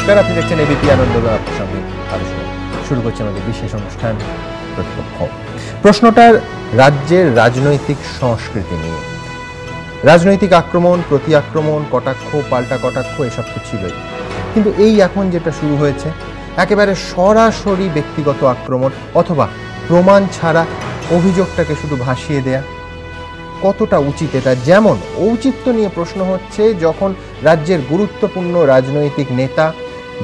নমস্কার, আপনি দেখছেন এবিপি আনন্দ, আপনার সঙ্গে আলোচনা শুরু করছে আমাদের বিশেষ অনুষ্ঠান প্রতিপক্ষ। প্রশ্নটার রাজ্যের রাজনৈতিক সংস্কৃতি নিয়ে। রাজনৈতিক আক্রমণ, প্রতি আক্রমণ, কটাক্ষ, পাল্টা কটাক্ষ এসব তো ছিলই, কিন্তু এই এখন যেটা শুরু হয়েছে একেবারে সরাসরি ব্যক্তিগত আক্রমণ অথবা প্রমাণ ছাড়া অভিযোগটাকে শুধু ভাসিয়ে দেয়া, কতটা উচিত এটা? যেমন ঔচিত্য নিয়ে প্রশ্ন হচ্ছে যখন রাজ্যের গুরুত্বপূর্ণ রাজনৈতিক নেতা,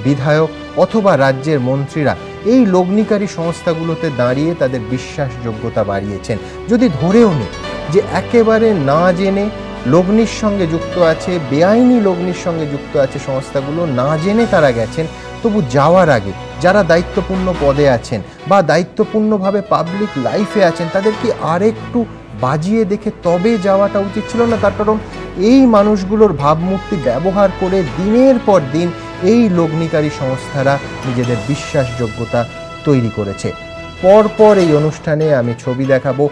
বিধায়ক অথবা রাজ্যের মন্ত্রীরা এই লগ্নিকারী সংস্থাগুলোতে দাঁড়িয়ে তাদের বিশ্বাসযোগ্যতা বাড়িয়েছেন। যদি ধরেও নি যে একেবারে না জেনে লগ্নির সঙ্গে যুক্ত আছে, বেআইনি লগ্নির সঙ্গে যুক্ত আছে সংস্থাগুলো, না জেনে তারা গেছেন, তবু যাওয়ার আগে যারা দায়িত্বপূর্ণ পদে আছেন বা দায়িত্বপূর্ণভাবে পাবলিক লাইফে আছেন তাদের কি আরেকটু বাজিয়ে দেখে তবে যাওয়াটা উচিত ছিল না? তার কারণ এই মানুষগুলোর ভাবমূর্তি ব্যবহার করে দিনের পর দিন এই লগ্নিকারী সংস্থারা নিজেদের বিশ্বাসযোগ্যতা তৈরি করেছে। পরপর এই অনুষ্ঠানে আমি ছবি দেখাবো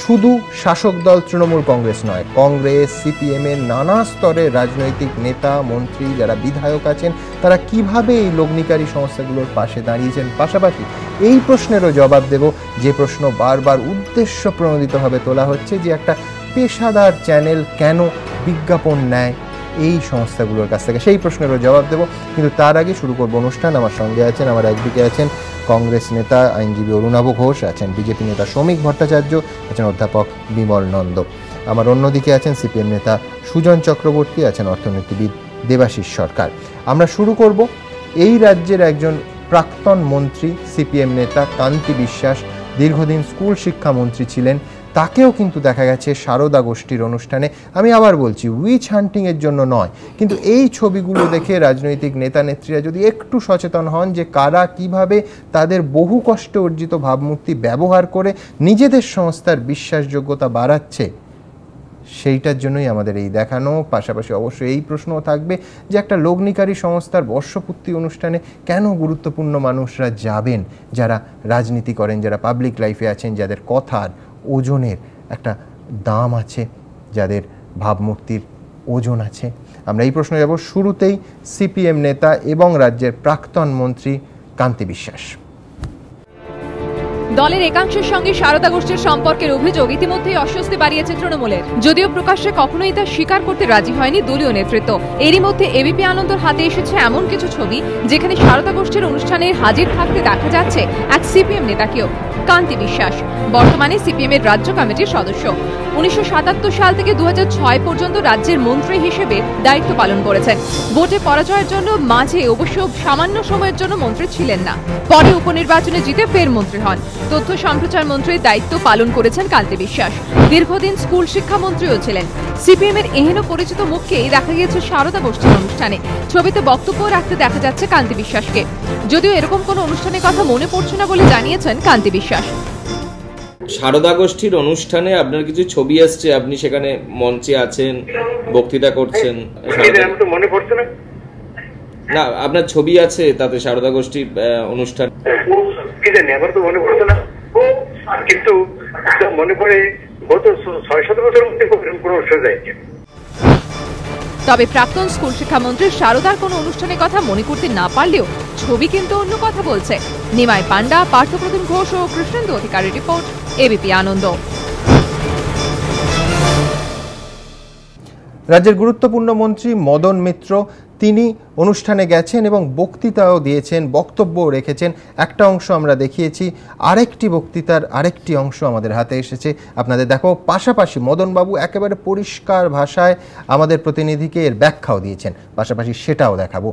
শুধু শাসক দল তৃণমূল কংগ্রেস নয়, কংগ্রেস, সিপিএমের নানা স্তরের রাজনৈতিক নেতা, মন্ত্রী, যারা বিধায়ক আছেন তারা কিভাবে এই লগ্নিকারী সংস্থাগুলোর পাশে দাঁড়িয়েছেন। পাশাপাশি এই প্রশ্নেরও জবাব দেব যে প্রশ্ন বারবার উদ্দেশ্য প্রণোদিতভাবে তোলা হচ্ছে, যে একটা পেশাদার চ্যানেল কেন বিজ্ঞাপন নেয় এই সংস্থাগুলোর কাছ থেকে, সেই প্রশ্নেরও জবাব দেব। কিন্তু তার আগে শুরু করব অনুষ্ঠান। আমার সঙ্গে আছেন, আমার একদিকে আছেন কংগ্রেস নেতা আইনজীবী অরুণাভ ঘোষ, আছেন বিজেপি নেতা শ্রমিক ভট্টাচার্য, আছেন অধ্যাপক বিমল নন্দ। আমার অন্যদিকে আছেন সিপিএম নেতা সুজন চক্রবর্তী, আছেন অর্থনীতিবিদ দেবাশিস সরকার। আমরা শুরু করব এই রাজ্যের একজন প্রাক্তন মন্ত্রী, সিপিএম নেতা কান্তি বিশ্বাস, দীর্ঘদিন স্কুল শিক্ষামন্ত্রী ছিলেন। তাকেও কিন্তু দেখা গেছে সারদা গোষ্ঠীর অনুষ্ঠানে, আমি আবার বলছি উইচ হান্টিংয়ের জন্য নয়, কিন্তু এই ছবিগুলো দেখে রাজনৈতিক নেতা নেত্রীরা যদি একটু সচেতন হন যে কারা কিভাবে তাদের বহু কষ্টে অর্জিত ভাবমূর্তি ব্যবহার করে নিজেদের সংস্থার বিশ্বাসযোগ্যতা বাড়াচ্ছে, সেইটার জন্যই আমাদের এই দেখানো। পাশাপাশি অবশ্যই এই প্রশ্নও থাকবে যে একটা লগ্নিকারী সংস্থার বর্ষপূর্তি অনুষ্ঠানে কেন গুরুত্বপূর্ণ মানুষরা যাবেন, যারা রাজনীতি করেন, যারা পাবলিক লাইফে আছেন, যাদের কথার ওজনের একটা দাম আছে, যাদের ভাবমূর্তির ওজন আছে। আমরা এই প্রশ্নে যাব শুরুতেই সিপিএম নেতা এবং রাজ্যের প্রাক্তন মন্ত্রী কান্তি বিশ্বাস। দলের একাংশের সঙ্গে সারদা গোষ্ঠীর সম্পর্কের অভিযোগ ইতিমধ্যেই অস্বস্তি বাড়িয়েছে তৃণমূলের, যদিও প্রকাশ্যে কখনোই তা স্বীকার করতে রাজি হয়নি দলীয় নেতৃত্ব। এরই মধ্যে এবিপি আনন্দর হাতে এসেছে এমন কিছু ছবি যেখানে সারদা গোষ্ঠীর অনুষ্ঠানে হাজির থাকতে দেখা যাচ্ছে এক সিপিএম নেতাকেও, কান্তি বিশ্বাস। বর্তমানে সিপিএম এর রাজ্য কমিটির সদস্য। 1977 সাল থেকে 2006 পর্যন্ত রাজ্যের মন্ত্রী হিসেবে দায়িত্ব পালন করেছেন। ভোটে পরাজয়ের জন্য মাঝে অবশ্য সামান্য সময়ের জন্য মন্ত্রী ছিলেন না, পরে উপনির্বাচনে জিতে ফের মন্ত্রী হন। তথ্য সম্প্রচার মন্ত্রীর দায়িত্ব পালন করেছেন কান্তি বিশ্বাস। দীর্ঘদিন স্কুল শিক্ষামন্ত্রীও ছিলেন। সিপিএম এর এহেন পরিচিত মুখকেই দেখা গিয়েছে সারদা গোষ্ঠীর অনুষ্ঠানে। ছবিতে বক্তব্য রাখতে দেখা যাচ্ছে কান্তি বিশ্বাসকে, যদিও এরকম কোনো অনুষ্ঠানের কথা মনে পড়ছে না বলে জানিয়েছেন কান্তি বিশ্বাস। সারদা গোষ্ঠীর অনুষ্ঠানে আপনার কিছু ছবি আসছে, আপনি সেখানে মঞ্চে আছেন, বক্তৃতা করছেন। মনে পড়ছে না? না, আপনার ছবি আছে তাতে সারদা গোষ্ঠীর অনুষ্ঠান। কি জানি, আমার তো মনে পড়ছে না, কিন্তু মনে পড়ে গত ৬-৭ বছরের মধ্যে কোনো অনুষ্ঠান যায়নি। তবে প্রাক্তন স্কুল শিক্ষামন্ত্রী সারদার কোনো অনুষ্ঠানের কথা মনে করতে না পারলেও ছবি কিন্তু অন্য কথা বলছে। নিমাই পান্ডা, পার্থপ্রতিম ঘোষ ও কৃষ্ণেন্দু অধিকারী রিপোর্ট, এবিপি আনন্দ। রাজ্যের গুরুত্বপূর্ণ মন্ত্রী মদন মিত্র তিনি অনুষ্ঠানে গেছেন এবং বক্তৃতাও দিয়েছেন, বক্তব্যও রেখেছেন। একটা অংশ আমরা দেখিয়েছি, আরেকটি বক্তৃতার আরেকটি অংশ আমাদের হাতে এসেছে, আপনাদের দেখো। পাশাপাশি মদনবাবু একেবারে পরিষ্কার ভাষায় আমাদের প্রতিনিধিকে এর ব্যাখ্যাও দিয়েছেন, পাশাপাশি সেটাও দেখাবো।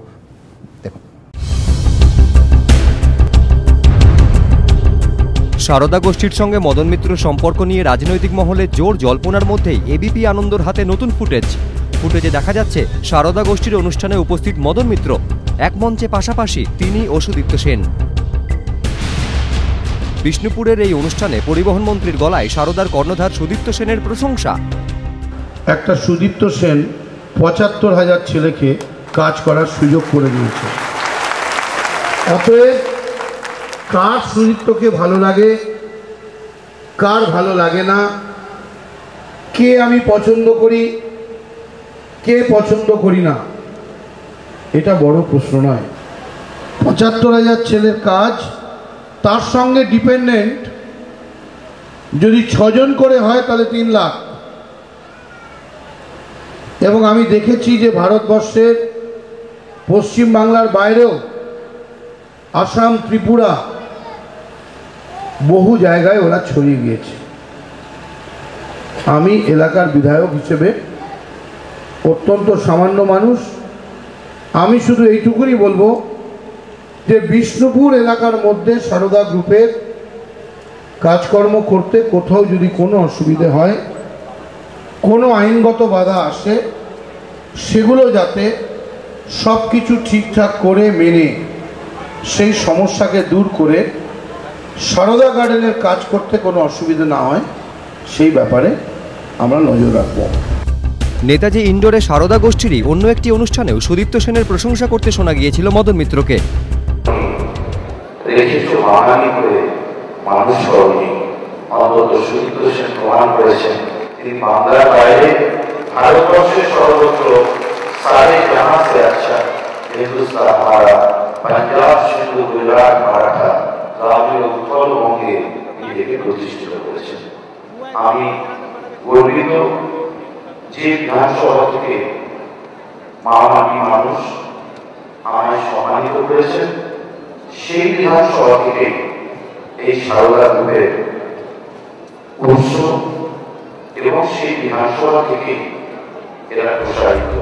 দেখুন, সারদা গোষ্ঠীর সঙ্গে মদন মিত্র সম্পর্ক নিয়ে রাজনৈতিক মহলে জোর জল্পনার মধ্যেই এবিপি আনন্দর হাতে নতুন ফুটেজে দেখা যাচ্ছে সারদা গোষ্ঠীর অনুষ্ঠানে উপস্থিত মদন মিত্র, এক মঞ্চে পাশাপাশি তিনি ও সুদীপ্ত সেন। বিষ্ণুপুরের এই অনুষ্ঠানে পরিবহন মন্ত্রীর গলায় সারদার কর্ণধার সুদীপ্ত সেনের প্রশংসা। একটা সুদীপ্ত সেন ৭৫,০০০ ছেলেকে কাজ করার সুযোগ করে দিয়েছে। অতএব কার সুদীপ্তকে ভালো লাগে, কার ভালো লাগে না, কে আমি পছন্দ করি, কে পছন্দ করি না, এটা বড় প্রশ্ন নয়। ৭৫,০০০ ছেলের কাজ, তার সঙ্গে ডিপেন্ডেন্ট যদি ৬ জন করে হয় তাহলে ৩ লাখ। এবং আমি দেখেছি যে ভারতবর্ষের পশ্চিম বাংলার বাইরেও আসাম, ত্রিপুরা বহু জায়গায় ওরা ছড়িয়ে গিয়েছে। আমি এলাকার বিধায়ক হিসেবে অত্যন্ত সামান্য মানুষ, আমি শুধু এইটুকুনি বলবো যে বিষ্ণুপুর এলাকার মধ্যে সারদা গ্রুপের কাজকর্ম করতে কোথাও যদি কোনো অসুবিধে হয়, কোনো আইনগত বাধা আসে, সেগুলো যাতে সব কিছু ঠিকঠাক করে মেনে সেই সমস্যাকে দূর করে সারদা গার্ডেনের কাজ করতে কোনো অসুবিধা না হয়, সেই ব্যাপারে আমরা নজর রাখব। নেতাজি ইন্ডোরে সারদা গোষ্ঠীরই অন্য একটি অনুষ্ঠানেও সুদীপ্ত সেনের প্রশংসা করতে শোনা গিয়েছিল মদন মিত্রকে। মানুষ করেনি, অন্তত সুদীপ্ত সেন প্রমাণ করেছেন তিনি বাংলার বাইরে ভারতবর্ষের সর্বত্র সারে জাহাঁ সে আচ্ছা হিন্দুস্তান হামারা, পাঞ্জাব, সিন্ধু, গুজরাট, মারাঠা, গ্রামীণ উত্তরবঙ্গে নিজেকে প্রতিষ্ঠিত করেছেন। আমি গর্বিত যে বিধানসভা থেকে মহামানী মানুষ আমায় সম্মানিত করেছেন, সেই বিধানসভা থেকে এই সারদা গ্রুপের উৎস এবং সেই বিধানসভা থেকে এরা প্রসারিত।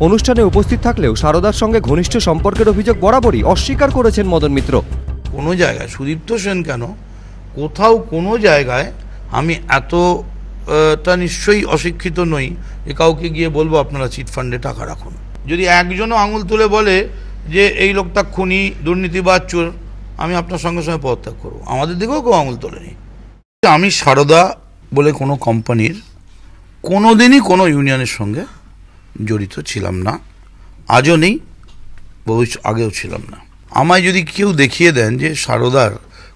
অনুষ্ঠানে উপস্থিত থাকলেও সারদার সঙ্গে ঘনিষ্ঠ সম্পর্কের অভিযোগ বরাবরই অস্বীকার করেছেন মদন মিত্র। কোনো জায়গায় সুদীপ্ত সেন কেন, কোথাও কোনো জায়গায় আমি এতটা নিশ্চয়ই অশিক্ষিত নই যে কাউকে গিয়ে বলবো আপনারা চিটফান্ডে টাকা রাখুন। যদি একজনও আঙুল তুলে বলে যে এই লোকটা খুনি, দুর্নীতিবাজ, চোর, আমি আপনার সঙ্গে সঙ্গে পদত্যাগ করবো। আমাদের দিকেও কেউ আঙুল তোলেনি। আমি সারদা বলে কোনো কোম্পানির কোনোদিনই কোনো ইউনিয়নের সঙ্গে জড়িত ছিলাম না, আজও নেই, আগেও ছিলাম না। আমায় যদি কেউ দেখিয়ে দেন যে সারদার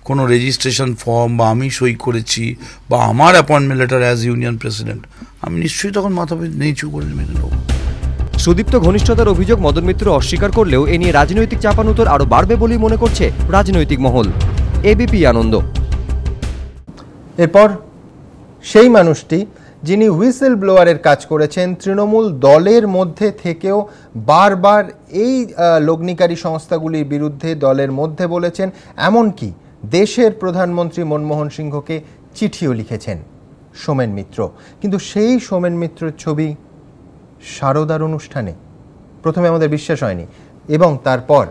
কোনো রেজিস্ট্রেশন ফর্ম বা আমি সই করেছি বা আমার appointment letter as union president, আমি নিশ্চয়ই তখন মাথা নিচু করে মেনে নেব। সুদীপ্ত ঘনিষ্ঠতার অভিযোগ মদন মিত্র অস্বীকার করলেও এ নিয়ে রাজনৈতিক চাপানুতর আরও বাড়বে বলেই মনে করছে রাজনৈতিক মহল। এবিপি আনন্দ। এরপর সেই মানুষটি যিনি হুইসেল ব্লোয়ারের কাজ করেছেন, তৃণমূল দলের মধ্যে থেকেও বারবার এই লগ্নিকারী সংস্থাগুলির বিরুদ্ধে দলের মধ্যে বলেছেন, এমনকি দেশের প্রধানমন্ত্রী মনমোহন সিংহকে চিঠিও লিখেছেন, সোমেন মিত্র। কিন্তু সেই সোমেন মিত্রের ছবি সারদার অনুষ্ঠানে প্রথমে আমাদের বিশ্বাস হয়নি, এবং তারপর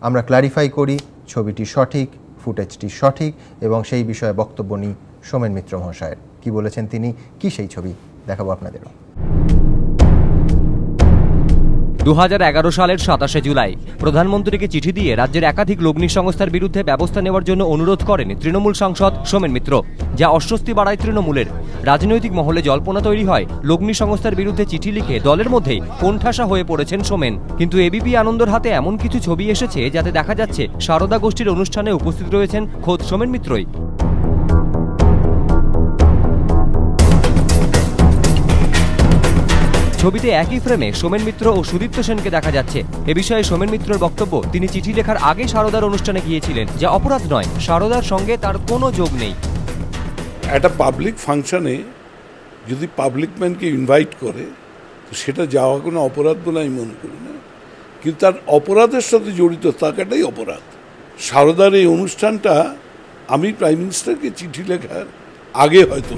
আমরা ক্লারিফাই করি ছবিটি সঠিক, ফুটেজটি সঠিক, এবং সেই বিষয়ে বক্তব্য নিই সোমেন মিত্র মহাশয়ের। কি বলেছেন তিনি, কি সেই ছবি দেখাবো আপনাদেরও। 2011 সালের 27শে জুলাই প্রধানমন্ত্রীকে চিঠি দিয়ে রাজ্যের একাধিক লগ্নি সংস্থার বিরুদ্ধে ব্যবস্থা নেওয়ার জন্য অনুরোধ করেন তৃণমূল সাংসদ সোমেন মিত্র, যা অস্বস্তি বাড়ায় তৃণমূলের। রাজনৈতিক মহলে জল্পনা তৈরি হয় লগ্নি সংস্থার বিরুদ্ধে চিঠি লিখে দলের মধ্যেই কোণঠাসা হয়ে পড়েছেন সোমেন। কিন্তু এবিপি আনন্দর হাতে এমন কিছু ছবি এসেছে যাতে দেখা যাচ্ছে সারদা গোষ্ঠীর অনুষ্ঠানে উপস্থিত রয়েছেন খোদ সোমেন মিত্রই। ছবিতে একই ফ্রেমে সোমেন মিত্র ও সুদীপ্ত সেনকে দেখা যাচ্ছে। এ বিষয়ে সোমেন মিত্রের বক্তব্য, তিনি চিঠি লেখার আগে সারদার অনুষ্ঠানে গিয়েছিলেন, যা অপরাধ নয়, সারদার সঙ্গে তার কোনো যোগ নেই। একটা পাবলিক ফাংশনে যদি পাবলিক ম্যানকে ইনভাইট করে তো সেটা যাওয়া কোনো অপরাধ বলে আমি মনে করি না, কিন্তু তার অপরাধের সাথে জড়িত থাকাটাই অপরাধ। সারদার এই অনুষ্ঠানটা আমি প্রাইম মিনিস্টারকে চিঠি লেখার আগে হয়তো।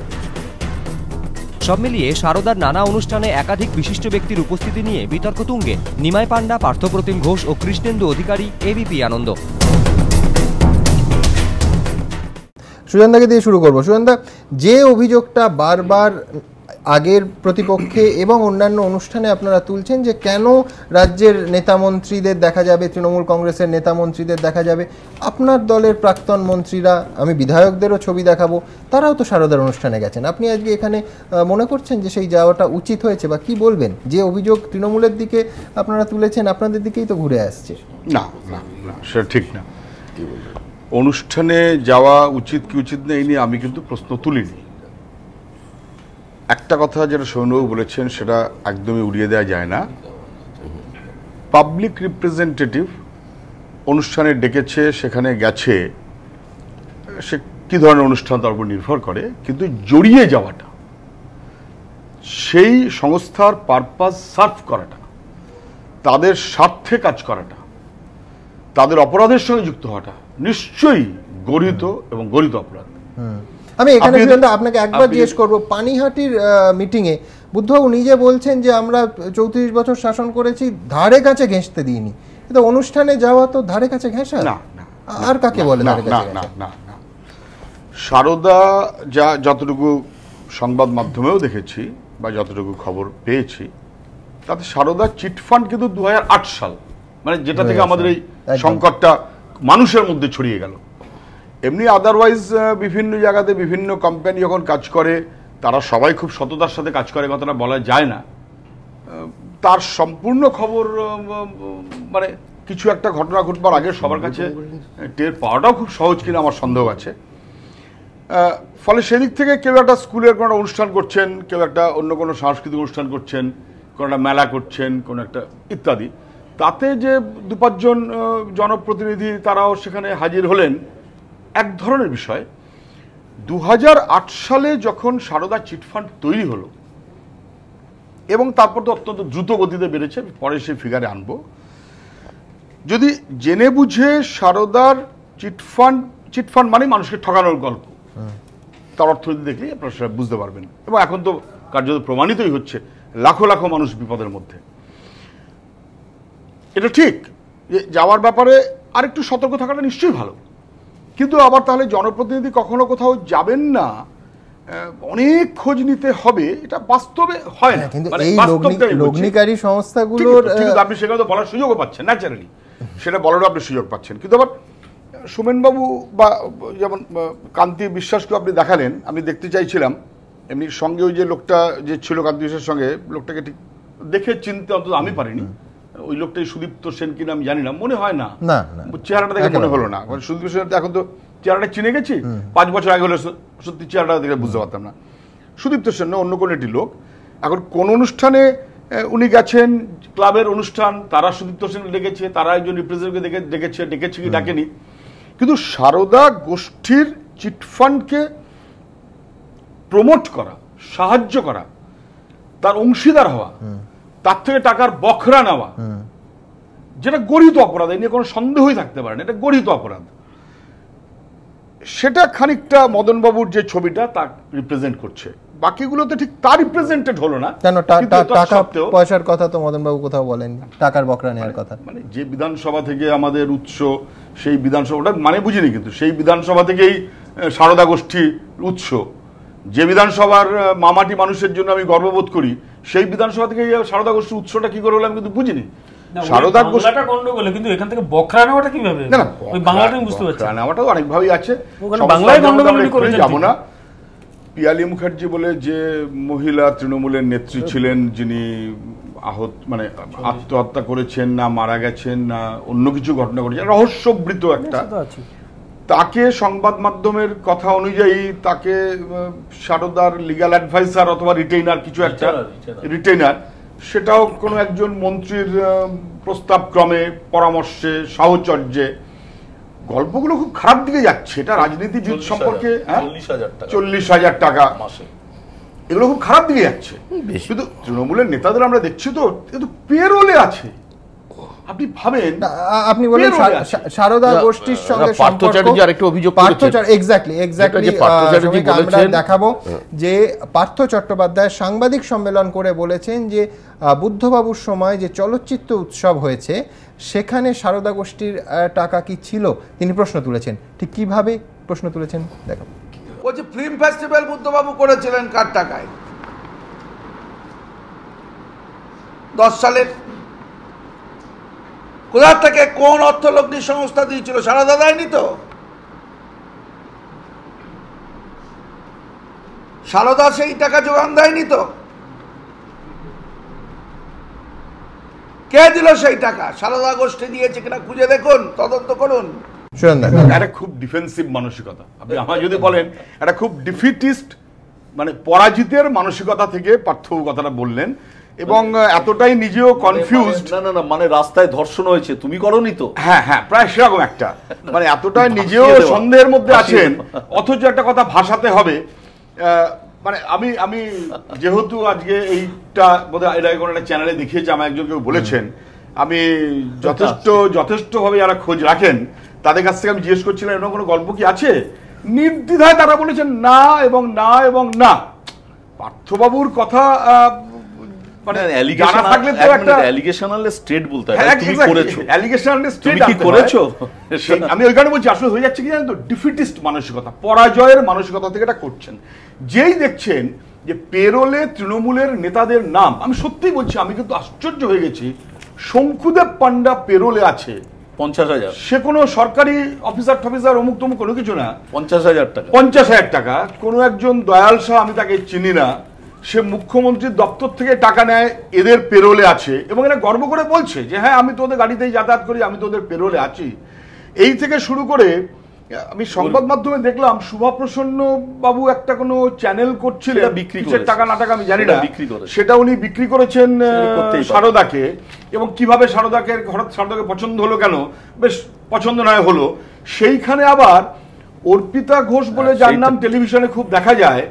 সব মিলিয়ে সারদার নানা অনুষ্ঠানে একাধিক বিশিষ্ট ব্যক্তির উপস্থিতি নিয়ে বিতর্ক তুঙ্গে নিমাই পান্ডা, পার্থপ্রতিম ঘোষ ও কৃষ্ণেন্দু অধিকারী। এবিপি আনন্দ। সুজনদাকে দিয়ে শুরু করবো। সুজনদা, যে অভিযোগটা বারবার আগের প্রতিপক্ষে এবং অন্যান্য অনুষ্ঠানে আপনারা তুলছেন যে কেন রাজ্যের নেতামন্ত্রীদের দেখা যাবে, তৃণমূল কংগ্রেসের নেতামন্ত্রীদের দেখা যাবে, আপনার দলের প্রাক্তন মন্ত্রীরা, আমি বিধায়কদেরও ছবি দেখাবো, তারাও তো সারদার অনুষ্ঠানে গেছেন। আপনি আজকে এখানে মনে করছেন যে সেই যাওয়াটা উচিত হয়েছে, বা কি বলবেন? যে অভিযোগ তৃণমূলের দিকে আপনারা তুলেছেন, আপনাদের দিকেই তো ঘুরে আসছে। না না না, সেটা ঠিক না। অনুষ্ঠানে যাওয়া উচিত কি উচিত না এই নিয়ে আমি কিন্তু প্রশ্ন তুলিনি। একটা কথা যেটা সৌনবাবু বলেছেন সেটা একদমই উড়িয়ে দেওয়া যায় না। পাবলিক রিপ্রেজেন্টেটিভ অনুষ্ঠানে ডেকেছে, সেখানে গেছে, সে কী ধরনের অনুষ্ঠান তার উপর নির্ভর করে, কিন্তু জড়িয়ে যাওয়াটা, সেই সংস্থার পারপাস সার্ভ করাটা, তাদের স্বার্থে কাজ করাটা, তাদের অপরাধের সঙ্গে যুক্ত হওয়াটা নিশ্চয়ই গরিত এবং গরিত অপরাধ। আমি এখানে আপনাকে একবার জিজ্ঞেস করবো, পানিহাটির মিটিংয়ে বুদ্ধবাবু নিজে বলছেন যে আমরা 34 বছর শাসন করেছি, ধারে কাছে ঘেঁষতে দিইনি। কিন্তু অনুষ্ঠানে যাওয়া তো ধারে কাছে ঘেঁষা না, আর কাকে বলে ধারে কাছে? না না না, সারদা যা যতটুকু সংবাদ মাধ্যমেও দেখেছি বা যতটুকু খবর পেয়েছি, তাতে সারদা চিটফান্ড কিন্তু 2008 সাল, মানে যেটা থেকে আমাদের এই সংকটটা মানুষের মধ্যে ছড়িয়ে গেল। এমনি আদারওয়াইজ বিভিন্ন জায়গাতে বিভিন্ন কোম্পানি যখন কাজ করে, তারা সবাই খুব সততার সাথে কাজ করে, কথাটা বলা যায় না। তার সম্পূর্ণ খবর মানে কিছু একটা ঘটনা ঘটবার আগে সবার কাছে টের পাওয়াটাও খুব সহজ কিনা আমার সন্দেহ আছে। ফলে সেদিক থেকে কেউ একটা স্কুলের কোনো অনুষ্ঠান করছেন, কেউ একটা অন্য কোনো সাংস্কৃতিক অনুষ্ঠান করছেন, কোনো একটা মেলা করছেন, কোনো একটা ইত্যাদি, তাতে যে 2-5 জন জনপ্রতিনিধি তারাও সেখানে হাজির হলেন, এক ধরনের বিষয়। 2008 সালে যখন সারদা চিটফান্ড তৈরি হলো এবং তারপর তো অত্যন্ত দ্রুত গতিতে বেড়েছে, পরে সেই ফিগারে আনবো, যদি জেনে বুঝে সারদার চিটফান্ড মানে মানুষকে ঠকানোর গল্প, তার অর্থনীতি দেখলেই আপনারা সেটা বুঝতে পারবেন। এবং এখন তো কার্যত প্রমাণিতই হচ্ছে, লাখো লাখো মানুষ বিপদের মধ্যে। এটা ঠিক যে যাওয়ার ব্যাপারে আরেকটু সতর্ক থাকাটা নিশ্চয়ই ভালো, কিন্তু আবার তাহলে জনপ্রতিনিধি কখনো কোথাও যাবেন না, অনেক খোঁজ নিতে হবে, এটা বাস্তবে হয় না। কিন্তু এই লগ্নিকারী সংস্থাগুলোর আপনি সেখানে তো বলার সুযোগও পাচ্ছেন, ন্যাচারালি সেটা বলারও আপনি সুযোগ পাচ্ছেন। কিন্তু আবার সুমেনবাবু বা যেমন কান্তি বিশ্বাসকে আপনি দেখালেন, আমি দেখতে চাইছিলাম, এমনি সঙ্গে ওই যে লোকটা যে ছিল কান্তি বিশ্বাসের সঙ্গে, লোকটাকে ঠিক দেখে চিনতে অন্তত আমি পারিনি। ওই লোকটাই সুদীপ্ত সেন কিনা আমি জানি না, মনে হয় না, চেহারাটা দেখে মনে হলো না। সুদীপ্ত সেন এখন তো চেহারাটা চিনে গেছি, 5 বছর আগে হলে সত্যি চেহারাটা দেখে বুঝতে পারতাম না। সুদীপ্ত সেন না, অন্য কোনো একটি লোক। এখন কোন অনুষ্ঠানে উনি গেছেন, ক্লাবের অনুষ্ঠান, তারা সুদীপ্ত সেন ডেকেছে, তারা একজন রিপ্রেজেন্টেটিভকে ডেকেছে কি ডাকেনি, কিন্তু সারদা গোষ্ঠীর চিটফান্ডকে প্রমোট করা, সাহায্য করা, তার অংশীদার হওয়া, তার থেকে টাকার বখরা নেওয়া, যেটা গরিত অপরাধ, এই নিয়ে কোনো সন্দেহই থাকতে পারে না, এটা গরিত অপরাধ। সেটা খানিকটা মদনবাবুর যে ছবিটা তা রিপ্রেজেন্ট করছে, বাকিগুলোতে ঠিক তার রিপ্রেজেন্টেড হলো না। কেন টাকা পয়সার কথা তো মদনবাবু কোথাও বলেন, টাকার বখরা নেওয়ার কথা। মানে যে বিধানসভা থেকে আমাদের উৎস, সেই বিধানসভাটা মানে বুঝিনি, কিন্তু সেই বিধানসভা থেকেই সারদা গোষ্ঠী উৎস। যে বিধানসভার মামাটি মানুষের জন্য আমি গর্ববোধ করি, সেই বিধানসভা থেকে সারদা গোষ্ঠীর উৎসটা কি করে হলো আমি কিন্তু বুঝিনি। সারদা গোষ্ঠীটা গন্ডগোল, কিন্তু এখান থেকে বখরা নেওয়াটা কিভাবে? না না, ওই বাংলাটা বুঝতে পারছি, বখরা নেওয়াটাও অনেকভাবেই আছে, বাংলায় গন্ডগোল করে যাব না। পিয়ালি মুখার্জি বলে যে মহিলা তৃণমূলের নেত্রী ছিলেন, যিনি মানে আত্মহত্যা করেছেন না মারা গেছেন না অন্য কিছু ঘটনা ঘটেছে, রহস্যবৃত একটা, তাকে সংবাদ মাধ্যমের কথা অনুযায়ী তাকে সারদার লিগ্যাল অ্যাডভাইসার অথবা রিটেইনার, কিছু একটা রিটেইনার, সেটাও কোনো একজন মন্ত্রীর প্রস্তাব ক্রমে, পরামর্শে, সাহচর্যে। গল্পগুলো খুব খারাপ দিকে যাচ্ছে। এটা রাজনীতিবিদ সম্পর্কে 40,000 টাকা, এগুলো খুব খারাপ দিকে যাচ্ছে। কিন্তু তৃণমূলের নেতাদের আমরা দেখছি তো কিন্তু পেরোলে আছে। আপনি ভাবেন, আপনি বলেন সারদা গোষ্ঠীর সঙ্গে সম্পর্ক, আরেকটা অভিযোগ এক্স্যাক্টলি আমরা দেখাবো যে পার্থ চট্টোপাধ্যায় সাংবাদিক সম্মেলন করে বলেছেন যে বুদ্ধবাবুর সময় যে চলচ্চিত্র উৎসব হয়েছে সেখানে সারদা গোষ্ঠীর টাকা কি ছিল, তিনি প্রশ্ন তুলেছেন। ঠিক কিভাবে প্রশ্ন তুলেছেন দেখো। বলছে ফিল্ম ফেস্টিভ্যাল বুদ্ধবাবু করেছিলেন কার টাকায়? 10 সালের কোথা থেকে কোন অর্থলগ্নি সংস্থা দিয়েছিল? সারদা দেয়নি তো। সারদা সেই টাকা যোগান দেয়নি তো। কে দিল সেই টাকা? সারদা গোষ্ঠী দিয়েছে কিনা খুঁজে দেখুন, তদন্ত করুন। একটা খুব ডিফেন্সিভ মানসিকতা, আপনি আমার যদি বলেন একটা খুব ডিফিটিস্ট মানে পরাজিতের মানসিকতা থেকে পার্থবাবু কথাটা বললেন। এবং এতটাই নিজেও কনফিউজড। না না না, মানে রাস্তায় ধর্ষণ হয়েছে, তুমি করোনি তো? হ্যাঁ হ্যাঁ, প্রায় সেরকম একটা, মানে এতটাই নিজেও সন্দেহের মধ্যে আছেন, অথচ একটা কথা ভাসাতে হবে। মানে আমি যেহেতু আজকে এইটা বোধহয় এর আগে কোনো একটা চ্যানেলে দেখিয়েছি, আমার একজন কেউ বলেছেন, আমি যথেষ্টভাবে যারা খোঁজ রাখেন তাদের কাছ থেকে আমি জিজ্ঞেস করছিলাম এরকম কোনো গল্প কি আছে, নির্দ্বিধায় তারা বলেছেন না এবং না এবং না। পার্থবাবুর কথা মানে জানা থাকলে তো একটা অ্যালিগেশনাল স্টেট বলতে হয়, তুমি করেছো, অ্যালিগেশনাল স্টেট কি করেছো। আমি ওই কারণে বলছি আসলে হয়ে যাচ্ছে কি জানেন তো, ডিফিটিস্ট মানসিকতা, পরাজয়ের মানসিকতা থেকে এটা করছেন। যেই দেখছেন যে পেরোলে তৃণমূলের নেতাদের নাম, আমি সত্যিই বলছি, আমি কিন্তু আশ্চর্য হয়ে গেছি, শঙ্কুদেব পান্ডা পেরোলে আছে 50,000, সে কোনো সরকারি অফিসার অমুক তমুক কোনো কিছু না, 50,000 টাকা, 50,000 টাকা। কোনো একজন দয়াল শাহ, আমি তাকে চিনি না, সে মুখ্যমন্ত্রীর দপ্তর থেকে টাকা নেয়, এদের পেরোলে আছে, এবং এটা গর্ব করে বলছে যে হ্যাঁ আমি তোদের গাড়িতেই যাতায়াত করি, আমি তোদের পেরোলে আছি। এই থেকে শুরু করে আমি সংবাদ মাধ্যমে দেখলাম শুভপ্রসন্ন বাবু একটা কোনো চ্যানেল করছিলেন, কিসের টাকা না টাকা আমি জানি না, সেটা উনি বিক্রি করেছেন সারদাকে, এবং কিভাবে সারদাকে পছন্দ হলো, কেন বেশ পছন্দ নয় হলো, সেইখানে আবার অর্পিতা ঘোষ বলে যার নাম টেলিভিশনে খুব দেখা যায়,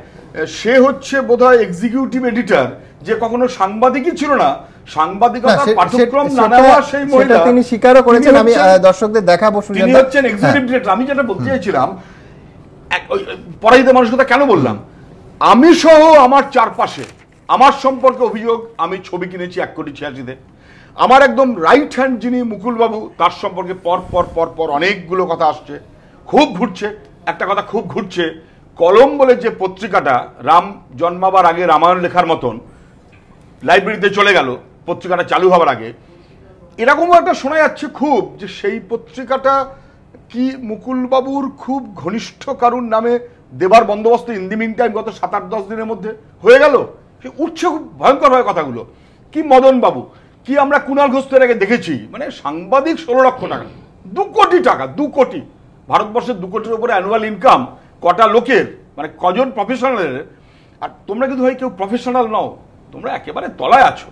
সে হচ্ছে বোধহয় এক্সিকিউটিভ এডিটর, যে কখনো সাংবাদিকই ছিল না, সাংবাদিকতার পাঠ্যক্রম না নেওয়া সেই মহিলা, তিনি স্বীকারও করেছেন। আমি দর্শকদের দেখাবো, তিনি হচ্ছেন এক্সিকিউটিভ এডিটর। আমি যেটা বলতে চাইছিলাম, পরাজিত মানুষের কথা কেন বললাম, আমি সহ আমার চারপাশে আমার সম্পর্কে অভিযোগ, আমি ছবি কিনেছি 1,86,000-তে, আমার একদম রাইট হ্যান্ড যিনি মুকুল বাবু, তার সম্পর্কে পর পর পর পর অনেকগুলো কথা আসছে, খুব ঘুরছে। একটা কথা খুব ঘুরছে, কলম বলে যে পত্রিকাটা রাম জন্মাবার আগে রামায়ণ লেখার মতন লাইব্রেরিতে চলে গেল পত্রিকাটা চালু হওয়ার আগে, এরকমও একটা শোনা যাচ্ছে খুব, যে সেই পত্রিকাটা কি মুকুলবাবুর খুব ঘনিষ্ঠ কারুর নামে দেবার বন্দোবস্ত ইন দি মিন টাইম গত 7-8-10 দিনের মধ্যে হয়ে গেল। উঠছে খুব ভয়ঙ্কর হয় কথাগুলো। কি মদন বাবু, কি আমরা কুণাল ঘোষ এর আগে দেখেছি, মানে সাংবাদিক 16 লক্ষ টাকা, 2 কোটি টাকা, 2 কোটি, ভারতবর্ষের 2 কোটির উপরে অ্যানুয়াল ইনকাম কটা লোকের, মানে কজন প্রফেশনালের, আর তোমরা কিন্তু ভাই কেউ প্রফেশনাল নও, তোমরা একেবারে তলায় আছো।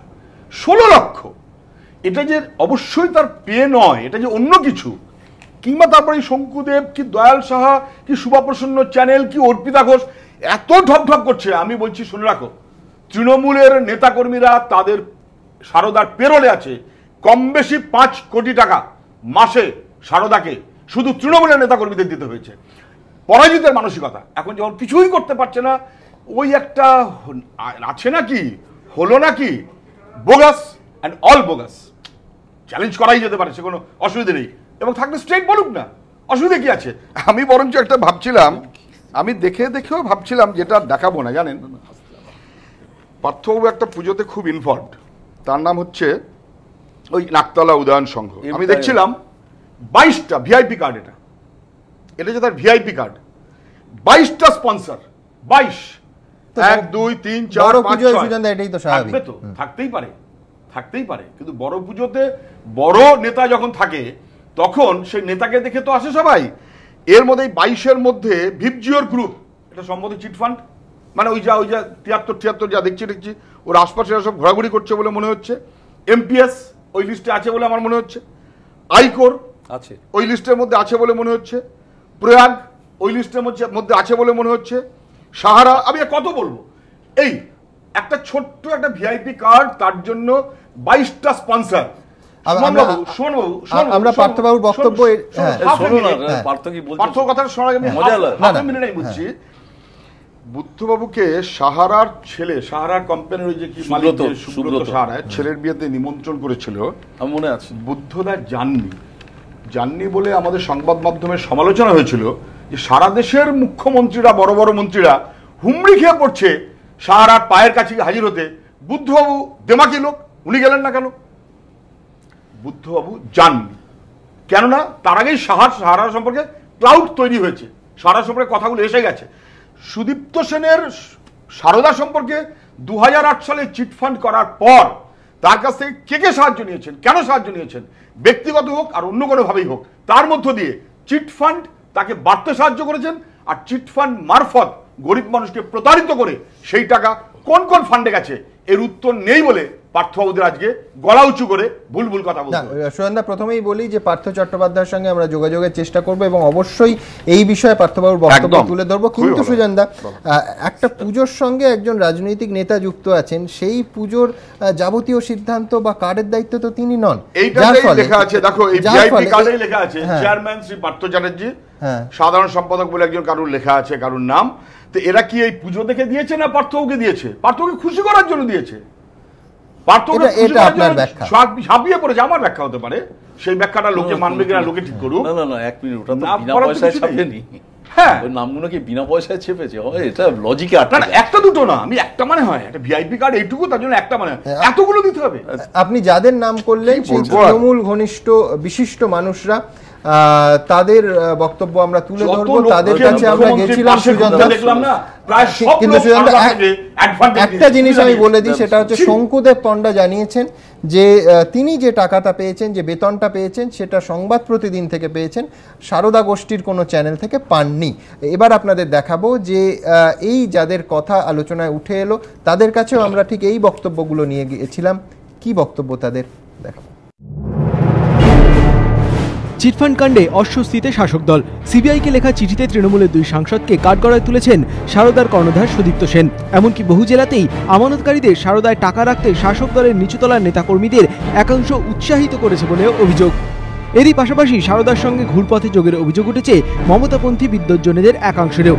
16 লক্ষ, এটা যে অবশ্যই তার পে নয়, এটা যে অন্য কিছু। কিংবা তারপরে শঙ্কুদেব, কি দয়াল সাহা, কি শুভপ্রসন্ন চ্যানেল, কি অর্পিতা ঘোষ এত ঢপঢপ করছে। আমি বলছি শুনে রাখো, তৃণমূলের নেতাকর্মীরা তাদের সারদার পেরোলে আছে কম বেশি 5 কোটি টাকা মাসে সারদাকে শুধু তৃণমূলের নেতাকর্মীদের দিতে হয়েছে। পরাজিতের মানসিকতা, এখন যখন কিছুই করতে পারছে না, ওই একটা আছে নাকি, হলো নাকি, bogus and all bogus, challenge করাই যেতে পারে, সে কোনো অসুবিধা নেই, এবং থাকলে স্ট্রেট বলুক না, অসুবিধা কি আছে। আমি বরঞ্চ একটা ভাবছিলাম, আমি দেখেও ভাবছিলাম, যেটা দেখাবো না জানেন, পার্থবাবু একটা পুজোতে খুব ইনভলভড, তার নাম হচ্ছে ওই নাকতলা উদয়ন সংঘ। আমি দেখছিলাম 22টা ভিআইপি কার্ড, এটা যে তার ভিআইপি কার্ড, 22টা স্পন্সর, 22, 1 2 3 4 5 6, এটাই তো স্বাভাবিক, তো থাকতেই পারে, কিন্তু বড় পুজোতে বড় নেতা যখন থাকে তখন সেই নেতাকে দেখে তো আসে সবাই। এর মধ্যে 22-এর মধ্যে ভিপজিওর গ্রুপ, এটা সম্ভবত চিটফান্ড, মানে ওই যা 73 যা দেখছি ওর আশপাশে সব ঘোরাঘুরি করছে বলে মনে হচ্ছে। এমপিএস ওই লিস্টে আছে বলে আমার মনে হচ্ছে, আইকোর আছে ওই লিস্টের মধ্যে আছে বলে মনে হচ্ছে, প্রয়াগ ওই লিস্টের মধ্যে আছে বলে মনে হচ্ছে, সাহারা, আমি কত বলবো, এই একটা ছোট্ট একটা ভিআইপি কার্ড, তার জন্য 22টা স্পন্সর। আমরা পার্থবাবুর বক্তব্য বলছি, বুদ্ধবাবুকে সাহারার ছেলে, সাহারার কোম্পানির ওই যে কি মালিক সুব্রত সাহারা, ছেলের বিয়েতে নিমন্ত্রণ করেছিল, আমার মনে আছে। বুদ্ধদা জাননি বলে আমাদের সংবাদ মাধ্যমে সমালোচনা হয়েছিল, যে সারা দেশের মুখ্যমন্ত্রীরা, বড় বড় মন্ত্রীরা হুমড়ি খেয়ে পড়ছে সাহারার পায়ের কাছে হাজির হতে। বুদ্ধবাবু দেমাকি লোক, উনি গেলেন না কেন? বুদ্ধবাবু যাননি, কেননা তার আগেই সাহারা সম্পর্কে ক্লাউড তৈরি হয়েছে, সাহারা সম্পর্কে কথাগুলো এসে গেছে। সুদীপ্ত সেনের সারদা সম্পর্কে 2008 সালে চিটফান্ড করার পর তার কাছ থেকে কে সাহায্য নিয়েছেন, কেন সাহায্য নিয়েছেন, ব্যক্তিগত হোক আর অন্য কোনোভাবেই হোক, তার মধ্য দিয়ে চিটফান্ড তাকে বাড়তে সাহায্য করেছেন, আর চিটফান্ড মারফত গরিব মানুষকে প্রতারিত করে সেই টাকা কোন কোন ফান্ডে গেছে এর উত্তর নেই বলে পার্থবাবুদের আজকে গলা উঁচু করে ভুল কথা বলতে। সুজনদা, প্রথমেই বলি যে পার্থ চট্টোপাধ্যায়ের সঙ্গে আমরা যোগাযোগের চেষ্টা করব এবং অবশ্যই এই বিষয়ে পার্থবাবুর বক্তব্য তুলে ধরবো। কিন্তু সুজনদা, একটা পুজোর সঙ্গে একজন রাজনৈতিক নেতা যুক্ত আছেন, সেই পুজোর যাবতীয় সিদ্ধান্ত বা কার্ডের দায়িত্ব তো তিনি নন। এইটাই লেখা আছে, দেখো এই ভিআইপি কার্ডেই লেখা আছে চেয়ারম্যান শ্রী পার্থ চ্যাটার্জি, সাধারণ সম্পাদক বলে একজন কারুর লেখা আছে, কারুর নাম। তো এরা কি এই পুজো দেখে দিয়েছে না পার্থকে দিয়েছে? পার্থকে খুশি করার জন্য দিয়েছে। ঝাঁপিয়ে পড়েছে, আমার ব্যাখ্যা হতে পারে, সেই ব্যাখ্যাটা লোকে মানবে কিনা লোকে ঠিক করুক। না এক মিনিট, ওটা তো বিনা পয়সায় ছাপেনি। হ্যাঁ, ওই নামগুলো কি বিনা পয়সায় ছেপেছে? এটা লজিকে আটকে। একটা দুটো না, আমি একটা মানে হয় একটা ভিআইপি কার্ড এইটুকু, তার জন্য একটা মানে এতগুলো দিতে হবে? আপনি যাদের নাম করলেন সেই তৃণমূল ঘনিষ্ঠ বিশিষ্ট মানুষরা, তাদের বক্তব্য আমরা তুলে ধরবো। তাদের কাছে আমরা গেছিলাম সুজনদা, কিন্তু সুজনদা একটা জিনিস আমি বলে দিই, সেটা হচ্ছে শঙ্কুদেব পণ্ডা জানিয়েছেন যে তিনি যে টাকাটা পেয়েছেন, যে বেতনটা পেয়েছেন, সেটা সংবাদ প্রতিদিন থেকে পেয়েছেন, সারদা গোষ্ঠীর কোনো চ্যানেল থেকে পাননি। এবার আপনাদের দেখাবো যে এই যাদের কথা আলোচনায় উঠে এলো তাদের কাছেও আমরা ঠিক এই বক্তব্যগুলো নিয়ে গিয়েছিলাম। কি বক্তব্য তাদের দেখাবো। চিটফান্ড কাণ্ডে অস্বস্তিতে শাসক দল। সিবিআইকে লেখা চিঠিতে তৃণমূলের 2 সাংসদকে কাঠগড়ায় তুলেছেন সারদার কর্ণধার সুদীপ্ত সেন। এমনকি বহু জেলাতেই আমানতকারীদের সারদায় টাকা রাখতে শাসক দলের নিচুতলার নেতাকর্মীদের একাংশ উৎসাহিত করেছে বলেও অভিযোগ। এরই পাশাপাশি সারদার সঙ্গে ঘুরপথে যোগের অভিযোগ উঠেছে মমতাপন্থী বিদ্বজ্জনেদের একাংশেরও।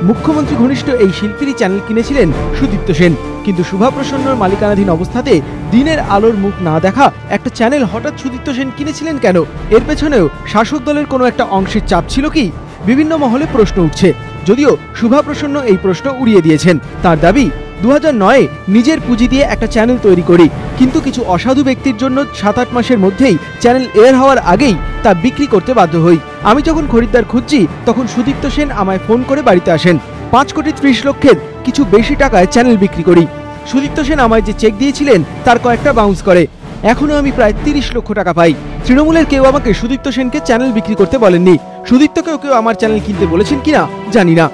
মুখ্যমন্ত্রী ঘনিষ্ঠ এই শিল্পীরই চ্যানেল কিনেছিলেন সুদীপ্ত সেন, কিন্তু শুভা প্রসন্নর মালিকানাধীন অবস্থাতে দিনের আলোর মুখ না দেখা একটা চ্যানেল হঠাৎ সুদীপ্ত সেন কিনেছিলেন কেন? এর পেছনেও শাসক দলের কোনো একটা অংশের চাপ ছিল কি? বিভিন্ন মহলে প্রশ্ন উঠছে, যদিও শুভা প্রসন্ন এই প্রশ্ন উড়িয়ে দিয়েছেন। তার দাবি, 2009-এ নিজের পুঁজি দিয়ে একটা চ্যানেল তৈরি করি, কিন্তু কিছু অসাধু ব্যক্তির জন্য 7-8 মাসের মধ্যেই চ্যানেল এয়ার হওয়ার আগেই তা বিক্রি করতে বাধ্য হই। আমি যখন খরিদ্দার খুঁজছি তখন সুদীপ্ত সেন আমায় ফোন করে বাড়িতে আসেন। 5,30,00,000 কিছু বেশি টাকায় চ্যানেল বিক্রি করি। সুদীপ্ত সেন আমায় যে চেক দিয়েছিলেন তার কয়েকটা বাউন্স করে। এখনো আমি প্রায় 30 লক্ষ টাকা পাই। তৃণমূলের কেউ আমাকে সুদীপ্ত সেনকে চ্যানেল বিক্রি করতে বলেননি। সুদীপ্তকেও কেউ আমার চ্যানেল কিনতে বলেছেন কিনা জানি না।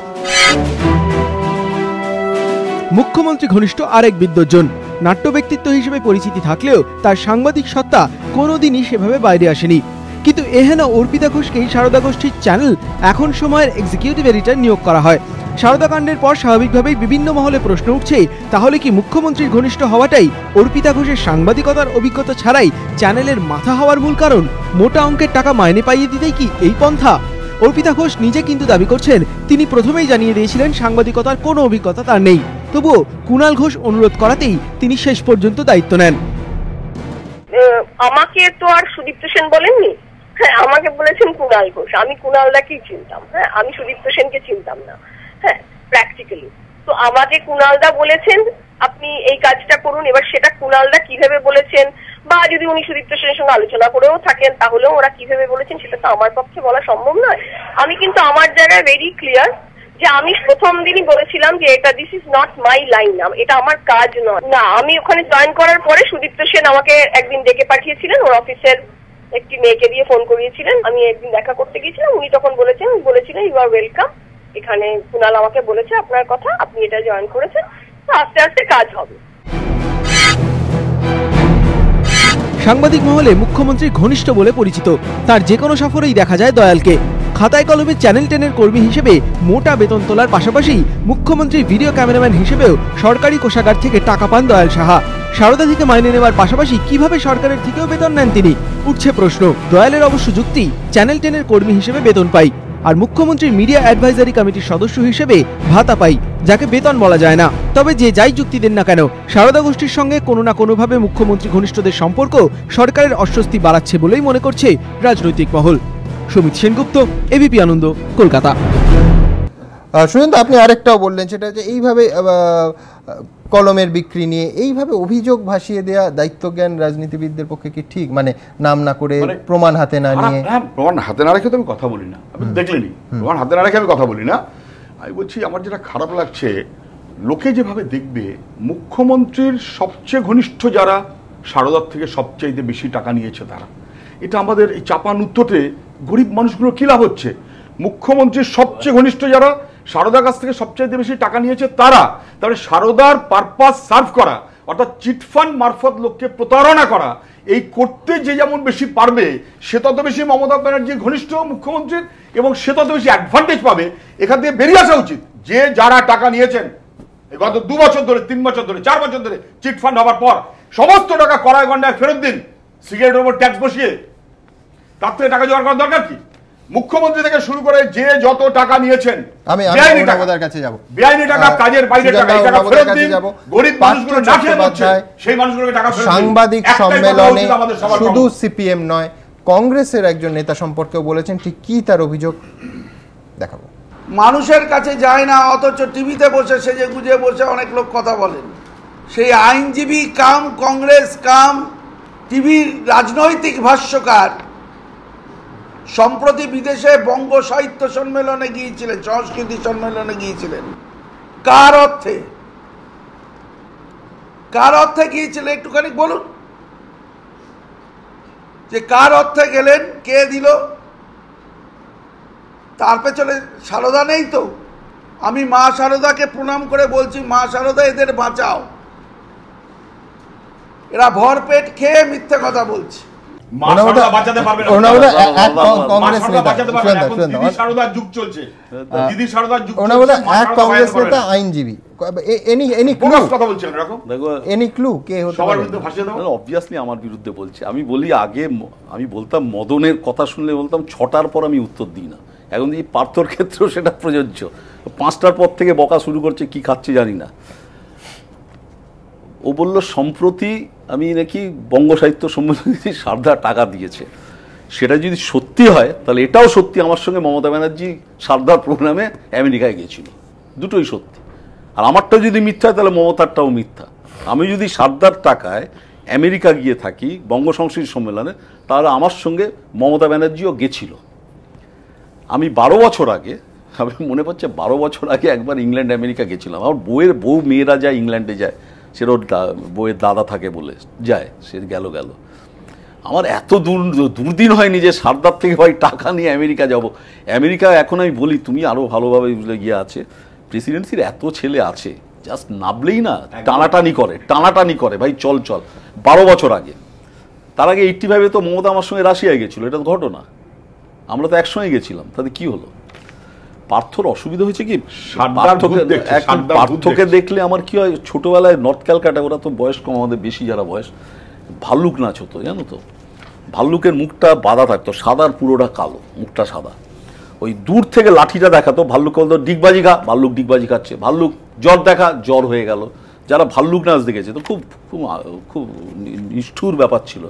মুখ্যমন্ত্রী ঘনিষ্ঠ আরেক বিদ্বজ্জন, নাট্য ব্যক্তিত্ব হিসেবে পরিচিতি থাকলেও তার সাংবাদিক সত্তা কোনোদিনই সেভাবে বাইরে আসেনি। কিন্তু এহেন অর্পিতা ঘোষকেই সারদা গোষ্ঠীর চ্যানেল এখন সময়ের এক্সিকিউটিভ এডিটর নিয়োগ করা হয়। সারদা কাণ্ডের পর স্বাভাবিকভাবেই বিভিন্ন মহলে প্রশ্ন উঠছে, তাহলে কি মুখ্যমন্ত্রীর ঘনিষ্ঠ হওয়াটাই অর্পিতা ঘোষের সাংবাদিকতার অভিজ্ঞতা ছাড়াই চ্যানেলের মাথা হওয়ার মূল কারণ? মোটা অঙ্কের টাকা মাইনে পাইয়ে দিতেই কি এই পন্থা? অর্পিতা ঘোষ নিজে কিন্তু দাবি করছেন তিনি প্রথমেই জানিয়ে দিয়েছিলেন সাংবাদিকতার কোনো অভিজ্ঞতা তার নেই। তবুও কুণাল ঘোষ অনুরোধ করাতেই তিনি শেষ পর্যন্ত দায়িত্ব নেন। আমাকে তো আর সুদীপ্ত সেন বলেননি, হ্যাঁ আমাকে বলেছেন কুণাল ঘোষ। আমি কুণালদাকেই চিনতাম, হ্যাঁ আমি সুদীপ্ত সেনকে চিনতাম না, হ্যাঁ প্র্যাকটিক্যালি। তো আমাকে কুণালদা বলেছেন আপনি এই কাজটা করুন। এবার সেটা কুণালদা কিভাবে বলেছেন, বা যদি উনি সুদীপ্ত সেনের সঙ্গে আলোচনা করেও থাকেন তাহলেও ওরা কিভাবে বলেছেন সেটা তো আমার পক্ষে বলা সম্ভব নয়। আমি কিন্তু আমার জায়গায় ভেরি ক্লিয়ার যে আমি প্রথম দিনই বলেছিলাম যে এটা this is not my line, এটা আমার কাজ নয়। না, আমি ওখানে জয়েন করার পরে সুদীপ্ত সেন আমাকে একদিন ডেকে পাঠিয়েছিলেন, ওর অফিসের একটি মেয়েকে দিয়ে ফোন করিয়েছিলেন। আমি একদিন দেখা করতে গিয়েছিলাম, উনি তখন বলেছিলেন ইউ আর ওয়েলকাম, এখানে কুণাল আমাকে বলেছে আপনার কথা, আপনি এটা জয়েন করেছেন, তো আস্তে আস্তে কাজ হবে। সাংবাদিক মহলে মুখ্যমন্ত্রী ঘনিষ্ঠ বলে পরিচিত, তার যে কোনো সফরেই দেখা যায় দয়ালকে। খাতায় কলমে চ্যানেল 10-এর কর্মী হিসেবে মোটা বেতন তোলার পাশাপাশি মুখ্যমন্ত্রীর ভিডিও ক্যামেরাম্যান হিসেবেও সরকারি কোষাগার থেকে টাকা পান দয়াল সাহা। সারদা থেকে মাইনে নেওয়ার পাশাপাশি কিভাবে সরকারের থেকেও বেতন নেন তিনি? উঠছে প্রশ্ন। দয়ালের অবশ্য যুক্তি, চ্যানেল 10-এর কর্মী হিসেবে বেতন পাই, আর মুখ্যমন্ত্রীর মিডিয়া অ্যাডভাইজারি কমিটির সদস্য হিসেবে ভাতা পাই, যাকে বেতন বলা যায় না। তবে যে যাই যুক্তি দেন না কেন, সারদা গোষ্ঠীর সঙ্গে কোনো না কোনোভাবে মুখ্যমন্ত্রী ঘনিষ্ঠদের সম্পর্ক সরকারের অস্বস্তি বাড়াচ্ছে বলেই মনে করছে রাজনৈতিক মহল। সুমিত সেনগুপ্ত, এবিপি আনন্দ, কলকাতা। সুরেন্দ্র, আপনি আরেকটাও বললেন, সেটা হচ্ছে এইভাবে কলমের বিক্রি নিয়ে এইভাবে অভিযোগ ভাসিয়ে দেয়া দায়িত্বজ্ঞান রাজনীতিবিদদের পক্ষে কি ঠিক? মানে নাম না করে, প্রমাণ হাতে না নিয়ে। প্রমাণ হাতে না রেখে তো আমি কথা বলি না, আপনি দেখলেনি, প্রমাণ হাতে না রেখে আমি কথা বলি না। আমি বলছি আমার যেটা খারাপ লাগছে, লোকে যেভাবে দেখবে মুখ্যমন্ত্রীর সবচেয়ে ঘনিষ্ঠ যারা সারদার থেকে সবচেয়ে বেশি টাকা নিয়েছে তারা, এটা আমাদের এই চাপান উত্তরে গরিব মানুষগুলো কি লাভ হচ্ছে? মুখ্যমন্ত্রীর সবচেয়ে ঘনিষ্ঠ যারা সারদার কাছ থেকে সবচেয়ে বেশি টাকা নিয়েছে তারা। তাহলে সারদার পারপাস সার্ভ করা, অর্থাৎ চিটফান্ড মারফত লোককে প্রতারণা করা, এই করতে যে যেমন বেশি পারবে সে তত বেশি মমতা ব্যানার্জির ঘনিষ্ঠ মুখ্যমন্ত্রীর, এবং সে তত বেশি অ্যাডভান্টেজ পাবে। এখান থেকে বেরিয়ে আসা উচিত যে যারা টাকা নিয়েছেন গত 2 বছর ধরে, 3 বছর ধরে, 4 বছর ধরে চিটফান্ড হওয়ার পর সমস্ত টাকা কড়ায় গন্ডায় ফেরত দিন, সিগারেটের উপর ট্যাক্স বসিয়ে। তার থেকে টাকা জোগাড় করার দরকার কি? মুখ্যমন্ত্রী থেকে শুরু করে যে যত টাকা নিয়েছেন, আমি ওনার কাছে যাব, বেআইনি টাকা, কাজের বাইরে টাকা, এই টাকা ফেরত দিন। গরিব মানুষগুলো না খেয়ে মরছে, সেই মানুষগুলোকে টাকা ফেরত দিন। সাংবাদিক সম্মেলনে শুধু সিপিএম নয়, কংগ্রেসের একজন নেতা সম্পর্কেও বলেছেন, ঠিক কি তার অভিযোগ দেখাবো। মানুষের কাছে যায় না, অথচ টিভিতে বসে সেজে গুজে বসে অনেক লোক কথা বলেন। সেই আইনজীবী কাম কংগ্রেস কাম টিভির রাজনৈতিক ভাষ্যকার সম্প্রতি বিদেশে বঙ্গ সাহিত্য সম্মেলনে গিয়েছিলেন, সংস্কৃতি সম্মেলনে গিয়েছিলেন। কার অর্থে গিয়েছিলেন একটুখানি বলুন, যে কার অর্থে গেলেন, কে দিল? তার পেছনে সারদা নেই তো? আমি মা সারদাকে প্রণাম করে বলছি, মা সারদা এদের বাঁচাও, এরা ভরপেট খেয়ে মিথ্যে কথা বলছে। আমার বিরুদ্ধে বলছে। আমি বলি, আগে আমি বলতাম মদনের কথা শুনলে বলতাম 6টার পর আমি উত্তর দিই না। এখন এই পার্থর ক্ষেত্রেও সেটা প্রযোজ্য। 5টার পর থেকে বকা শুরু করছে, কি খাচ্ছে জানি না। ও বলল সম্প্রতি আমি নাকি বঙ্গ সাহিত্য সম্মেলনে সারদা টাকা দিয়েছে। সেটা যদি সত্যি হয় তাহলে এটাও সত্যি, আমার সঙ্গে মমতা ব্যানার্জি সারদার প্রোগ্রামে আমেরিকায় গিয়েছিল, দুটোই সত্যি। আর আমারটা যদি মিথ্যা হয় তাহলে মমতারটাও মিথ্যা। আমি যদি সারদার টাকায় আমেরিকা গিয়ে থাকি বঙ্গ সংস্কৃতি সম্মেলনে, তাহলে আমার সঙ্গে মমতা ব্যানার্জিও গেছিল। আমি 12 বছর আগে, আমি মনে পড়ছে 12 বছর আগে একবার ইংল্যান্ড আমেরিকা গেছিলাম। আমার বউ মেয়েরা যায় ইংল্যান্ডে যায়, সেটা ওর বউয়ের দাদা থাকে বলে যায়, সে গেল। আমার এত দুর্দিন হয়নি যে সারদার থেকে ভাই টাকা নিয়ে আমেরিকা যাব। আমেরিকা এখন আমি বলি তুমি আরও ভালোভাবে গিয়ে আছে, প্রেসিডেন্সির এত ছেলে আছে, জাস্ট নাবলেই না টানাটানি করে ভাই চল 12 বছর আগে। তার আগে 85-এ তো মমতা আমার সঙ্গে রাশিয়ায় গেছিলো, এটা তো ঘটনা। আমরা তো একসঙ্গে গেছিলাম, তাতে কি হলো? পার্থর অসুবিধা হয়েছে কি, পার্থকে দেখলে আমার কি হয়, ছোটবেলায় নর্থ ক্যালকাটা, ওরা তো বয়স কম, আমাদের বেশি যারা বয়স, ভাল্লুক নাচ হতো জানো তো। ভাল্লুকের মুখটা বাঁধা থাকতো, সাদার পুরোটা কালো, মুখটা সাদা। ওই দূর থেকে লাঠিটা দেখাতো, ভাল্লুক বলতো ডিগবাজি খা, ভাল্লুক ডিগবাজি খাচ্ছে। ভাল্লুক জ্বর দেখা, জ্বর হয়ে গেল। যারা ভাল্লুক নাচ দেখেছে তো খুব খুব খুব নিষ্ঠুর ব্যাপার ছিল।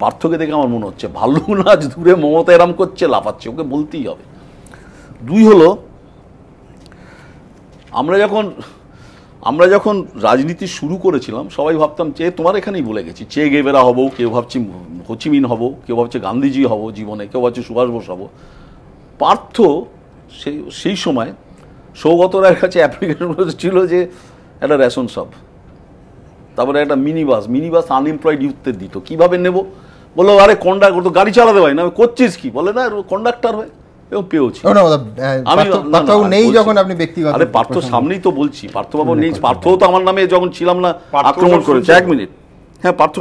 পার্থকে দেখে আমার মনে হচ্ছে ভাল্লুক নাচ দূরে মমতা এরাম করছে, লাফাচ্ছে, ওকে বলতেই হবে। 2 হলো, আমরা যখন রাজনীতি শুরু করেছিলাম সবাই ভাবতাম যে তোমার এখানেই বলে গেছি চে গেভেরা হব, কেউ ভাবছি হোচিমিন হব, কেউ ভাবছে গান্ধীজি হব জীবনে, কেউ ভাবছে সুভাষ বোস হব। পার্থ সেই সময় সৌগত রায়ের কাছে অ্যাপ্লিকেশন ছিল যে একটা রেশন শপ, তারপরে একটা মিনিবাস আনএমপ্লয়েড ইউথদের দিত। কীভাবে নেব? বললো আরে কন্ডাক্টর তো গাড়ি চালাতে পারি না। আমি করছিস কি? বলে না কন্ডাক্টর হয়, এবং পেয়েছি। আরে পার্থ সামনেই তো বলছি, পার্থবাবু নেই, পার্থও তো আমার নামে যখন ছিলাম না আক্রমণ করেছে। 1 মিনিট, হ্যাঁ পার্থ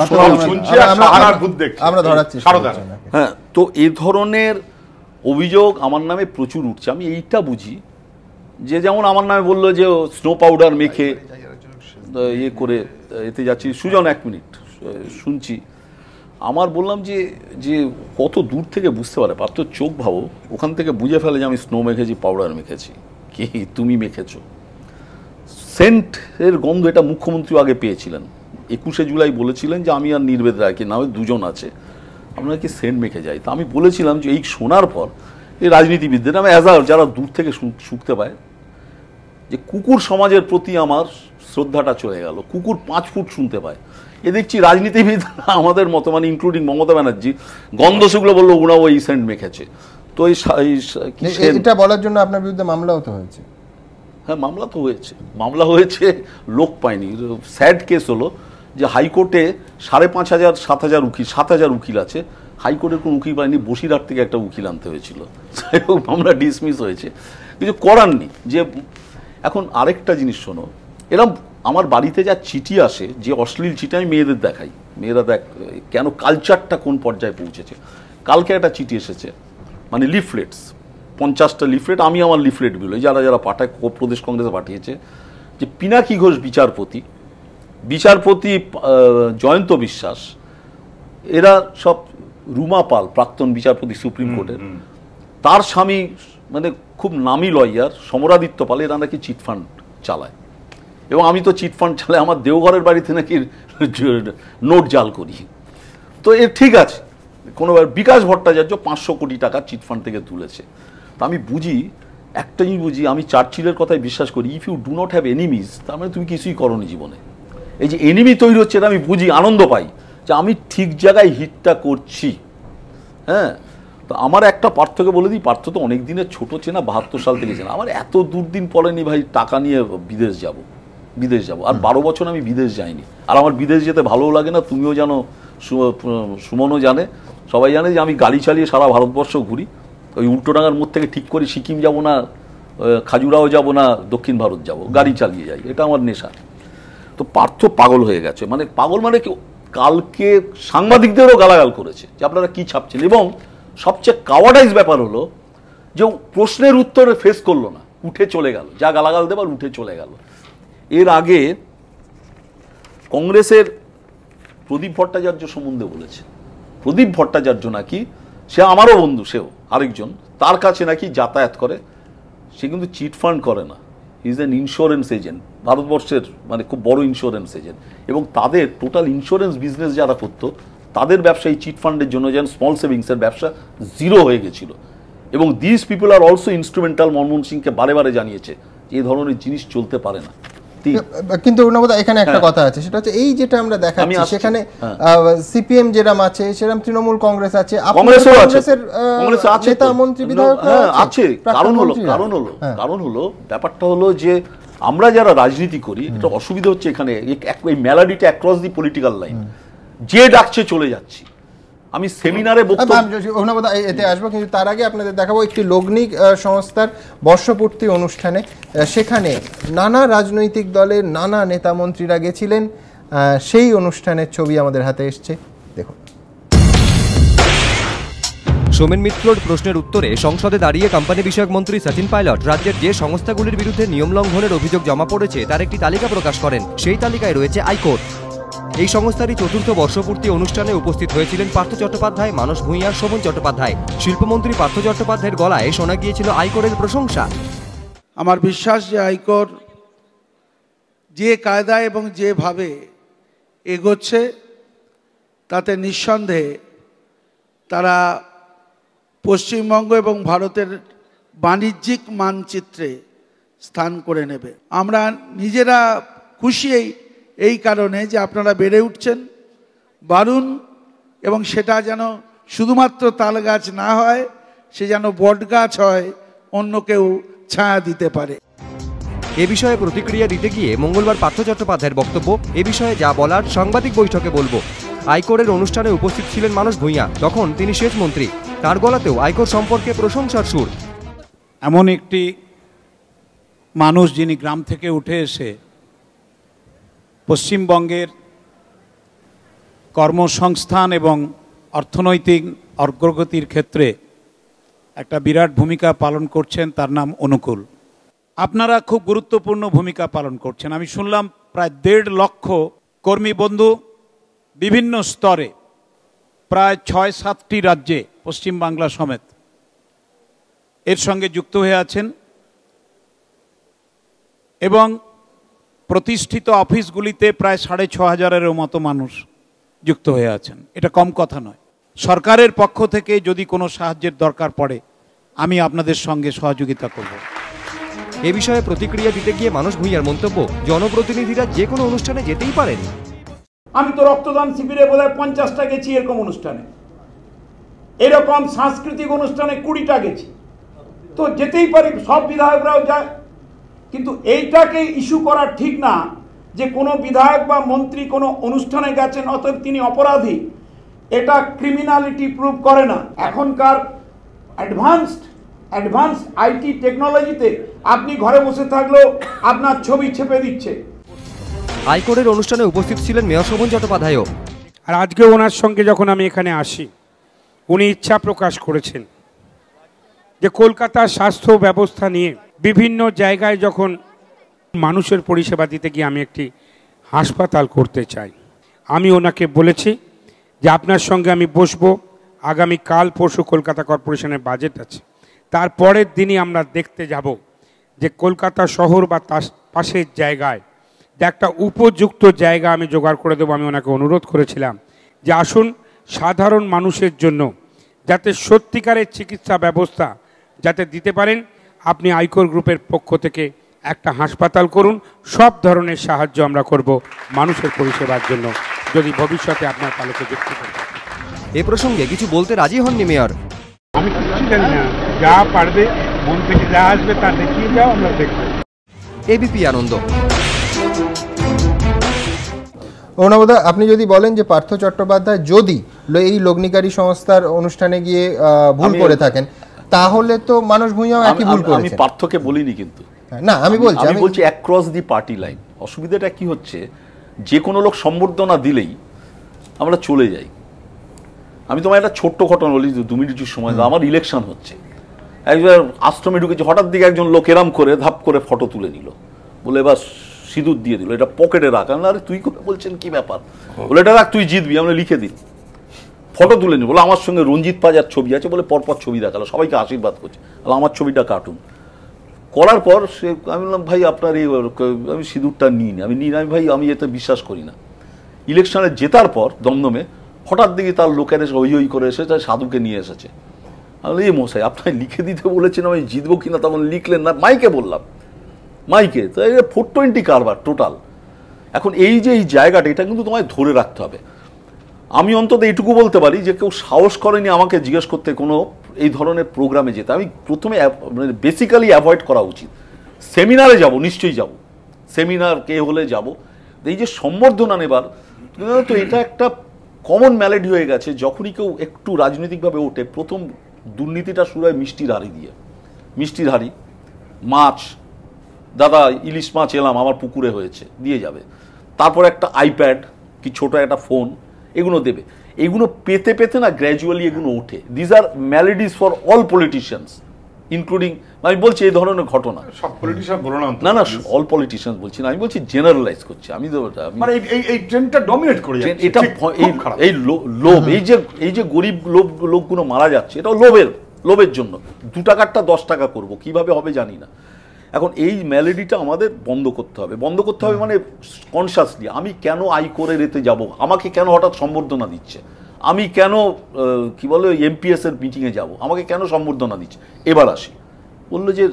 হ্যাঁ। তো এই ধরনের অভিযোগ আমার নামে প্রচুর উঠছে। আমি এইটা বুঝি যে যেমন আমার নামে বললো যে স্নো পাউডার মেখে ইয়ে করে এতে যাচ্ছি। সুজন 1 মিনিট শুনছি। আমার বললাম যে কত দূর থেকে বুঝতে পারে পার্থ, চোখ ভাবো, ওখান থেকে বুঝে ফেলে যে আমি স্নো মেখেছি, পাউডার মেখেছি, কি তুমি মেখেছো। সেন্টের গন্ধ এটা মুখ্যমন্ত্রী আগে পেয়েছিলেন। 21শে জুলাই বলেছিলেন যে আমি আর নির্বেদ রায়কে নামে 2 জন আছে, আপনারা কি সেন্ট মেখে যাই। তা আমি বলেছিলাম যে এই শোনার পর এই রাজনীতিবিদদের আমি যারা দূর থেকে শুনতে পায় যে কুকুর সমাজের প্রতি আমার শ্রদ্ধাটা চলে গেল। কুকুর 5 ফুট শুনতে পায়। এ দেখছি রাজনীতিবিদ আমাদের মতো, মানে ইনক্লুডিং মমতা ব্যানার্জি, গন্ধ সেগুলো বললো ওনাও এই সেন্ট মেখেছে। তো এটা বলার জন্য আপনার বিরুদ্ধে মামলাও তো হয়েছে। হ্যাঁ মামলা হয়েছে, লোক পায়নি। স্যাড কেস হলো যে হাইকোর্টে 5,500 7,000 উকিল আছে, হাইকোর্টের কোনো উকিল পায়নি, বসিরহাট থেকে একটা উকিল আনতে হয়েছিল। যাই হোক মামলা ডিসমিস হয়েছে। কিছু করার নেই। যে এখন আরেকটা জিনিস শোনো, এরকম আমার বাড়িতে যা চিঠি আসে, যে অশ্লীল চিঠি আমি মেয়েদের দেখাই, মেয়েরা দেখ কেন কালচারটা কোন পর্যায়ে পৌঁছেছে। কালকে একটা চিঠি এসেছে, মানে লিফলেটস, 50টা লিফলেট, আমি আমার লিফলেটগুলো যারা যারা পাঠায়, প্রদেশ কংগ্রেসে পাঠিয়েছে, যে পিনাকি ঘোষ বিচারপতি জয়ন্ত বিশ্বাস, এরা সব, রুমা পাল প্রাক্তন বিচারপতি সুপ্রিম কোর্টের, তার স্বামী মানে খুব নামি লয়ার সমরাদিত্য পাল, এরা নাকি চিটফান্ড চালায়। এবং আমি তো চিটফান্ড চালাই, আমার দেওঘরের বাড়িতে নাকি নোট জাল করি। তো এর ঠিক আছে, কোনো বিকাশ ভট্টাচার্য 500 কোটি টাকা চিটফান্ড থেকে তুলেছে। তো আমি বুঝি, একটা জিনিস বুঝি, আমি চার্চিলের কথায় বিশ্বাস করি, if you do not have enemies, তার মানে তুমি কিছুই করোনি জীবনে। এই যে এনিমি তৈরি হচ্ছে, এটা আমি বুঝি, আনন্দ পাই যে আমি ঠিক জায়গায় হিটটা করছি। হ্যাঁ, তো আমার একটা পার্থকে বলে দিই, পার্থ তো অনেক দিনের ছোট চেনা, 72 সাল থেকে চেনা, আমার এত দুর্দিন পড়েনি ভাই টাকা নিয়ে বিদেশ যাব। আর 12 বছর আমি বিদেশ যাইনি, আর আমার বিদেশ যেতে ভালোও লাগে না। তুমিও জানো, সুমনও জানে, সবাই জানে যে আমি গাড়ি চালিয়ে সারা ভারতবর্ষ ঘুরি। ওই উল্টোডাঙ্গার মোড় থেকে ঠিক করি সিকিম যাব না, খাজুরাও যাব না, দক্ষিণ ভারত যাব, গাড়ি চালিয়ে যাই, এটা আমার নেশা। তো পার্থ পাগল হয়ে গেছে, মানে পাগল মানে কি, কালকে সাংবাদিকদেরও গালাগাল করেছে যে আপনারা কি ছাপছেন। এবং সবচেয়ে কাওয়ার্ডাইজ ব্যাপার হলো যে প্রশ্নের উত্তরে ফেস করলো না, উঠে চলে গেল, যা গালাগাল দেবার উঠে চলে গেল। এর আগে কংগ্রেসের প্রদীপ ভট্টাচার্য সম্বন্ধে বলেছে, প্রদীপ ভট্টাচার্য নাকি, সে আমারও বন্ধু, সেও আরেকজন, তার কাছে নাকি যাতায়াত করে, সে কিন্তু চিটফান্ড করে না, he is an insurance agent, ভারতবর্ষের মানে খুব বড় ইন্স্যুরেন্স এজেন্ট। এবং তাদের টোটাল ইন্স্যুরেন্স বিজনেস যারা করতো, তাদের ব্যবসা এই চিটফান্ডের জন্য যেন স্মল সেভিংসের ব্যবসা জিরো হয়ে গেছিল। এবং this people are also instrumental, Manmohan সিংকে বারে বারে জানিয়েছে যে এই ধরনের জিনিস চলতে পারে না। কিন্তু এখানে একটা কথা আছে, সেটা হচ্ছে এই যেটা আমরা দেখাচ্ছি, সেখানে সিপিএম যেরকম আছে, সেরকম তৃণমূল কংগ্রেস আছে, কংগ্রেসের নেতা মন্ত্রী বিধায়করা আছে। কারণ হলো ব্যাপারটা হলো যে আমরা যারা রাজনীতি করি, এটা অসুবিধা হচ্ছে এখানে, এই মেলাডিটা অ্যাক্রস দি পলিটিক্যাল লাইন, যে ডাকছে চলে যাচ্ছি। আমি সেমিনারে এতে আসবো, কিন্তু তার আগে আপনাদের দেখাবো একটি লগ্নিক সংস্থার বর্ষপূর্তি অনুষ্ঠানে। সেখানে নানা রাজনৈতিক দলের নানা নেতা মন্ত্রীরা গেছিলেন, সেই অনুষ্ঠানের ছবি আমাদের হাতে এসছে, দেখুন। সোমেন মিত্রর প্রশ্নের উত্তরে সংসদে দাঁড়িয়ে কোম্পানি বিষয়ক মন্ত্রী সচিন পাইলট রাজ্যের যে সংস্থাগুলির বিরুদ্ধে নিয়ম লঙ্ঘনের অভিযোগ জমা পড়েছে তার একটি তালিকা প্রকাশ করেন। সেই তালিকায় রয়েছে আইকোর্ট। এই সংস্থারই 4র্থ বর্ষপূর্তি অনুষ্ঠানে উপস্থিত হয়েছিলেন পার্থ চট্টোপাধ্যায়, মানস ভূঁইয়া, শোভন চট্টোপাধ্যায়। শিল্পমন্ত্রী পার্থ চট্টোপাধ্যায়ের গলায় শোনা গিয়েছিল আইকোরের প্রশংসা। আমার বিশ্বাস যে আইকোর যে কায়দায় এবং যেভাবে এগোচ্ছে, তাতে নিঃসন্দেহে তারা পশ্চিমবঙ্গ এবং ভারতের বাণিজ্যিক মানচিত্রে স্থান করে নেবে। আমরা নিজেরা খুশি এই কারণে যে আপনারা বেড়ে উঠছেন, বাড়ুন, এবং সেটা যেন শুধুমাত্র তাল গাছ না হয়, সে যেন বট গাছ হয়, অন্য কেউ ছায়া দিতে পারে। এ বিষয়ে প্রতিক্রিয়া দিতে গিয়ে মঙ্গলবার পার্থ চট্টোপাধ্যায়ের বক্তব্য, এ বিষয়ে যা বলার সাংবাদিক বৈঠকে বলবো। আইকোরের অনুষ্ঠানে উপস্থিত ছিলেন মানস ভূঁইয়া, তখন তিনি সেচ মন্ত্রী, তার গলাতেও আইকোর সম্পর্কে প্রশংসার সুর। এমন একটি মানুষ যিনি গ্রাম থেকে উঠে এসে পশ্চিমবঙ্গের কর্মসংস্থান এবং অর্থনৈতিক অগ্রগতির ক্ষেত্রে একটা বিরাট ভূমিকা পালন করছেন, তার নাম অনুকূল। আপনারা খুব গুরুত্বপূর্ণ ভূমিকা পালন করছেন। আমি শুনলাম প্রায় 1.5 লক্ষ কর্মী বন্ধু বিভিন্ন স্তরে, প্রায় 6-7টি রাজ্যে, পশ্চিমবাংলা সমেত, এর সঙ্গে যুক্ত হয়ে আছেন। এবং প্রতিষ্ঠিত অফিসগুলিতে প্রায় 6,500-এর মতো মানুষ যুক্ত হয়ে আছেন। এটা কম কথা নয়। সরকারের পক্ষ থেকে যদি কোনো সাহায্যের দরকার পড়ে, আমি আপনাদের সঙ্গে সহযোগিতা করব। এ বিষয়ে প্রতিক্রিয়া দিতে গিয়ে মানস ভূঁইয়ার মন্তব্য, জনপ্রতিনিধিরা যে কোনো অনুষ্ঠানে যেতেই পারেন। আমি তো রক্তদান শিবিরে বোধহয় 50টা গেছি, এরকম অনুষ্ঠানে, এরকম সাংস্কৃতিক অনুষ্ঠানে 20টা গেছি, তো যেতেই পারি, সব বিধায়করাও যায়। কিন্তু এইটাকে ইস্যু করা ঠিক না যে কোনো বিধায়ক বা মন্ত্রী কোনো অনুষ্ঠানে গেছেন অতএব তিনি অপরাধী। এটা ক্রিমিনালিটি প্রুভ করে না। এখনকার অ্যাডভান্সড অ্যাডভান্স আইটি টেকনোলজিতে আপনি ঘরে বসে থাকলেও আপনার ছবি ছেপে দিচ্ছে। আইকোরের অনুষ্ঠানে উপস্থিত ছিলেন মেয়র শোভন চট্টোপাধ্যায়ও। আর আজকে ওনার সঙ্গে যখন আমি এখানে আসি, উনি ইচ্ছা প্রকাশ করেছেন যে কলকাতার স্বাস্থ্য ব্যবস্থা নিয়ে বিভিন্ন জায়গায় যখন মানুষের পরিষেবা দিতে গিয়ে আমি একটি হাসপাতাল করতে চাই। আমি ওনাকে বলেছি যে আপনার সঙ্গে আমি বসবো, আগামী কাল পরশু কলকাতা কর্পোরেশনের বাজেট আছে, তারপরের দিনই আমরা দেখতে যাব যে কলকাতা শহর বা তার পাশের জায়গায় যে একটা উপযুক্ত জায়গা আমি জোগাড় করে দেবো। আমি ওনাকে অনুরোধ করেছিলাম যে আসুন সাধারণ মানুষের জন্য যাতে সত্যিকারের চিকিৎসা ব্যবস্থা যাতে দিতে পারেন, আপনি আইকর গ্রুপের পক্ষ থেকে একটা হাসপাতাল করুন, সব ধরনের সাহায্য আমরা করব মানুষের পরিষেবার জন্য, যদি ভবিষ্যতে আপনার তালুকে যুক্ত করেন। এ প্রসঙ্গে কিছু বলতে রাজি হননি মেয়র। আমি কিছু জানি না, যা পারবে মন থেকে যা আসবে তা দেখিয়ে যাও, আমরা দেখব। এবিপি আনন্দ। অর্ণবদা, আপনি যদি বলেন যে পার্থ চট্টোপাধ্যায় যদি এই লগ্নিকারী সংস্থার অনুষ্ঠানে গিয়ে ভুল করে থাকেন, তাহলে তো মানুষ ভূঁইয়াও একই ভুল করেছে। আমি পার্থকে বলিনি কিন্তু, না আমি বলছি অ্যাক্রস দি পার্টি লাইন। অসুবিধাটা কি হচ্ছে, যে কোনো লোক সম্বর্ধনা দিলেই আমরা চলে যাই। আমি তোমার একটা ছোট্ট ঘটনা বলি, 2 মিনিটের সময় আমার ইলেকশন হচ্ছে, একবার আশ্রমে ঢুকেছি, হঠাৎ দিকে একজন লোক এরাম করে ধাপ করে ফটো তুলে নিল, বলে এবার সিঁদুর দিয়ে দিল, এটা পকেটে রাখ। আরে তুই করে বলছেন কি ব্যাপার, বলে এটা রাখ, তুই জিতবি, আমরা লিখে দিই। ফটো তুলে নি, বলে আমার সঙ্গে রঞ্জিত পাজার ছবি আছে, বলে পরপর ছবি দেখালো, সবাইকে আশীর্বাদ করছে, বলে আমার ছবিটা কাটুন। করার পর সে, আমি বললাম ভাই আপনার এই, আমি সিঁদুরটা নিই না, আমি ভাই আমি এতে বিশ্বাস করি না। ইলেকশনে জেতার পর দমদমে হঠাৎ দিকে তার লোকের এসে ওই করে এসেছে, সাধুকে নিয়ে এসেছে। আমি এই মশাই আপনার লিখে দিতে বলেছেন, আমি জিতবো কিনা, তখন লিখলেন না, মাইকে বললাম, মাইকে। তো 420 কারবার টোটাল। এখন এই যে এই জায়গাটা, এটা কিন্তু তোমায় ধরে রাখতে হবে। আমি অন্তত এইটুকু বলতে পারি যে কেউ সাহস করেনি আমাকে জিজ্ঞেস করতে কোনো এই ধরনের প্রোগ্রামে যেতে। আমি প্রথমে বেসিক্যালি অ্যাভয়েড করা উচিত। সেমিনারে যাব, নিশ্চয়ই যাব, সেমিনার কে হলে যাব। এই যে সম্বর্ধনা নেবার, তো এটা একটা কমন ম্যালেডি হয়ে গেছে। যখনই কেউ একটু রাজনৈতিকভাবে ওঠে, প্রথম দুর্নীতিটা শুরু হয় মিষ্টির হাড়ি দিয়ে। মিষ্টির হাড়ি, মাছ, দাদা ইলিশ মাছ এলাম আমার পুকুরে হয়েছে, দিয়ে যাবে। তারপর একটা আইপ্যাড কি ছোট একটা ফোন, এগুলো দেবে। এগুলো পেতে পেতে না গ্র্যাজুয়ালি এগুলো ওঠে। These are maladies for all politicians, including, আমি বলছি এই ধরনের ঘটনা সব পলিটিশিয়ান বলো না, না না অল পলিটিশিয়ানস বলছি না, আমি বলছি জেনারেলাইজ করছি। আমি তো মানে এই ট্রেন্ডটা ডমিনেট করে যাচ্ছে, এটা এই লোভ, এই যে গরিব লোকগুলো মারা যাচ্ছে, এটাও লোভের জন্য। 2 টাকারটা 10 টাকা করবো, কিভাবে হবে জানি না। এখন এই ম্যালেডিটা আমাদের বন্ধ করতে হবে মানে কনসাসলি। আমি কেন আইকোরের এতে যাব, আমাকে কেন হঠাৎ সম্বর্ধনা দিচ্ছে, আমি কেন কি বলে এমপিএস এর মিটিংয়ে যাব, আমাকে কেন সম্বর্ধনা দিচ্ছে। এবার আসি, বললো যে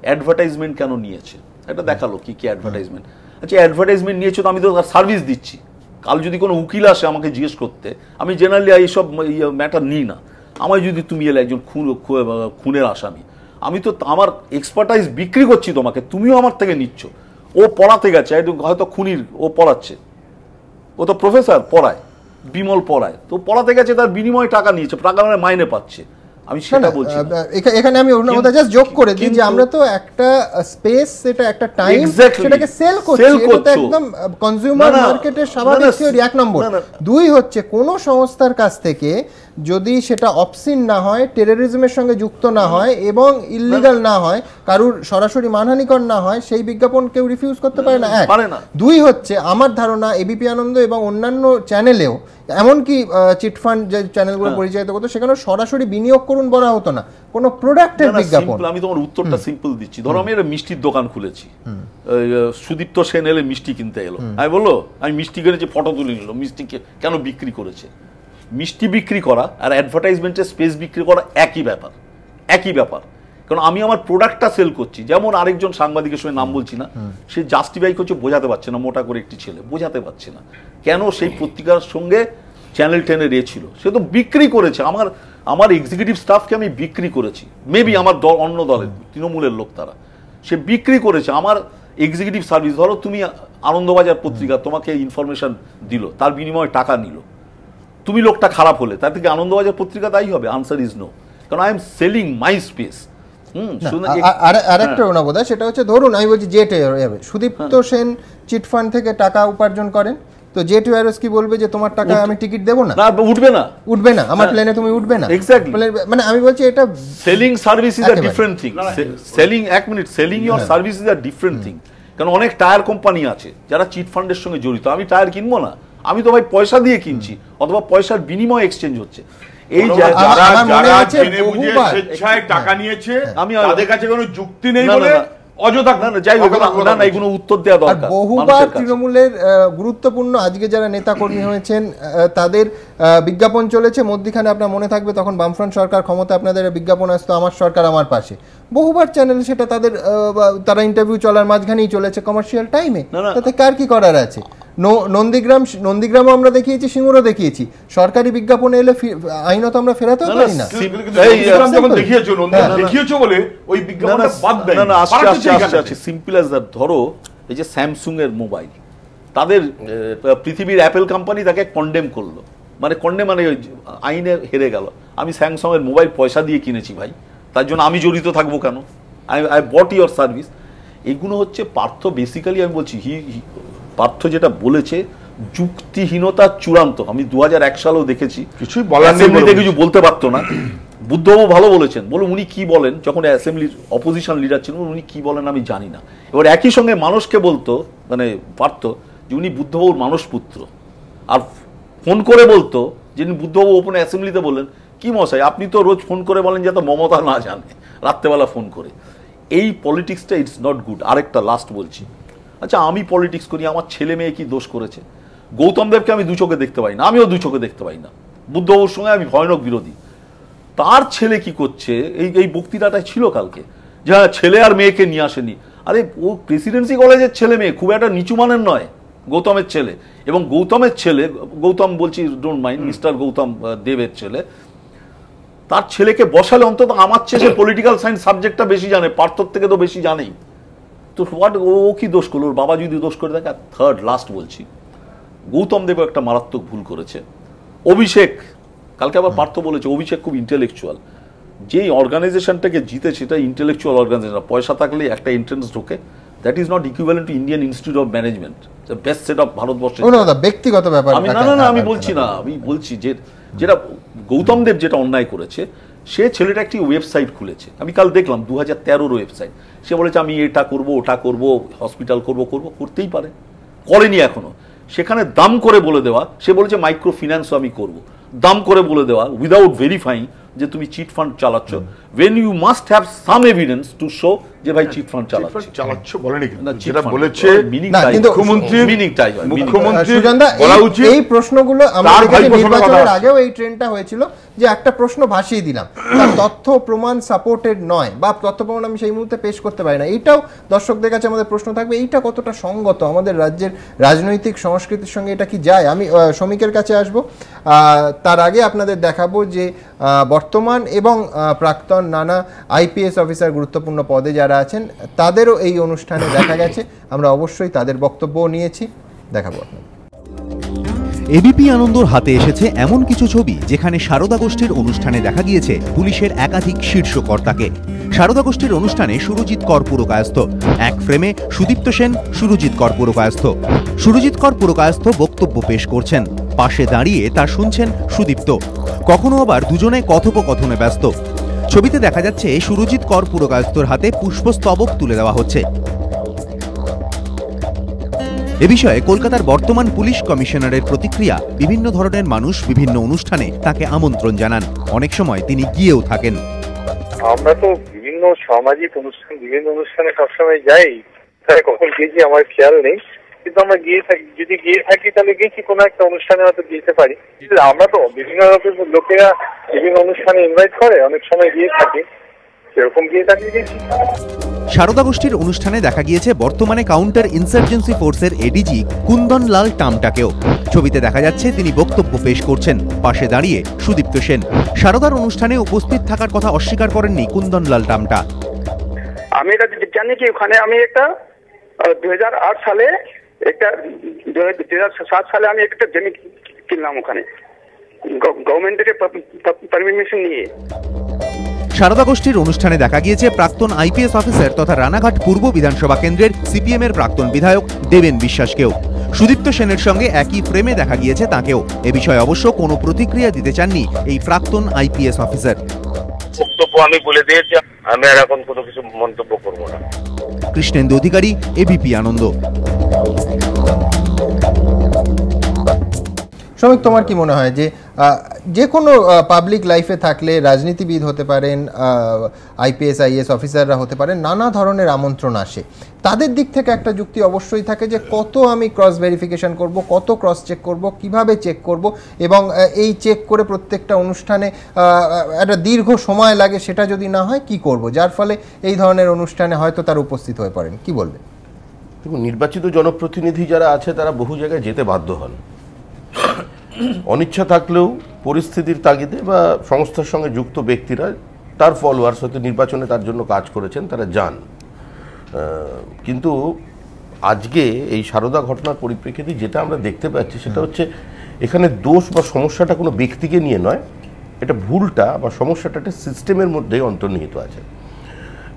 অ্যাডভার্টাইজমেন্ট কেন নিয়েছে, এটা দেখালো কি কি অ্যাডভার্টাইজমেন্ট। আচ্ছা অ্যাডভার্টাইজমেন্ট নিয়েছে তো আমি তো তার সার্ভিস দিচ্ছি। কাল যদি কোনো উকিল আসে আমাকে জিজ্ঞেস করতে, আমি জেনারেলি এইসব ম্যাটার নিই না। আমায় যদি তুমি এলে একজন খুনের আসামি, আমি তো আমার এক্সপার্টাইজ বিক্রি করছি তোমাকে, তুমিও আমার থেকে নিচ্ছ। ও পড়াতে গেছে, হয়তো খুনির ও পড়াচ্ছে, ও তো প্রফেসর পড়ায়, বিমল পড়ায়, তো পড়াতে গেছে, তার বিনিময়ে টাকা নিয়েছে, টাকা মানে মাইনে পাচ্ছে। আমি সেটা বলছি। এখানে আমি ওটা জাস্ট যোগ করে দিই যে আমরা তো একটা স্পেস, এটা একটা টাইম, সেটাকে সেল করছি, এটা একদম কনজিউমার মার্কেটের স্বাভাবিক থিওরি। 1 নম্বর। 2 হচ্ছে কোন সংস্থার কাছ থেকে যদি সেটা অবসিন না হয়, টেররিজমের সঙ্গে যুক্ত না হয় এবং ইললিগাল না হয়, কারুর সরাসরি মানহানিকর না হয়, সেই বিজ্ঞাপন কেউ রিফিউজ করতে পারে না। 1। 2 হচ্ছে আমার ধারণা এবিপি আনন্দ এবং অন্যান্য চ্যানেলেও, এমনকি চিটফান্ড যে চ্যানেলগুলো পরিচালিত করতো, সেখানে সরাসরি বিনিয়োগ করুন বলা হতো না, কোনো প্রোডাক্টের বিজ্ঞাপন। আমি তোমার উত্তরটা সিম্পল দিচ্ছি। ধরো আমি একটা মিষ্টির দোকান খুলেছি, সুদীপ্ত সেন এলে মিষ্টি কিনতে এলো, আমি বললো আমি মিষ্টি কিনেছি, ফটো তুলে নিল, মিষ্টিকে কেন বিক্রি করেছে। মিষ্টি বিক্রি করা আর অ্যাডভার্টাইজমেন্টের স্পেস বিক্রি করা একই ব্যাপার। কারণ আমি আমার প্রোডাক্টটা সেল করছি। যেমন আরেকজন সাংবাদিকের সঙ্গে নাম বলছি না, সে জাস্টিফাই করছে, বোঝাতে পারছে না, মোটা করে একটি ছেলে বোঝাতে পারছে না কেন সেই পত্রিকার সঙ্গে চ্যানেল 10-এর ছিল। সে তো বিক্রি করেছে, আমার এক্সিকিউটিভ স্টাফকে আমি বিক্রি করেছি, মেবি আমার অন্য দলের তৃণমূলের লোক, তারা সে বিক্রি করেছে আমার এক্সিকিউটিভ সার্ভিস। ধরো তুমি আনন্দবাজার পত্রিকা তোমাকে ইনফরমেশন দিল, তার বিনিময়ে টাকা নিল, তুমি লোকটা খারাপ হলে তার থেকে আনন্দবাজার পত্রিকা দায়ী হবে? আনসার ইজ নো, কারণ I am selling my space. আরেকটা ওনাবোধা, সেটা হচ্ছে ধরুন আমি বলছি jet Airways, Sudipta Sen chit fund থেকে টাকা উপার্জন করেন, তো জেট এয়ারওয়েজ কি বলবে যে তোমার টাকা আমি টিকিট দেবো না? উঠবে না আমার প্লেনে, তুমি উঠবে না। মানে আমি বলছি এটা selling service is a different thing. Selling, এক minute, selling your service is a different thing. কারণ অনেক টায়ার কোম্পানি আছে যারা চিট ফান্ডের সঙ্গে জড়িত। আমি টায়ার কিনবো না, আমি তো ভাই পয়সা দিয়ে কিনছি, অথবা পয়সার বিনিময় এক্সচেঞ্জ হচ্ছে। এই টাকা নিয়েছে তাদের কাছে কোনো যুক্তি নেই বলে অযথা যাই হোক না, এগুলো উত্তর দেওয়া দরকার। বহুবার তৃণমূলের গুরুত্বপূর্ণ আজকে যারা নেতা কর্মী হয়েছেন তাদের বিজ্ঞাপন চলেছে, মধ্যখানে আপনার মনে থাকবে তখন বামফ্রন্ট সরকার ক্ষমতা, আপনাদের বিজ্ঞাপন আসতো আমার সরকার আমার পাশে, বহুবার চ্যানেল সেটা তারা ইন্টারভিউ চলার মাঝখানেই চলেছে কমার্শিয়াল টাইমে, তাতে কার কি করার আছে? নন্দীগ্রামও আমরা দেখিয়েছি, সিঙ্গুরও দেখিয়েছি, সরকারি বিজ্ঞাপনে এলে আইনত আমরা ফেরাতেও পারি না। Simple as that. ধরো এই যে স্যামসুং এর মোবাইল, তাদের পৃথিবীর অ্যাপেল কোম্পানি তাকে কন্ডেম করলো, মানে আইনে হেরে গেল। আমি স্যামসং এর মোবাইল পয়সা দিয়ে কিনেছি ভাই, তার জন্য আমি জড়িত থাকবো কেন? I bought your service. এগুলো হচ্ছে পার্থ, বেসিক্যালি আমি বলছি পার্থ যেটা বলেছে যুক্তিহীনতা চূড়ান্ত। আমি 2001 সালেও দেখেছি, কিছুই কিছু বলতে পারতো না। বুদ্ধবাবু ভালো বলেছেন, বলুন উনি কি বলেন, যখন অ্যাসেম্বলির অপোজিশন লিডার ছিলেন উনি কি বলেন আমি জানি না। এবার একই সঙ্গে মানুষকে বলতো, মানে পার্থ, যে উনি বুদ্ধবাবুর মানসপুত্র, আর ফোন করে বলতো, যে বুদ্ধবাবু ওপেন অ্যাসেম্বলিতে বললেন, কি মশাই আপনি তো রোজ ফোন করে বলেন যাতে মমতা না জানে, রাত্রেবেলা ফোন করে। এই পলিটিক্সটা ইটস নট গুড। আরেকটা লাস্ট বলছি, আচ্ছা আমি পলিটিক্স করি, আমার ছেলে মেয়ে কি দোষ করেছে? গৌতম দেবকে আমি দু চোখে দেখতে পাই না, আমিও দু চোখে দেখতে পাই না, বুদ্ধবাবুর সঙ্গে আমি ভয়ানক বিরোধী। তার ছেলে কি করছে? এই বক্তৃতাটা ছিল কালকে, যে ছেলে আর মেয়েকে নিয়ে আসেনি। আরে ও প্রেসিডেন্সি কলেজের ছেলে মেয়ে, খুব একটা নিচু মানের নয় গৌতমের ছেলে। এবং গৌতমের ছেলে, গৌতম বলছি ডোন্ট মাইন্ড, মিস্টার গৌতম দেবের ছেলে, তার ছেলেকে বসালে অন্তত আমার চেয়ে পলিটিক্যাল সায়েন্স সাবজেক্টটা বেশি জানে, পার্থর থেকে তো বেশি জানেই। তো হোয়াট, ও কি দোষ করলো? ওর বাবা যদি দোষ করে থাকে। থার্ড লাস্ট বলছি, গৌতম দেব একটা মারাত্মক ভুল করেছে। অভিষেক, কালকে আবার পার্থ বলেছে অভিষেক খুব ইন্টেলেকচুয়াল। যেই অর্গানাইজেশনটাকে জিতে সেটা ইন্টেলেকচুয়াল অর্গানাইজেশন, পয়সা থাকলে একটা এন্ট্রেন্স ঢোকে, that is not equivalent to Indian institute of management, the best set of ভারতবর্ষের। ব্যক্তিগত ব্যাপার আমি না আমি বলছি না, আমি বলছি যে যেটা গৌতম দেব যেটা অন্যায় করেছে, সে ছেলেটা একটি ওয়েবসাইট খুলেছে, আমি কাল দেখলাম 2013 ওয়েবসাইট। সে বলেছে আমি এটা করব ওটা করব, হসপিটাল করব, করতেই পারে, করেনি এখনো। সেখানে দাম করে বলে দেওয়া, সে বলেছে মাইক্রো ফিন্যান্সও আমি করব, দাম করে বলে দেওয়া উইদাউট ভেরিফাইং যে তুমি চিট ফান্ড চালাচ্ছ, when you must have some evidence to show যে ভাই চিট ফান্ড চালাচ্ছ বলেনি, যেটা বলেছে মুখ্যমন্ত্রী বলা উচিত। এই প্রশ্নগুলো আমাদের নির্বাচনের আগেও এই ট্রেন্ডটা হয়েছিল, যে একটা প্রশ্ন ভাসিয়ে দিলাম, তার তথ্য প্রমাণ সাপোর্টেড নয়, বা তথ্য প্রমাণ আমি সেই মুহূর্তে পেশ করতে পারি না। এইটাও দর্শকদের কাছে আমাদের প্রশ্ন থাকবে, এইটা কতটা সঙ্গত আমাদের রাজ্যের রাজনৈতিক সংস্কৃতির সঙ্গে, এটা কি যায়? আমি শ্রমিকের কাছে আসব, তার আগে আপনাদের দেখাবো যে বর্তমান এবং প্রাক্তন নানা আইপিএস অফিসার গুরুত্বপূর্ণ পদে যারা আছেন তাদেরও এই অনুষ্ঠানে দেখা গেছে, আমরা অবশ্যই তাদের বক্তব্যও নিয়েছি, দেখাবো আপনাদের। এবিপি আনন্দর হাতে এসেছে এমন কিছু ছবি যেখানে সারদা গোষ্ঠীর অনুষ্ঠানে দেখা গিয়েছে পুলিশের একাধিক শীর্ষ কর্তাকে। সারদা গোষ্ঠীর অনুষ্ঠানে সুরজিৎ কর পুরকায়স্থ, এক ফ্রেমে সুদীপ্ত সেন, সুরজিৎ কর পুরকায়স্থ। সুরজিৎ কর পুরকায়স্থ বক্তব্য পেশ করছেন, পাশে দাঁড়িয়ে তা শুনছেন সুদীপ্ত, কখনো আবার দুজনে কথোপকথনে ব্যস্ত। ছবিতে দেখা যাচ্ছে সুরজিৎ কর পুরকায়স্থর হাতে পুষ্পস্তবক তুলে দেওয়া হচ্ছে। এ বিষয়ে কলকাতার বর্তমান পুলিশ কমিশনারের প্রতিক্রিয়া, বিভিন্ন ধরনের মানুষ বিভিন্ন অনুষ্ঠানে তাকে আমন্ত্রণ জানান, অনেক সময় তিনি গিয়েও থাকেন। আমরা তো বিভিন্ন সামাজিক অনুষ্ঠান, বিভিন্ন অনুষ্ঠানে সবসময় যাই, তাই কখন গিয়েছি আমার খেয়াল নেই, কিন্তু আমরা গিয়ে থাকি, যদি গিয়ে থাকি তাহলে গেছি কোনো একটা অনুষ্ঠানে হয়তো যেতে পারি। আমরা তো বিভিন্ন রকমের লোকেরা বিভিন্ন অনুষ্ঠানে ইনভাইট করে, অনেক সময় গিয়ে থাকি, সেরকম গিয়ে থাকি গেছি। সারদা গোষ্ঠীর অনুষ্ঠানে দেখা গিয়েছে বর্তমানে কাউন্টার ইনসার্জেন্সি ফোর্সের এডিজি কুন্দন লাল টামটাকেও। ছবিতে দেখা যাচ্ছে তিনি বক্তব্য পেশ করছেন, পাশে দাঁড়িয়ে সুদীপ্ত সেন। সারদার অনুষ্ঠানে উপস্থিত থাকার কথা অস্বীকার করেননি কুন্দন লাল টামটা। আমি এটা জানি কি ওখানে আমি একটা 2008 সালে একটা 2007 সালে আমি একটা জমি কিনলাম ওখানে, গভর্নমেন্ট থেকে পারমিশন নিয়ে। সারদা গোষ্ঠীর অনুষ্ঠানে দেখা গিয়েছে প্রাক্তন আইপিএস অফিসার তথা রানাঘাট পূর্ব বিধানসভা কেন্দ্রের সিপিএম এর প্রাক্তন বিধায়ক দেবেন বিশ্বাসকেও। সুদীপ্ত সেনের সঙ্গে একই ফ্রেমে দেখা গিয়েছে তাঁকেও। এ বিষয়ে অবশ্য কোনো প্রতিক্রিয়া দিতে চাননি এই প্রাক্তন আইপিএস অফিসার। বক্তব্য আমি বলে দিয়েছি, আমি আর এখন কোনো কিছু মন্তব্য করবো না। কৃষ্ণেন্দু অধিকারী, এবিপি আনন্দ। শ্রমিক, তোমার কি মনে হয় যে কোনো পাবলিক লাইফে থাকলে রাজনীতিবিদ হতে পারেন, আইপিএস আইএস অফিসাররা হতে পারেন, নানা ধরনের আমন্ত্রণ আসে, তাদের দিক থেকে একটা যুক্তি অবশ্যই থাকে যে কত আমি ক্রস ভেরিফিকেশন করব, কত ক্রস চেক করব, কিভাবে চেক করব, এবং এই চেক করে প্রত্যেকটা অনুষ্ঠানে একটা দীর্ঘ সময় লাগে, সেটা যদি না হয় কি করব, যার ফলে এই ধরনের অনুষ্ঠানে হয়তো তারা উপস্থিত হয়ে পড়েন। কি বলবেন? দেখুন, নির্বাচিত জনপ্রতিনিধি যারা আছে তারা বহু জায়গায় যেতে বাধ্য হন, অনিচ্ছা থাকলেও পরিস্থিতির তাগিদে বা সংস্থার সঙ্গে যুক্ত ব্যক্তিরা, তার ফলোয়ার্স হয়তো নির্বাচনে তার জন্য কাজ করেছেন, তারা যান। কিন্তু আজকে এই সারদা ঘটনার পরিপ্রেক্ষিতে যেটা আমরা দেখতে পাচ্ছি সেটা হচ্ছে এখানে দোষ বা সমস্যাটা কোনো ব্যক্তিকে নিয়ে নয়, এটা ভুলটা বা সমস্যাটা একটা সিস্টেমের মধ্যেই অন্তর্নিহিত আছে।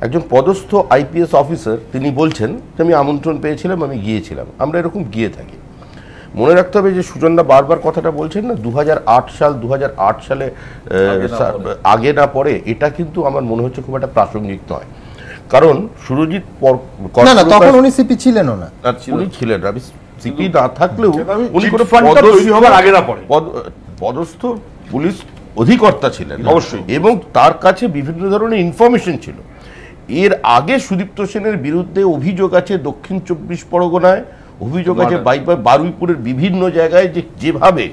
একজন পদস্থ আইপিএস অফিসার তিনি বলছেন যে আমি আমন্ত্রণ পেয়েছিলাম, আমি গিয়েছিলাম। আমরা এরকম গিয়ে থাকি। মনে রাখতে হবে যে সুজনদা বারবার কথাটা বলছেন না, 2008 সাল, 2008 সালে আগে না পরে, এটা কিন্তু আমার মনে হচ্ছে খুব একটা প্রাসঙ্গিক নয়। কারণ সুরজিৎ তখন উনি সিপি ছিলেন না, উনি ছিলেন, সিপি না থাকলেও উনি কোনো পদস্থ পুলিশ অধিকর্তা ছিলেন অবশ্যই, এবং তার কাছে বিভিন্ন ধরনের ইনফরমেশন ছিল। এর আগে সুদীপ্ত সেনের বিরুদ্ধে অভিযোগ আছে দক্ষিণ 24 পরগনায়, অভিযোগ আছে বারুইপুরের বিভিন্ন জায়গায়, যেভাবে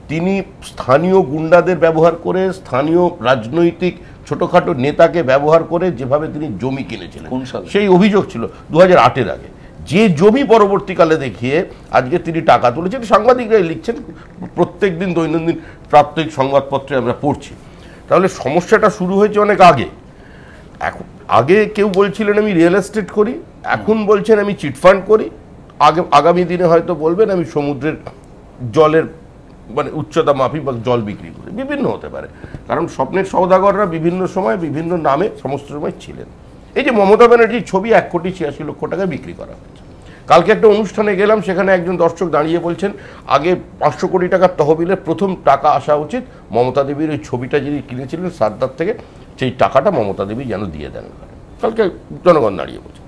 তিনি স্থানীয় গুন্ডাদের ব্যবহার করে, স্থানীয় রাজনৈতিক ছোটখাটো নেতাকে ব্যবহার করে যেভাবে তিনি জমি কিনেছিলেন, সেই অভিযোগ ছিল 2008-এর আগে। যে জমি পরবর্তীকালে দেখিয়ে আজকে তিনি টাকা তুলেছেন, সাংবাদিকরাই লিখছেন, প্রত্যেক দিন দৈনন্দিন প্রাত্যহিক সংবাদপত্রে আমরা পড়ছি। তাহলে সমস্যাটা শুরু হয়েছে অনেক আগে। আগে কেউ বলছিলেন আমি রিয়েল এস্টেট করি, এখন বলছেন আমি চিটফান্ড করি, আগামী দিনে হয়তো বলবেন আমি সমুদ্রের জলের মানে উচ্চতা মাফি বা জল বিক্রি করি, বিভিন্ন হতে পারে। কারণ স্বপ্নের সওদাগররা বিভিন্ন সময় বিভিন্ন নামে সমস্ত সময় ছিলেন। এই যে মমতা ব্যানার্জির ছবি 1,86,00,000 টাকায় বিক্রি করা হয়েছে। কালকে একটা অনুষ্ঠানে গেলাম, সেখানে একজন দর্শক দাঁড়িয়ে বলছেন আগে 500 কোটি টাকার তহবিলের প্রথম টাকা আসা উচিত মমতা দেবীর ওই ছবিটা যিনি কিনেছিলেন সারদার থেকে, সেই টাকাটা মমতা দেবী যেন দিয়ে দেন। কালকে জনগণ দাঁড়িয়ে বলছে।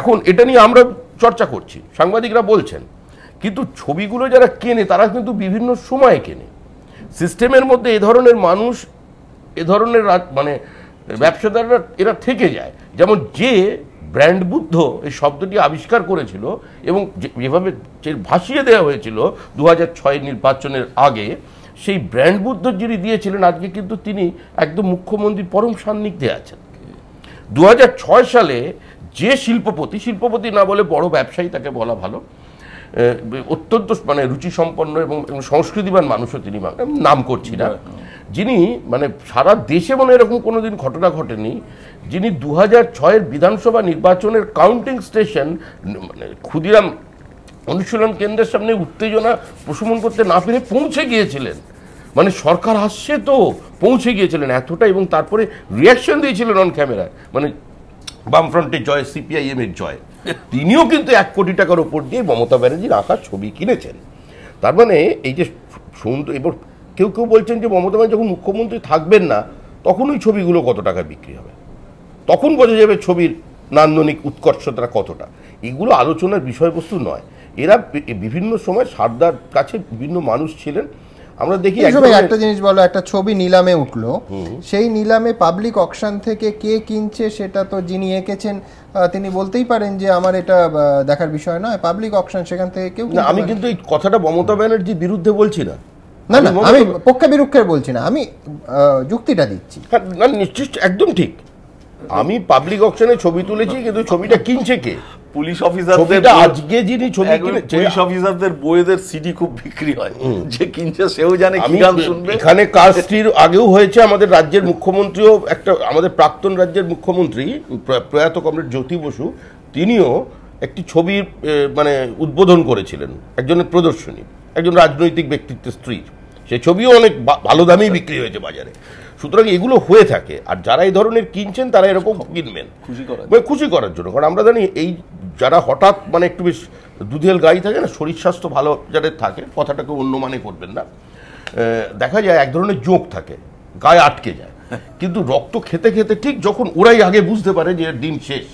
এখন এটা নিয়ে আমরা চর্চা করছি, সাংবাদিকরা বলছেন, কিন্তু ছবিগুলো যারা কেনে তারা কিন্তু বিভিন্ন সময়ে কেনে। সিস্টেমের মধ্যে এ ধরনের মানুষ, এ ধরনের মানে ব্যবসাদাররা এরা থেকে যায়। যেমন যে ব্র্যান্ড বুদ্ধ এই শব্দটি আবিষ্কার করেছিল এবং যেভাবে ভাসিয়ে দেওয়া হয়েছিল 2006 নির্বাচনের আগে, সেই ব্র্যান্ড বুদ্ধ যিনি দিয়েছিলেন আজকে কিন্তু তিনি একদম মুখ্যমন্ত্রীর পরম সান্নিধ্যে আছেন। 2006 সালে যে শিল্পপতি না বলে বড় ব্যবসায়ী তাকে বলা ভালো, অত্যন্ত মানে রুচি সম্পন্ন এবং সংস্কৃতিবান মানুষও তিনি, নাম করছি না, যিনি মানে সারা দেশে মনে এরকম কোনোদিন ঘটনা ঘটেনি, যিনি 2006-এর বিধানসভা নির্বাচনের কাউন্টিং স্টেশন মানে ক্ষুদিরাম অনুশীলন কেন্দ্রের সামনে উত্তেজনা প্রশমন করতে না পেরে পৌঁছে গিয়েছিলেন। মানে সরকার আসছে তো পৌঁছে গিয়েছিলেন এতটা, এবং তারপরে রিয়াকশন দিয়েছিলেন অন ক্যামেরায়, মানে বামফ্রন্টের জয়, সিপিআইএম এর জয়। তিনিও কিন্তু 1 কোটি টাকার ওপর দিয়ে মমতা ব্যানার্জির আঁকা ছবি কিনেছেন। তার মানে এই যে সুন্দর, এবার কেউ কেউ বলছেন যে মমতা ব্যানার্জি যখন মুখ্যমন্ত্রী থাকবেন না তখন ওই ছবিগুলো কত টাকা বিক্রি হবে, তখন বোঝা যাবে ছবির নান্দনিক উৎকর্ষতা কতটা। এগুলো আলোচনার বিষয়বস্তু নয়। এরা বিভিন্ন সময় সারদার কাছে বিভিন্ন মানুষ ছিলেন। আমরা দেখি একটা জিনিস বলো, একটা ছবি নিলামে উঠলো, সেই নিলামে পাবলিক অকশন থেকে কে কিনছে সেটা তো যিনি এঁকেছেন তিনি বলতেই পারেন যে আমার এটা দেখার বিষয় নয়, পাবলিক অকশন, সেখান থেকে কেউ। আমি কিন্তু এই কথাটা মমতা ব্যানার্জির বিরুদ্ধে বলছি না, না না, আমি পক্ষে বিরুদ্ধে বলছি না, আমি যুক্তিটা দিচ্ছি। নিশ্চয়, একদম ঠিক। আমি পাবলিক অকশনে ছবি তুলেছি, কিন্তু ছবিটা কিনছে কে? পুলিশ অফিসারদের আজকে যিনি ছবি কিনেছে, পুলিশ অফিসারদের বইয়ের সিডি খুব বিক্রি হয়, যে কিনছে সেও জানে কি গান শুনবে। এখানে কাস্ট্রির আগেও হয়েছে, আমাদের রাজ্যের মুখ্যমন্ত্রীও, একটা আমাদের প্রাক্তন রাজ্যের মুখ্যমন্ত্রী প্রয়াত কমরেড জ্যোতি বসু, তিনিও একটি ছবির মানে উদ্বোধন করেছিলেন, একজনের প্রদর্শনী, একজন রাজনৈতিক ব্যক্তিত্বের স্ত্রীর। সে ছবিও অনেক ভালো দামেই বিক্রি হয়েছে বাজারে। সুতরাং এগুলো হয়ে থাকে, আর যারা এই ধরনের কিনছেন তারা এরকম কিনবেন খুশি করার জন্য। কারণ আমরা জানি এই যারা হঠাৎ মানে একটু বেশ দুধেল গাই থাকে না, শরীর স্বাস্থ্য ভালো যাদের থাকে, কথাটাকে অন্য মানে করবেন না, দেখা যায় এক ধরনের জোঁক থাকে, গায়ে আটকে যায়, কিন্তু রক্ত খেতে খেতে ঠিক যখন ওরাই আগে বুঝতে পারে যে দিন শেষ,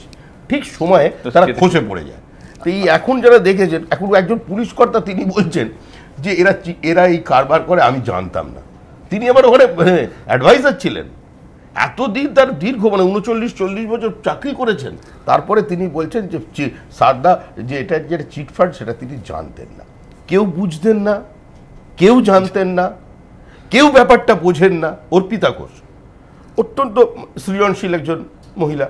ঠিক সময়ে তারা খসে পড়ে যায়। তো এই এখন যারা দেখেছেন, এখন একজন পুলিশ কর্তা তিনি বলছেন যে এরা এই কারবার করে, আমি জানতাম না। তিনি আবার ওখানে অ্যাডভাইজার ছিলেন, এতদিন তার দীর্ঘ মানে 39-40 বছর চাকরি করেছেন, তারপরে তিনি বলছেন যে সারদা যে এটা যেটা চিটফান্ড সেটা তিনি জানতেন না, কেউ বুঝতেন না, কেউ জানতেন না, কেউ ব্যাপারটা বোঝেন না। অর্পিতা ঘোষ অত্যন্ত সৃজনশীল একজন মহিলা,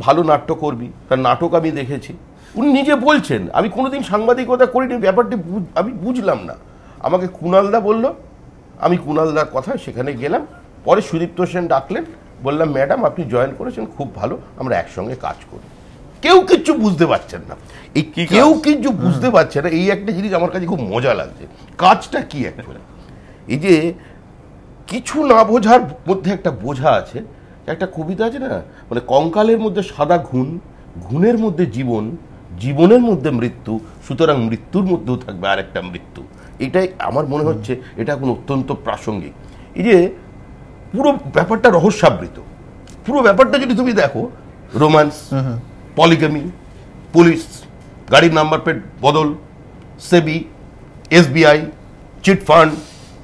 ভালো নাট্যকর্মী, তার নাটক আমি দেখেছি। উনি নিজে বলছেন আমি কোনোদিন সাংবাদিকতা করিনি, ব্যাপারটি আমি বুঝলাম না, আমাকে কুণালদা বলল, আমি কুণালদার কথা সেখানে গেলাম, পরে সুদীপ্ত সেন ডাকলেন, বললাম ম্যাডাম আপনি জয়েন করেছেন, খুব ভালো, আমরা একসঙ্গে কাজ করি। কেউ কিচ্ছু বুঝতে পারছেন না, এই কেউ কিছু বুঝতে পারছে না, এই একটা জিনিস আমার কাছে খুব মজা লাগছে। কাজটা কি অ্যাকচুয়ালি, এই যে কিছু না বোঝার মধ্যে একটা বোঝা আছে, একটা কবিতা আছে না, মানে কঙ্কালের মধ্যে সাদা ঘুণ, ঘুণের মধ্যে জীবন, জীবনের মধ্যে মৃত্যু, সুতরাং মৃত্যুর মধ্যেও থাকবে আর একটা মৃত্যু। এটাই আমার মনে হচ্ছে এটা এখন অত্যন্ত প্রাসঙ্গিক। এই যে পুরো ব্যাপারটা রহস্যাবৃত, পুরো ব্যাপারটা যদি তুমি দেখো, রোম্যান্স, পলিগামি, পুলিশ, গাড়ির নাম্বার প্লেট বদল, সেবি, SBI, চিটফান্ড,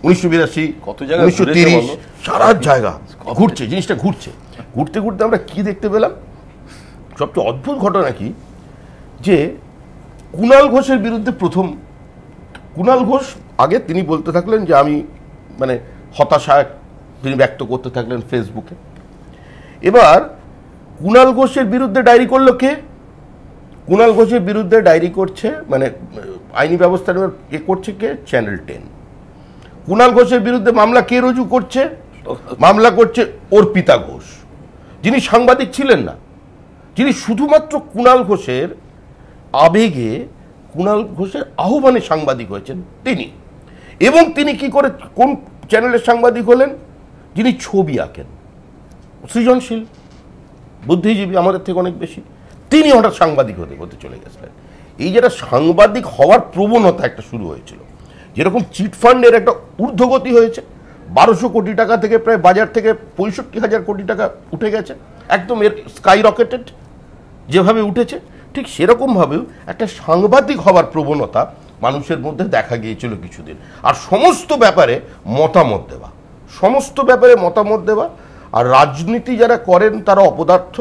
1982, 1930, সারা জায়গা ঘুরছে, জিনিসটা ঘুরছে। ঘুরতে ঘুরতে আমরা কি দেখতে পেলাম, সবচেয়ে অদ্ভুত ঘটনা কি, যে কুণাল ঘোষের বিরুদ্ধে প্রথম, কুণাল ঘোষ আগে তিনি বলতে থাকলেন যে আমি মানে হতাশা তিনি ব্যক্ত করতে থাকলেন ফেসবুকে। এবার কুণাল ঘোষের বিরুদ্ধে ডায়েরি করলো কে? কুণাল ঘোষের বিরুদ্ধে ডায়েরি করছে মানে আইনি ব্যবস্থা এ করছে কে? চ্যানেল 10। কুণাল ঘোষের বিরুদ্ধে মামলা কে রুজু করছে? মামলা করছে অর্পিতা ঘোষ, যিনি সাংবাদিক ছিলেন না, যিনি শুধুমাত্র কুণাল ঘোষের আবেগে, কুণাল ঘোষের আহ্বানে সাংবাদিক হয়েছেন তিনি। এবং তিনি কি করে কোন চ্যানেলের সাংবাদিক হলেন? যিনি ছবি আঁকেন, সৃজনশীল, বুদ্ধিজীবী, আমাদের থেকে অনেক বেশি, তিনি হঠাৎ সাংবাদিক হতে চলে গেছিলেন। এই যেটা সাংবাদিক হওয়ার প্রবণতা একটা শুরু হয়েছিল, যেরকম চিটফান্ডের একটা ঊর্ধ্বগতি হয়েছে, 1200 কোটি টাকা থেকে প্রায় বাজার থেকে 65,000 কোটি টাকা উঠে গেছে, একদম এর স্কাই রকেটেড যেভাবে উঠেছে, ঠিক সেরকমভাবেও একটা সাংবাদিক হওয়ার প্রবণতা মানুষের মধ্যে দেখা গিয়েছিল কিছুদিন। আর সমস্ত ব্যাপারে মতামত দেওয়া, সমস্ত ব্যাপারে মতামত দেওয়া। আর রাজনীতি যারা করেন তারা অপদার্থ,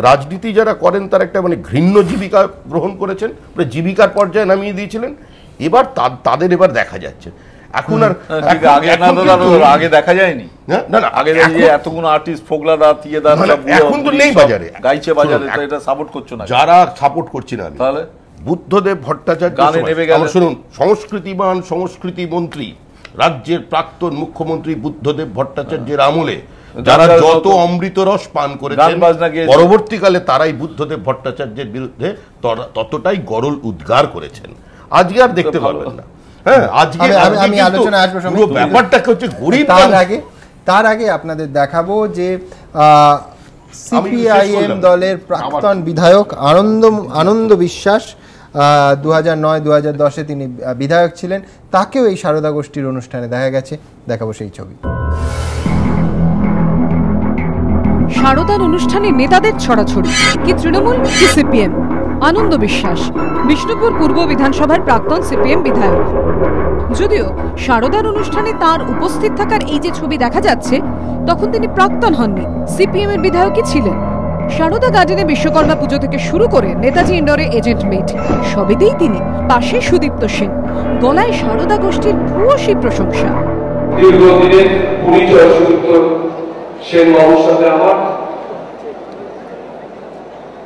রাজনীতি যারা করেন তারা একটা মানে ঘৃণ্য জীবিকা গ্রহণ করেছেন, জীবিকার পর্যায়ে নামিয়ে দিয়েছিলেন। এবার তাদের এবার দেখা যাচ্ছে। এখন আর আগে দেখা যায়নি, না না, আগে এতগুলো আর্টিস্ট ফোগলাদা তিয়েদার এখন তো নেই বাজারে, গাইছে বাজারে, তো এটা সাপোর্ট করছো না? যারা সাপোর্ট করছি না, তাহলে বুদ্ধদেব ভট্টাচার্য গানে নেমে গেল। শুনুন, সংস্কৃতিবান সংস্কৃতি মন্ত্রী, রাজ্যের প্রাক্তন মুখ্যমন্ত্রী বুদ্ধদেব ভট্টাচার্যের আমলে যারা যত অমৃত রস পান করেছেন, পরবর্তীকালে তারাই বুদ্ধদেব ভট্টাচার্যের বিরুদ্ধে ততটাই গরল উদ্গার করেছেন। আজকে আর দেখতে পারবেন না। হ্যাঁ, আজকে আমি আলোচনা আসবো, পুরো ব্যাপারটাকে হচ্ছে গরিব। তার আগে আপনাদের দেখাবো যে সিপিআইএম দলের প্রাক্তন বিধায়ক আনন্দ বিশ্বাস, 2009-2010 তিনি বিধায়ক ছিলেন, তাকেও এই সারদা গোষ্ঠীর অনুষ্ঠানে দেখা গেছে। দেখাবো সেই ছবি। সারদার অনুষ্ঠানে নেতাদের ছড়াছড়ি, কি তৃণমূল কি সিপিএম। আনন্দ বিশ্বাস বিষ্ণুপুর পূর্ব বিধানসভার প্রাক্তন সিপিএম বিধায়ক। যদিও সারদার অনুষ্ঠানে তার উপস্থিত থাকার এই যে ছবি দেখা যাচ্ছে, তখন তিনি প্রাক্তন হননি, সিপিএম এর বিধায়কই ছিলেন। সারদা গার্ডেনে বিশ্বকর্মা পুজো থেকে শুরু করে নেতাজি ইন্ডোরে এজেন্ট মিট, সবেতেই তিনি, পাশে সুদীপ্ত সেন, গলায় সারদা গোষ্ঠীর ভূয়সী প্রশংসা। দীর্ঘদিনের পরিচয় সুদীপ্ত সেন বাবুর সাথে আমার,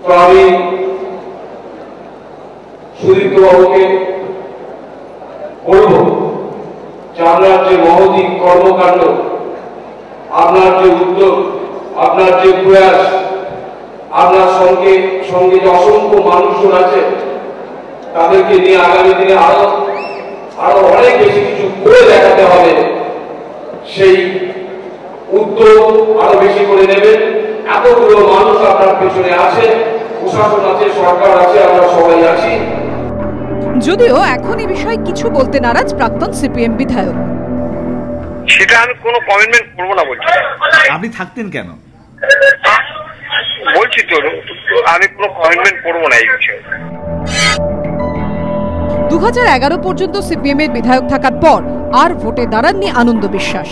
তো আমি সুদীপ্ত বাবুকে বলবো যে আপনার যে মহতি কর্মকাণ্ড, আপনার যে উদ্যোগ, আপনার যে প্রয়াস, আপনার সঙ্গে যে অসংখ্য মানুষজন আছে, তাদেরকে নিয়ে আগামী দিনে আরো অনেক বেশি কিছু করে দেখাতে হবে সেই উদ্যোগ আরো বেশি করে নেবেন। এতগুলো মানুষ আপনার পেছনে আছে, প্রশাসন আছে, সরকার আছে, আমরা সবাই আছি। যদিও এখন এই বিষয়ে কিছু বলতে নারাজ প্রাক্তন সিপিএম বিধায়ক। সেটা আমি কোনো কমিটমেন্ট করবো না বলছি। আপনি থাকতেন কেন? বলছি তো আমি কোনো কমিটমেন্ট করবো না এই বিষয়ে। 2011 পর্যন্ত সিপিএম এর বিধায়ক থাকার পর আর ভোটে দাঁড়াননি আনন্দ বিশ্বাস।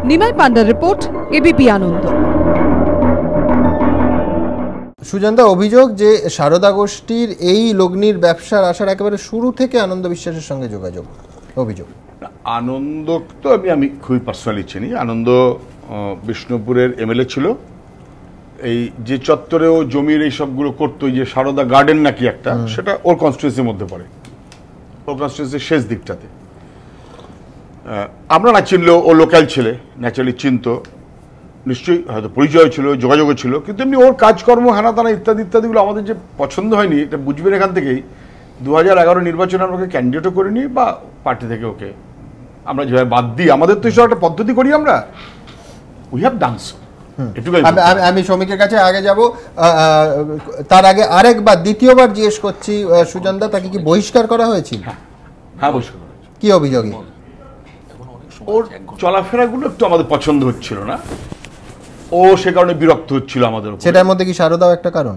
নিমাই পান্ডার রিপোর্ট, এবিপি আনন্দ। সুজনদা, অভিযোগ যে সারদা গোষ্ঠীর এই লগ্নির ব্যবসার আসার একেবারে শুরু থেকে আনন্দ বিশ্বাসের সঙ্গে যোগাযোগ। অভিযোগ আনন্দ তো আমি খুবই পার্সোনালি চিনি। আনন্দ বিষ্ণুপুরের এমএলএ ছিল। এই যে চত্বরেও জমির এই সবগুলো করতো, যে সারদা গার্ডেন নাকি একটা, সেটা ওর কনস্টিটিউন্সির মধ্যে পড়ে, ওর কনস্টিটিউন্সির শেষ দিকটাতে। আমরা না চিনলেও ও লোকাল ছেলে, ন্যাচারালি চিনতো, নিশ্চয়ই হয়তো পরিচয় ছিল, যোগাযোগও ছিল, কিন্তু এমনি ওর কাজকর্ম হানাতানা ইত্যাদি ইত্যাদিগুলো আমাদের যে পছন্দ হয়নি, এটা বুঝবেন এখান থেকেই। 2011 নির্বাচনে আমরা ওকে ক্যান্ডিডেটও করিনি বা পার্টি থেকে ওকে আমরা যেভাবে বাদ দিই, আমাদের তো এইসব একটা পদ্ধতি করি আমরা, উই হ্যাভ ডান সো। আমি শ্রমিকের কাছে আগে যাব, তার আগে আরেকবার দ্বিতীয়বার জিজ্ঞেস করছি সুজনদা, তাকে কি বহিষ্কার করা হয়েছিল? হ্যাঁ, বহিষ্কার করা হয়েছিল। কি অভিযোগে? ওর চলাফেরাগুলো একটু আমাদের পছন্দ হচ্ছিল না, ও সে কারণে বিরক্ত হচ্ছিল আমাদের। সেটার মধ্যে কি সারদাও একটা কারণ?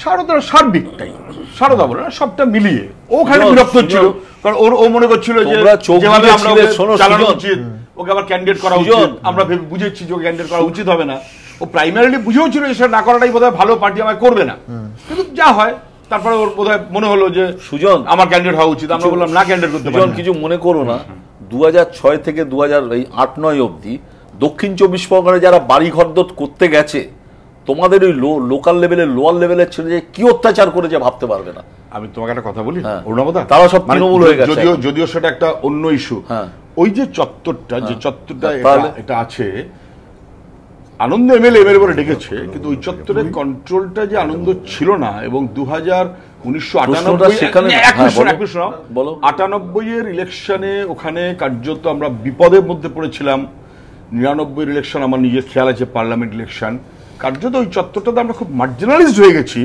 সারদার সার্বিকটাই, সারদা বলে না, সবটা মিলিয়ে ওখানে বিরক্ত হচ্ছিল, কারণ ও মনে করছিল যে যেভাবে আমরা চালানো উচিত, ওকে আবার ক্যান্ডিডেট করা উচিত। আমরা বুঝেছি যে ওকে ক্যান্ডিডেট করা উচিত হবে না। ও প্রাইমারিলি বুঝেও ছিল যে সেটা না করাটাই বোধহয় ভালো, পার্টি আমায় করবে না। কিন্তু যা হয়, তারপরে ওর বোধহয় মনে হলো যে সুজন আমার ক্যান্ডিডেট হওয়া উচিত। আমরা বললাম না, ক্যান্ডিডেট করতে পারি না। কিছু মনে করো না, 2006 থেকে 2008-9 অবধি দক্ষিণ 24 পরগনায় যারা বাড়ি ঘরদোর করতে গেছে, তোমাদের ওই লোকাল লেভেলের, লোয়ার লেভেলের ছেলে যে কি অত্যাচার করেছে ভাবতে পারবে না। আমি তোমাকে একটা কথা বলি, অরুণাবদা, তারা সব তৃণমূল হয়ে গেছে। যদিও সেটা একটা অন্য ইস্যু। ওই যে চত্বরটা, যে চত্বরটা এটা আছে, আনন্দ এমএলএ বলে ডেকেছে, কিন্তু ওই চত্বরের কন্ট্রোলটা যে আনন্দ ছিল না। এবং 1998 ইলেকশনে ওখানে কার্যত আমরা বিপদের মধ্যে পড়েছিলাম। 99 ইলেকশন আমার নিজের খেয়াল আছে, পার্লামেন্ট ইলেকশন, কার্যত ওই চত্বরটাতে আমরা খুব মার্জিনালাইজড হয়ে গেছি।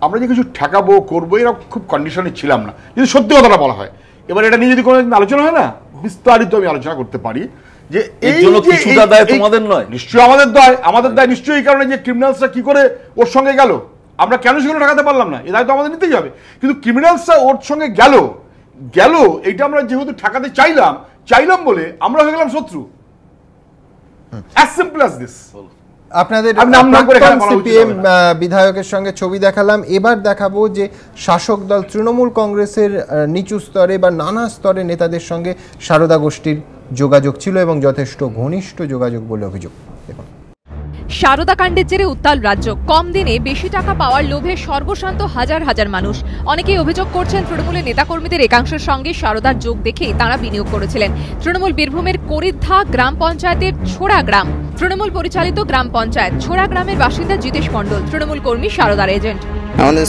আমরা যে কিছু ঠেকাবো করবো এরকম খুব কন্ডিশনে ছিলাম না, যদি সত্যি কথাটা বলা হয়। এবার এটা নিয়ে যদি কোনো আলোচনা হয় না, বিস্তারিত আমি আলোচনা করতে পারি যে এই কিছুটা দায় তোমাদের নয়। নিশ্চয়ই আমাদের দায় নিশ্চয়ই। এই কারণে যে ক্রিমিনালসরা কি করে ওর সঙ্গে গেল, আমরা কেন সেগুলো ঠেকাতে পারলাম না, এ দায় তো আমাদের নিতেই হবে। কিন্তু ক্রিমিনালসরা ওর সঙ্গে গেল এটা আমরা যেহেতু ঠেকাতে চাইলাম বলে আমরা হয়ে গেলাম শত্রু। As simple as this. আপনাদের সিপিএম বিধায়কের সঙ্গে ছবি দেখালাম, এবার দেখাবো যে শাসক দল তৃণমূল কংগ্রেসের নিচু স্তরে বা নানা স্তরে নেতাদের সঙ্গে সারদা গোষ্ঠীর যোগাযোগ ছিল এবং যথেষ্ট ঘনিষ্ঠ যোগাযোগ বলে অভিযোগ। দেখুন, সারদা কাণ্ডের জেরে উত্তাল রাজ্য। কম দিনে বেশি টাকা পাওয়ার লোভে সর্বশান্ত হাজার হাজার মানুষ। অনেকেই অভিযোগ করছেন তৃণমূলের নেতাকর্মীদের একাংশের সঙ্গে সারদার যোগ দেখে তারা বিনিয়োগ করেছিলেন। তৃণমূল বীরভূমের করিদ্ধা গ্রাম পঞ্চায়েতের ছোড়া গ্রাম, তৃণমূল পরিচালিত গ্রাম পঞ্চায়েত ছোড়া গ্রামের বাসিন্দা জিতেশ মণ্ডল, তৃণমূল কর্মী সারদার এজেন্ট। আমাদের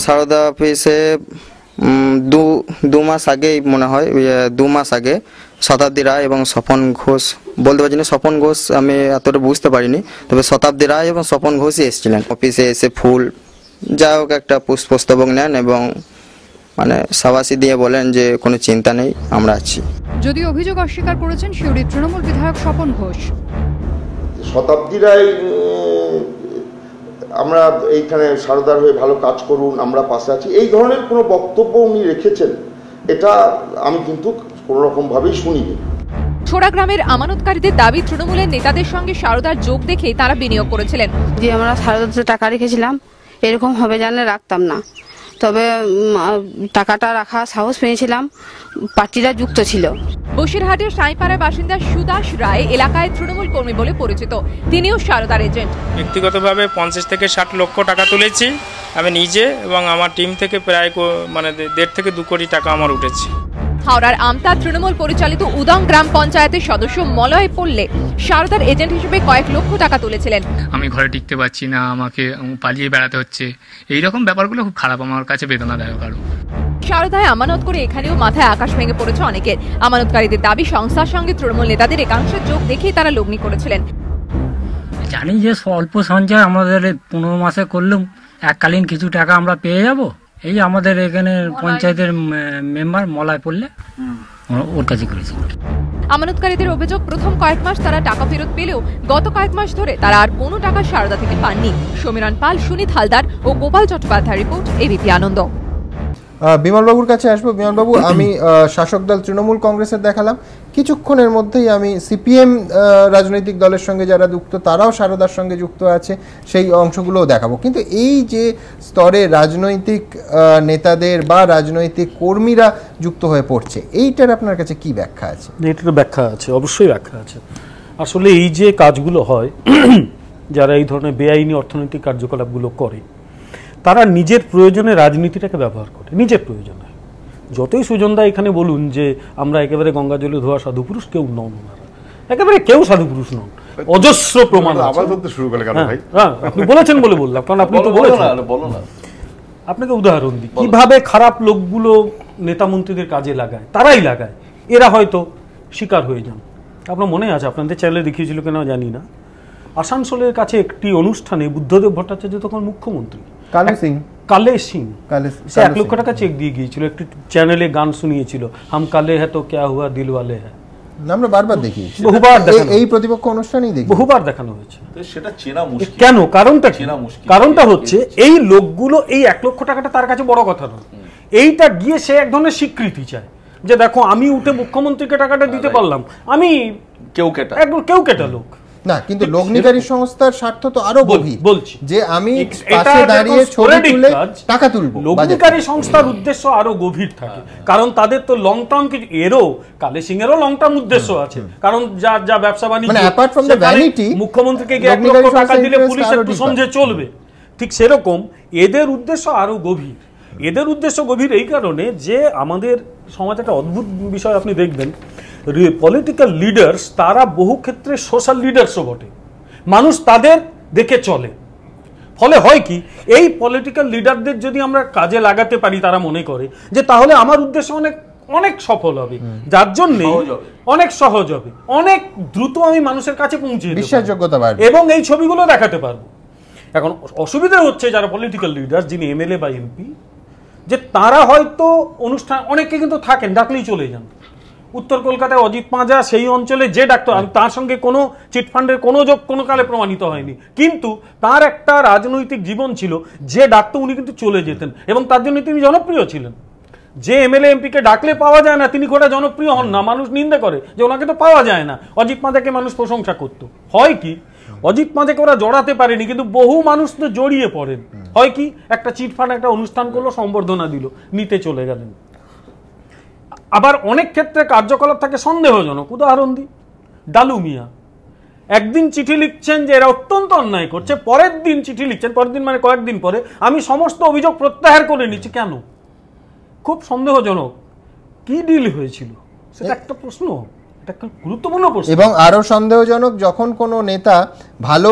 সারদা অফিসে দু মাস আগেই মনে হয়, 2 মাস আগে শতাব্দী রায় এবং স্বপন ঘোষ, বলতে পারছি না স্বপন ঘোষ আমি এতটা বুঝতে পারিনি, তবে শতাব্দী রায় এবং স্বপন ঘোষই এসেছিলেন। অফিসে এসে ফুল যা হোক একটা পুষ্পস্তবক নেন এবং মানে সাবাসী দিয়ে বলেন যে কোনো চিন্তা নেই, আমরা আছি। যদিও অভিযোগ অস্বীকার করেছেন শিউরির তৃণমূল বিধায়ক স্বপন ঘোষ। শতাব্দী রায় আমরা এইখানে সারদার হয়ে ভালো কাজ করুন, আমরা পাশে আছি, এই ধরনের কোনো বক্তব্য উনি রেখেছেন, এটা আমি কিন্তু কোনো রকমভাবেই শুনিনি। ছোড়া গ্রামের আমানতকারীদের দাবি তৃণমূলের নেতাদের সঙ্গে সারদার যোগ দেখে তারা বিনিয়োগ করেছিলেন। যে আমরা সারদাতে টাকা রেখেছিলাম, এরকম হবে জানলে রাখতাম না, তবে টাকাটা রাখার সাহস পেয়েছিলাম, পার্টিরা যুক্ত ছিল। বসিরহাটের সাঁইপাড়ার বাসিন্দা সুদাস রায় এলাকায় তৃণমূল কর্মী বলে পরিচিত, তিনিও সারদার এজেন্ট। ব্যক্তিগতভাবে 50 থেকে 60 লক্ষ টাকা তুলেছি আমি নিজে, এবং আমার টিম থেকে প্রায় 1.5 থেকে 2 কোটি টাকা আমার উঠেছে। হাওড়ার আমতা তৃণমূল পরিচালিত উদং গ্রাম পঞ্চায়েতের সদস্য মলয় পল্লে সারদার এজেন্ট হিসেবে কয়েক লক্ষ টাকা তুলেছিলেন। আমি ঘরে টিকতে পারছি না, আমাকে পালিয়ে বেড়াতে হচ্ছে, এইরকম ব্যাপারগুলো খুব খারাপ, আমার কাছে বেদনাদায়ক। আরো সারদায় আমানত করে এখানেও মাথায় আকাশ ভেঙে পড়েছে অনেকের। আমানতকারীদের দাবি সংস্থার সঙ্গে তৃণমূল নেতাদের একাংশের যোগ দেখেই তারা লগ্নি করেছিলেন। জানি যে স্বল্প সঞ্চয় আমাদের 15 মাসে করলেও এককালীন কিছু টাকা আমরা পেয়ে যাব। এই আমাদের এখানে পঞ্চায়েতের মেম্বার মলায় পড়লে ওর কাছে করেছি। আমানতকারীদের অভিযোগ, প্রথম কয়েক মাস তারা টাকা ফেরত পেলেও গত কয়েক মাস ধরে তারা আর কোনো টাকা সারদা থেকে পাননি। সমীরণ পাল, সুনীত হালদার ও গোপাল চট্টোপাধ্যায় রিপোর্ট, এবিপি আনন্দ। বিমলবাবুর কাছে আসবো। বিমলবাবু, আমি শাসক দল তৃণমূল কংগ্রেসের দেখালাম, কিছুক্ষণের মধ্যেই আমি সিপিএম রাজনৈতিক দলের সঙ্গে যারা যুক্ত তারাও সারদার সঙ্গে যুক্ত আছে সেই অংশগুলোও দেখাবো। কিন্তু এই যে স্তরে রাজনৈতিক নেতাদের বা রাজনৈতিক কর্মীরা যুক্ত হয়ে পড়ছে, এইটার আপনার কাছে কি ব্যাখ্যা আছে? এটার ব্যাখ্যা আছে, অবশ্যই ব্যাখ্যা আছে। আসলে এই যে কাজগুলো হয়, যারা এই ধরনের বেআইনি অর্থনৈতিক কার্যকলাপগুলো করে, তারা নিজের প্রয়োজনে রাজনীতিটাকে ব্যবহার করে, নিজের প্রয়োজনে। যতই সুজনদা এখানে বলুন যে আমরা একেবারে গঙ্গা জলে ধোয়া সাধু পুরুষ, কেউ নন ওনারা, একেবারে কেউ সাধু পুরুষ নন। অজস্র প্রমাণ আপনি বলেছেন বলে বললাম, কারণ আপনি তো বলেছেন। আপনাকে উদাহরণ দিই, কিভাবে খারাপ লোকগুলো নেতা মন্ত্রীদের কাজে লাগায়, তারাই লাগায়, এরা হয়তো শিকার হয়ে যান। আপনার মনে আছে, আপনাদের চ্যানেলে দেখিয়েছিল কেন জানি না, আসানসোলের কাছে একটি অনুষ্ঠানে বুদ্ধদেব ভট্টাচার্য তখন মুখ্যমন্ত্রী, কালে সিং, সে 1 লক্ষ টাকা চেক দিয়ে গিয়েছিল, একটি চ্যানেলে গান শুনিয়েছিল, হাম কালে হ্যাঁ তো ক্যা হুয়া দিলওয়ালে হ্যাঁ। আমরা বারবার দেখি, বহুবার দেখানো, এই প্রতিপক্ষ অনুষ্ঠানেই দেখি, বহুবার দেখানো হয়েছে। সেটা চেনা মুশকিল কেন? কারণটা হচ্ছে এই লোকগুলো, এই 1 লক্ষ টাকাটা তার কাছে বড় কথা নয়, এইটা গিয়ে সে এক ধরনের স্বীকৃতি চায় যে দেখো আমি উঠে মুখ্যমন্ত্রীকে টাকাটা দিতে পারলাম, আমি কেউ কেটা লোক না। কিন্তু লগ্নিকারী সংস্থার স্বার্থ তো আরো গভীর, বলছি যে আমি পাশে দাঁড়িয়ে ছবি তুলে টাকা তুলবো। লগ্নিকারী সংস্থার উদ্দেশ্য আরো গভীর থাকে, কারণ তাদের তো লং টার্ম কিছু, এরও কালে সিং এরও লং টার্ম উদ্দেশ্য আছে, কারণ যা ব্যবসা বাণিজ্য, মানে অ্যাপার্ট ফ্রম দ্য ভ্যানিটি, মুখ্যমন্ত্রীকে 1 লক্ষ টাকা দিলে পুলিশ একটু সমঝে চলবে, ঠিক সেরকম এদের উদ্দেশ্য আরো গভীর। এদের উদ্দেশ্য গভীর এই কারণে যে আমাদের সমাজে একটা অদ্ভুত বিষয় আপনি দেখবেন, পলিটিক্যাল লিডার্স তারা বহু ক্ষেত্রে সোশ্যাল লিডার্সও বটে, মানুষ তাদের দেখে চলে। ফলে হয় কি, এই পলিটিক্যাল লিডারদের যদি আমরা কাজে লাগাতে পারি, তারা মনে করে যে তাহলে আমার উদ্দেশ্য অনেক সফল হবে, যার জন্য অনেক সহজ হবে, অনেক দ্রুত আমি মানুষের কাছে পৌঁছে বিশ্বাসযোগ্যতা বাড়বে এবং এই ছবিগুলো দেখাতে পারবো। এখন অসুবিধা হচ্ছে যারা পলিটিক্যাল লিডার, যিনি এমএলএ বা এমপি, যে তারা হয়তো অনুষ্ঠান, অনেকে কিন্তু থাকেন ডাকলেই চলে যান। উত্তর কলকাতায় অজিত পাঁজা সেই অঞ্চলে যে ডাক্তার, তার সঙ্গে কোনো চিটফান্ডের কোনো যোগ কোনো কালে প্রমাণিত হয়নি, কিন্তু তার একটা রাজনৈতিক জীবন ছিল, যে ডাক্তার উনি কিন্তু চলে যেতেন এবং তার জন্য তিনি জনপ্রিয় ছিলেন। যে এমএলএ এমপিকে ডাকলে পাওয়া যায় না, তিনি গোটা জনপ্রিয় হন না, মানুষ নিন্দা করে যে ওনাকে তো পাওয়া যায় না। অজিত পাঁজাকে মানুষ প্রশংসা করত। হয় কি, অজিত পাঁজাকে ওরা জড়াতে পারেনি, কিন্তু বহু মানুষ তো জড়িয়ে পড়েন। হয় কি, একটা চিটফান্ড একটা অনুষ্ঠান করলো, সম্বর্ধনা দিল, নিতে চলে গেলেন। আবার অনেক ক্ষেত্রে কার্যকলাপ থাকে সন্দেহজনক। উদাহরণ দিই, ডালু মিয়া একদিন চিঠি লিখছেন যে এরা অত্যন্ত অন্যায় করছে, পরের দিন চিঠি লিখছেন, পরের দিন মানে কয়েকদিন পরে, আমি সমস্ত অভিযোগ প্রত্যাহার করে নিচ্ছি। কেন? খুব সন্দেহজনক। কি ডিল হয়েছিল সেটা একটা প্রশ্ন, এটা একটা গুরুত্বপূর্ণ প্রশ্ন। এবং আরো সন্দেহজনক যখন কোনো নেতা ভালো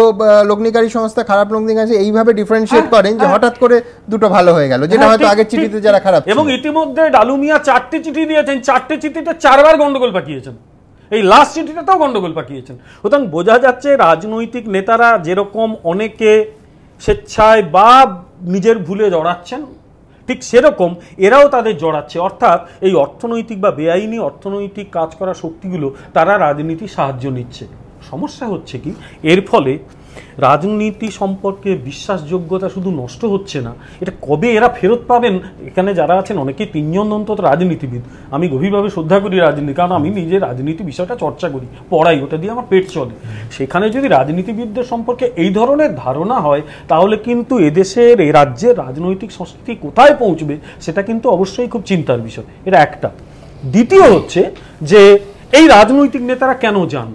লগ্নিকারী সংস্থা, খারাপ লগ্নিকারী এইভাবে ডিফারেন্সিয়েট করেন যে হঠাৎ করে দুটো ভালো হয়ে গেল, যেটা হয়তো আগের চিঠিতে যারা খারাপ। এবং ইতিমধ্যে ডালু মিয়া 4টে চিঠি দিয়েছেন, 4টে চিঠিতে 4বার গন্ডগোল পাকিয়েছেন, এই লাস্ট চিঠিটাতেও গন্ডগোল পাকিয়েছেন। সুতরাং বোঝা যাচ্ছে রাজনৈতিক নেতারা যেরকম অনেকে স্বেচ্ছায় বা নিজের ভুলে জড়াচ্ছেন, ঠিক সেরকম এরাও তাদের জড়াচ্ছে। অর্থাৎ এই অর্থনৈতিক বা বেআইনি অর্থনৈতিক কাজ করা শক্তিগুলো তারা রাজনীতি সাহায্য নিচ্ছে। সমস্যা হচ্ছে কি, এর ফলে রাজনীতি সম্পর্কে বিশ্বাসযোগ্যতা শুধু নষ্ট হচ্ছে না, এটা কবে এরা ফেরত পাবেন। এখানে যারা আছেন অনেকে 3 জন অন্তত রাজনীতিবিদ, আমি গভীরভাবে শ্রদ্ধা করি রাজনীতি, কারণ আমি নিজে রাজনীতি বিষয়টা চর্চা করি, পড়াই, ওটা দিয়ে আমার পেট চলে। সেখানে যদি রাজনীতিবিদদের সম্পর্কে এই ধরনের ধারণা হয়, তাহলে কিন্তু এদেশের, এই রাজ্যের রাজনৈতিক সংস্কৃতি কোথায় পৌঁছবে সেটা কিন্তু অবশ্যই খুব চিন্তার বিষয়। এটা একটা। দ্বিতীয় হচ্ছে যে এই রাজনৈতিক নেতারা কেন যান।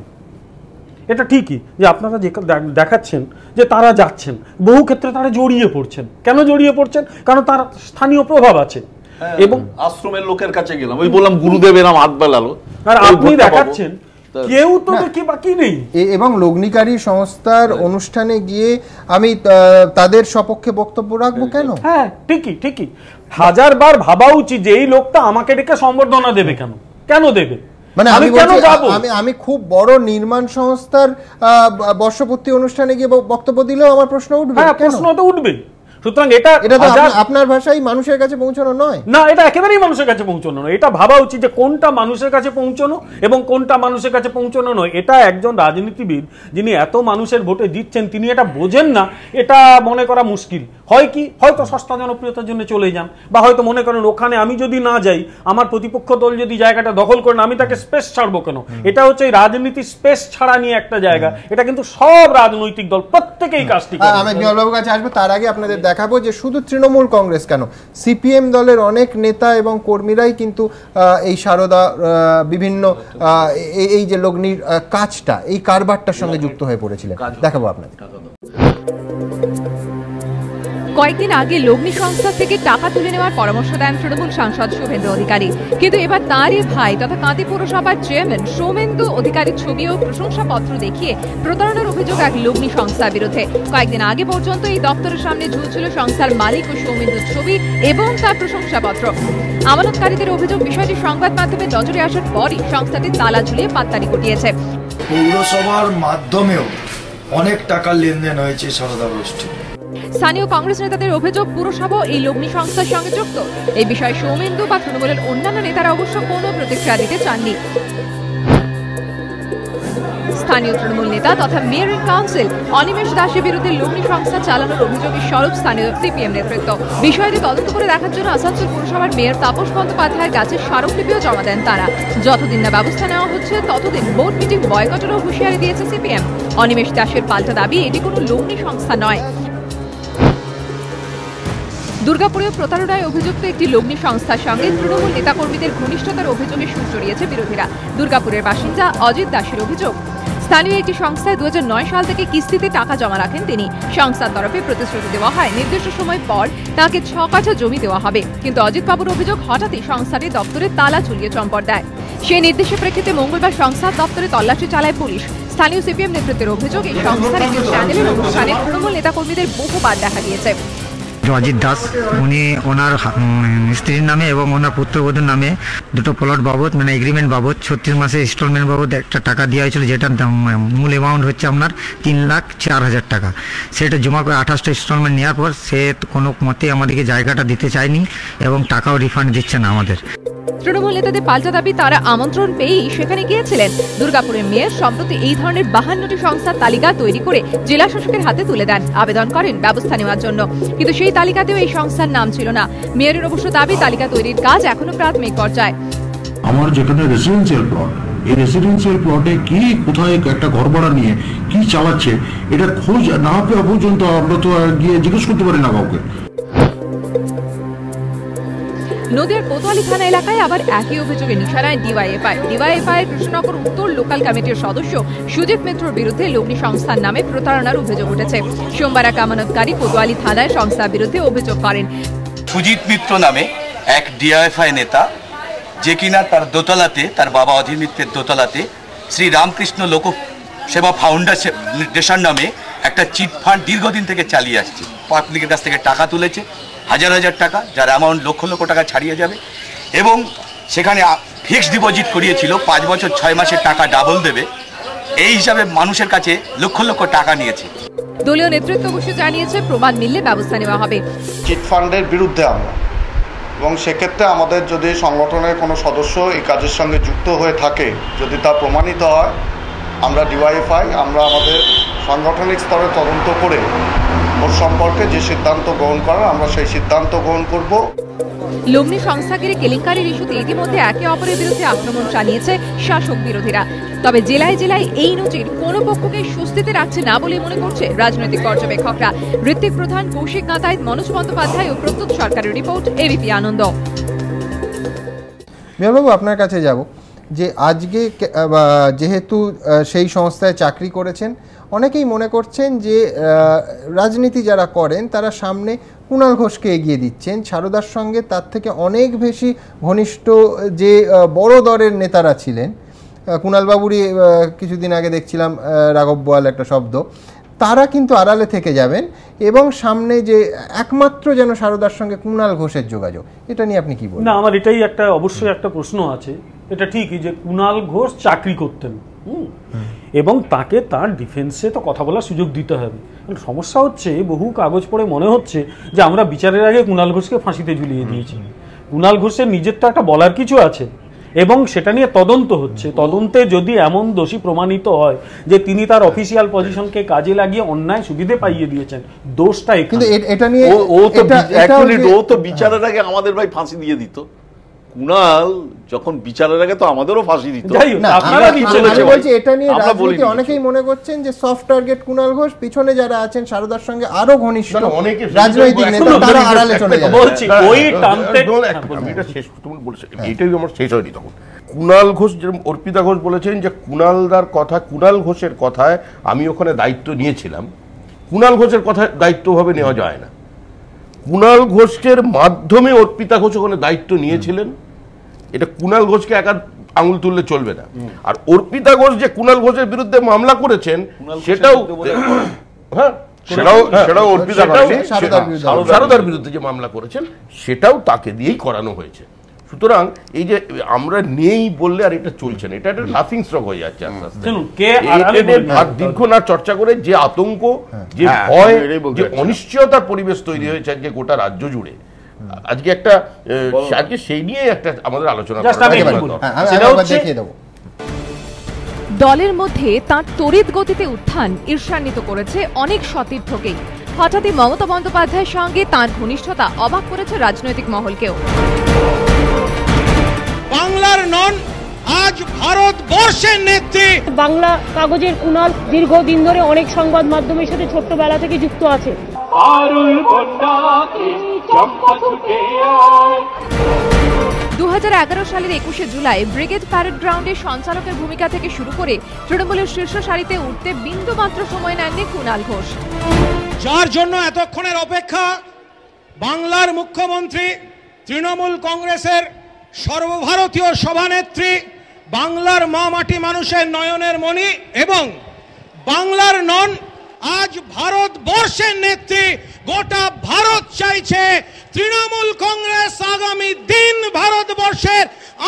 এটা ঠিকই যে আপনারা যে দেখাচ্ছেন যে তারা যাচ্ছেন, বহু ক্ষেত্রে তারা জড়িয়ে পড়ছেন। কেন জড়িয়ে পড়ছেন? কারণ তার স্থানীয় প্রভাব আছে। এবং আশ্রমের লোকের কাছে গেলাম, ওই বললাম গুরুদেব এরম হাত বেলালো, আর আপনি দেখাচ্ছেন কেউ তো দেখি বাকি নেই। এবং লগ্নিকারী সংস্থার অনুষ্ঠানে গিয়ে আমি তাদের সপক্ষে বক্তব্য রাখবো কেন? হ্যাঁ ঠিকই, হাজারবার ভাবা উচিত যে এই লোকটা আমাকে ডেকে সম্বর্ধনা দেবে কেন দেবে, মানে আমি খুব বড় নির্মাণ সংস্থার বর্ষপূর্তি অনুষ্ঠানে গিয়ে বক্তব্য দিলেও আমার প্রশ্ন উঠবে। হ্যাঁ, প্রশ্ন তো উঠবে। সুতরাং এটা আপনার ভাষায় মানুষের কাছে পৌঁছানো নয় না, এটা একেবারেই মানুষের কাছে পৌঁছানো নয়। এটা ভাবা উচিত যে কোনটা মানুষের কাছে পৌঁছানো এবং কোনটা মানুষের কাছে পৌঁছানো নয়। এটা একজন রাজনীতিবিদ যিনি এত মানুষের ভোটে জিতছেন তিনি এটা বোঝেন না, এটা মনে করা মুশকিল। হয়তো সস্তা জনপ্রিয়তার জন্য চলে যান, বা হয়তো মনে করেন ওখানে আমি যদি না যাই, আমার প্রতিপক্ষ দল যদি জায়গাটা দখল করেন, আমি তাকে স্পেস ছাড়বো কেন? এটা হচ্ছে রাজনীতি স্পেস ছাড়া নিয়ে একটা জায়গা। এটা কিন্তু সব রাজনৈতিক দল প্রত্যেকেই কাজটি করে। আমি বিমলবাবুর কাছে আসবো, তার আগে আপনাদের দেখাবো যে শুধু তৃণমূল কংগ্রেস কেন, সিপিএম দলের অনেক নেতা এবং কর্মীরাই কিন্তু এই সারদা বিভিন্ন এই যে লগ্নির কাজটা, এই কারবারটার সঙ্গে যুক্ত হয়ে পড়েছিলেন। দেখাবো আপনাদের। কয়েকদিন আগে লগ্নি সংস্থা থেকে টাকা তুলে নেওয়ার পরামর্শ দেন তৃণমূল সাংসদ শুভেন্দু অধিকারী, কিন্তু এবার তাঁরই ভাই তথা কাঁদি পৌরসভার চেয়ারম্যান সৌমেন্দু অধিকারীর ছবি ও প্রশংসাপত্র দেখিয়ে প্রতারণার অভিযোগ এক লগ্নি সংস্থার বিরুদ্ধে। কয়েকদিন আগে পর্যন্ত এই দপ্তরের সামনে ঝুলছিল সংস্থার মালিক ও সৌমেন্দুর ছবি এবং তার প্রশংসাপত্র। আমানতকারীদের অভিযোগ, বিষয়টি সংবাদ মাধ্যমে নজরে আসার পরই সংস্থাটি তালা ঝুলিয়ে পাত্তারি ঘটিয়েছে। পৌরসভার মাধ্যমেও অনেক টাকার লেনদেন হয়েছে সারদা গোষ্ঠী। স্থানীয় কংগ্রেস নেতাদের অভিযোগ, পুরসভা এই লগ্নি সংস্থার সঙ্গে যুক্ত। এই বিষয়ে সৌমেন্দু বা তৃণমূলের অন্যান্য নেতারা অবশ্য কোনো প্রতিক্রিয়া দিতে চাননি। স্থানীয় তৃণমূল নেতা তথা মেয়র ইন কাউন্সিল অনিমেষ দাসের বিরুদ্ধে লগ্নি সংস্থা চালানোর অভিযোগের স্বরূপ স্থানীয় সিপিএম নেতৃত্ব। বিষয়টি তদন্ত করে দেখার জন্য আসানসোল পুরসভার মেয়র তাপস বন্দ্যোপাধ্যায়ের কাছে স্মারকলিপিও জমা দেন তারা। যতদিন না ব্যবস্থা নেওয়া হচ্ছে ততদিন বোর্ড মিটিং বয়কটেরও হুঁশিয়ারি দিয়েছে সিপিএম। অনিমেষ দাসের পাল্টা দাবি, এটি কোনো লগ্নি সংস্থা নয়। দুর্গাপুরে প্রতারণায় অভিযুক্ত একটি লগ্নি সংস্থার সঙ্গে তৃণমূল নেতাকর্মীদের ঘনিষ্ঠতার অভিযোগে সুর চড়িয়েছে বিরোধীরা। দুর্গাপুরের বাসিন্দা অজিত দাসের অভিযোগ, স্থানীয় একটি সংস্থায় 2009 সাল থেকে কিস্তিতে টাকা জমা রাখেন তিনি। সংস্থার তরফে প্রতিশ্রুতি দেওয়া হয় নির্দিষ্ট সময় পর তাকে 6 কাঠা জমি দেওয়া হবে, কিন্তু অজিত বাবুর অভিযোগ হঠাৎই সংস্থাটি দপ্তরে তালা ঝুলিয়ে চম্পট দেয়। সেই নির্দেশের প্রেক্ষিতে মঙ্গলবার সংস্থার দপ্তরে তল্লাশি চালায় পুলিশ। স্থানীয় সিপিএম নেতৃত্বের অভিযোগ, এই সংস্থার একটি চ্যানেলের অনুষ্ঠানে তৃণমূল নেতাকর্মীদের বহুবার দেখা গিয়েছে। অজিত দাস, উনি ওনার স্ত্রীর নামে এবং ওনার পুত্রবধূর নামে দুটো প্লট বাবদ, মানে এগ্রিমেন্ট বাবদ 36 মাসের ইনস্টলমেন্ট বাবদ একটা টাকা দেওয়া হয়েছিল, যেটার মূল অ্যামাউন্ট হচ্ছে আপনার 3,04,000 টাকা। সেটা জমা করে 28টা ইনস্টলমেন্ট নেওয়ার পর সে কোনো মতে আমাদেরকে জায়গাটা দিতে চায়নি এবং টাকাও রিফান্ড দিচ্ছে না আমাদের। তৃণমূল নেতাদের পাল্টা দাবি, তারা আমন্ত্রণ পেয়েই সেখানে গিয়েছিলেন। দুর্গাপুরের মেয়র সম্প্রতি এই ধরনের 52টি সংস্থার তালিকা তৈরি করে জেলা শাসকের হাতে তুলে দেন, আবেদন করেন ব্যবস্থা নেওয়ার জন্য, কিন্তু সেই তালিকাতেও এই সংস্থার নাম ছিল না। মেয়রের অবশ্য দাবি, তালিকা তৈরির কাজ এখনো প্রাথমিক পর্যায়ে। আমার যেখানে রেসিডেন্সিয়াল প্লট, এই রেসিডেন্সিয়াল প্লটে কি কোথায় একটা ঘর ভাড়া নিয়ে কি চালাচ্ছে, এটা খোঁজ না পাওয়া পর্যন্ত আমরা তো গিয়ে জিজ্ঞেস করতে পারি না কাউকে। নদিয়ার কোতোয়ালি থানা এলাকায় আবার একই অভিযোগে নিশানায় ডিওয়াইএফআই কৃষ্ণনগর উত্তর লোকাল কমিটির সদস্য সুজিত মিত্রর বিরুদ্ধে লগ্নি সংস্থার নামে প্রতারণার অভিযোগ উঠেছে। সোমবার এক আমানতকারী কোতোয়ালি থানায় সংস্থার বিরুদ্ধে অভিযোগ করেন। সুজিত মিত্র নামে এক ডিওয়াইএফআই নেতা, যে কিনা তার দোতলাতে, তার বাবা অধীর মিত্রের দোতলাতে শ্রী রামকৃষ্ণ লোক সেবা ফাউন্ডেশন নামে একটা চিট ফান্ড দীর্ঘদিন থেকে চালিয়ে আসছে। পাবলিকের কাছ থেকে টাকা তুলেছে, হাজার হাজার টাকা, যার অ্যামাউন্ট লক্ষ লক্ষ টাকা ছাড়িয়ে যাবে, এবং সেখানে ফিক্সড ডিপোজিট করিয়েছিল 5 বছর 6 মাসের টাকা ডাবল দেবে, এই হিসাবে মানুষের কাছে লক্ষ লক্ষ টাকা নিয়েছে। দলীয় নেতৃত্ব অবশ্য জানিয়েছে প্রমাণ মিললে ব্যবস্থা নেওয়া হবে। চিট ফান্ডের বিরুদ্ধে আমরা, এবং সেক্ষেত্রে আমাদের যদি সংগঠনের কোনো সদস্য এই কাজের সঙ্গে যুক্ত হয়ে থাকে, যদি তা প্রমাণিত হয়, আমরা ডিওয়াইএফআই আমরা আমাদের সাংগঠনিক স্তরে তদন্ত করে ওর সম্পর্কে যে সিদ্ধান্ত গ্রহণ করার আমরা সেই সিদ্ধান্ত গ্রহণ করব। লগ্নি সংস্থাগিরি কেলেঙ্কারির ইস্যুতে ইতিমধ্যে একে অপরের বিরুদ্ধে আক্রমণ চালিয়েছে শাসক বিরোধীরা। তবে জেলায় জেলায় এই নজির কোনো পক্ষকে স্বস্তিতে রাখছে না বলে মনে করছে রাজনৈতিক পর্যবেক্ষকরা। ঋত্বিক প্রধান, কৌশিক গাতাইত, মনোজ বন্দ্যোপাধ্যায় ও প্রত্যুত সরকারের রিপোর্ট, এবিপি আনন্দ। মেয়রবাবু, আপনার কাছে যাব যে আজকে যেহেতু সেই সংস্থায় চাকরি করেছেন, অনেকেই মনে করছেন যে রাজনীতি যারা করেন তারা সামনে কুণাল ঘোষকে এগিয়ে দিচ্ছেন, সারদার সঙ্গে তার থেকে অনেক বেশি ঘনিষ্ঠ যে বড় দরের নেতারা ছিলেন কুণালবাবুরই কিছুদিন আগে দেখছিলাম রাঘব বোয়াল একটা শব্দ, তারা কিন্তু আড়ালে থেকে যাবেন এবং সামনে যে একমাত্র যেন সারদার সঙ্গে কুণাল ঘোষের যোগাযোগ, এটা নিয়ে আপনি কি বলেন? না, আমার এটাই একটা অবশ্যই একটা প্রশ্ন আছে। এটা ঠিকই যে কুণাল ঘোষ চাকরি করতেন এবং তাকে তার ডিফেন্সে তো কথা বলার সুযোগ দিতে হবে। সমস্যা হচ্ছে বহু কাগজ পড়ে মনে হচ্ছে যে আমরা বিচারের আগে কুণাল ঘোষকে ফাঁসিতে ঝুলিয়ে দিয়েছি। কুণাল ঘোষের নিজের তো একটা বলার কিছু আছে এবং সেটা নিয়ে তদন্ত হচ্ছে। তদন্তে যদি এমন দোষী প্রমাণিত হয় যে তিনি তার অফিসিয়াল পজিশনকে কাজে লাগিয়ে অন্যায় সুবিধে পাইয়ে দিয়েছেন, দোষটা কিন্তু এটা নিয়ে ও তো বিচারের আগে আমাদের ভাই ফাঁসি দিয়ে দিত। কুণাল যখন বিচারের আগে তো আমাদেরও ফাঁসি দিত। এটা নিয়ে রাজনীতি অনেকেই মনে করছেন যে সফট টার্গেট কুণাল ঘোষ, পিছনে যারা আছেন সারদার সঙ্গে আরো ঘনিষ্ঠ রাজনৈতিক নেতা তারা আড়ালে চলে যাবে। বলছি ওই টানতে আমি এটা শেষ করতে বলছি, এইটাই আমার শেষ হয়নি তখন। কুণাল ঘোষ যেরকম অর্পিতা ঘোষ বলেছেন যে কুণালদার কথা, কুণাল ঘোষের কথায় আমি ওখানে দায়িত্ব নিয়েছিলাম, কুণাল ঘোষের কথায় দায়িত্বভাবে নেওয়া যায় না। কুণাল ঘোষের মাধ্যমে অর্পিতা ঘোষ ওখানে দায়িত্ব নিয়েছিলেন, এটা কুণাল ঘোষকে একা আঙুল তুললে চলবে না। আর অর্পিতা ঘোষ যে কুণাল ঘোষের বিরুদ্ধে মামলা করেছেন সেটাও অর্পিতা সারদার বিরুদ্ধে যে মামলা করেছেন সেটাও তাকে দিয়েই করানো হয়েছে। সুতরাং এই যে আমরা নেই বললে আর এটা চলছে না, এটা একটা লাফিং স্টক হয়ে যাচ্ছে আস্তে আস্তে। দীর্ঘ না চর্চা করে যে আতঙ্ক, যে ভয়, যে অনিশ্চয়তার পরিবেশ তৈরি হয়েছে আজকে গোটা রাজ্য জুড়ে, আজকে একটা আজকে সেই নিয়ে একটা আমাদের আলোচনা দলের মধ্যে তাঁর তড়িৎ গতিতে উত্থান ঈর্ষান্বিত করেছে অনেক সতীর্থকেই। হঠাৎই মমতা বন্দ্যোপাধ্যায়ের সঙ্গে তাঁর ঘনিষ্ঠতা অবাক করেছে রাজনৈতিক মহলকেও। বাংলার নন, আজ ভারতবর্ষের নেত্রী। বাংলা কাগজের কুণাল দীর্ঘদিন ধরে অনেক সংবাদ মাধ্যমের সাথে ছোট্টবেলা থেকে যুক্ত আছে। 2011 সালের 21শে জুলাই ব্রিগেড প্যারেড গ্রাউন্ডে সঞ্চালকের ভূমিকা থেকে শুরু করে তৃণমূলের শীর্ষ সারিতে উঠতে বিন্দুমাত্র সময় নেননি কুণাল ঘোষ। যার জন্য এতক্ষণের অপেক্ষা, বাংলার মুখ্যমন্ত্রী, তৃণমূল কংগ্রেসের সর্বভারতীয় সভানেত্রী, বাংলার মা মাটি মানুষের নয়নের মণি এবং বাংলার নন, আজ ভারতবর্ষের নেত্রী। গোটা ভারত চাইছে তৃণমূল কংগ্রেস আগামী দিন ভারতবর্ষের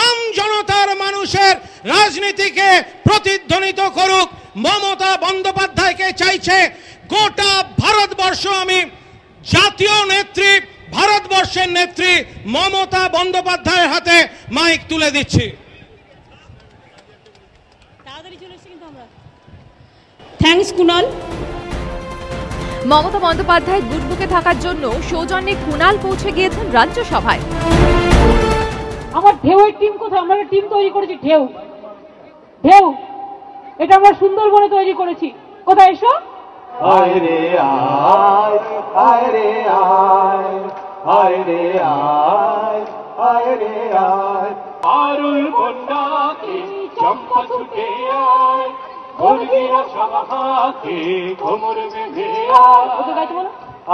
আম জনতার মানুষের রাজনীতিকে প্রতিধ্বনিত করুক। মমতা বন্দ্যোপাধ্যায়কে চাইছে গোটা ভারতবর্ষ। আমি জাতীয় নেত্রী, ভারতবর্ষের নেত্রী মমতা বন্দ্যোপাধ্যায়ের হাতে মাইক তুলে দিচ্ছি। থ্যাঙ্কস কুণাল। মমতা বন্দ্যোপাধ্যায় বুটবুকে থাকার জন্য সৌজন্যে কুণাল পৌঁছে গিয়েছেন রাজ্যসভায়। আমার ঢেউয়ের টিম কোথায়? আমরা টিম তৈরি করেছি, ঢেউ ঢেউ, এটা আমরা সুন্দরবনে তৈরি করেছি। কোথায় এসো? আয় রে আয়, আয় রে আয়, আয় রে আয়, আয় রে আয়, আরুল বন্যাকে চম্পা ছুটে আয়, ঘুরগিরা সভাকে ঘুমর বেঁধে আয়,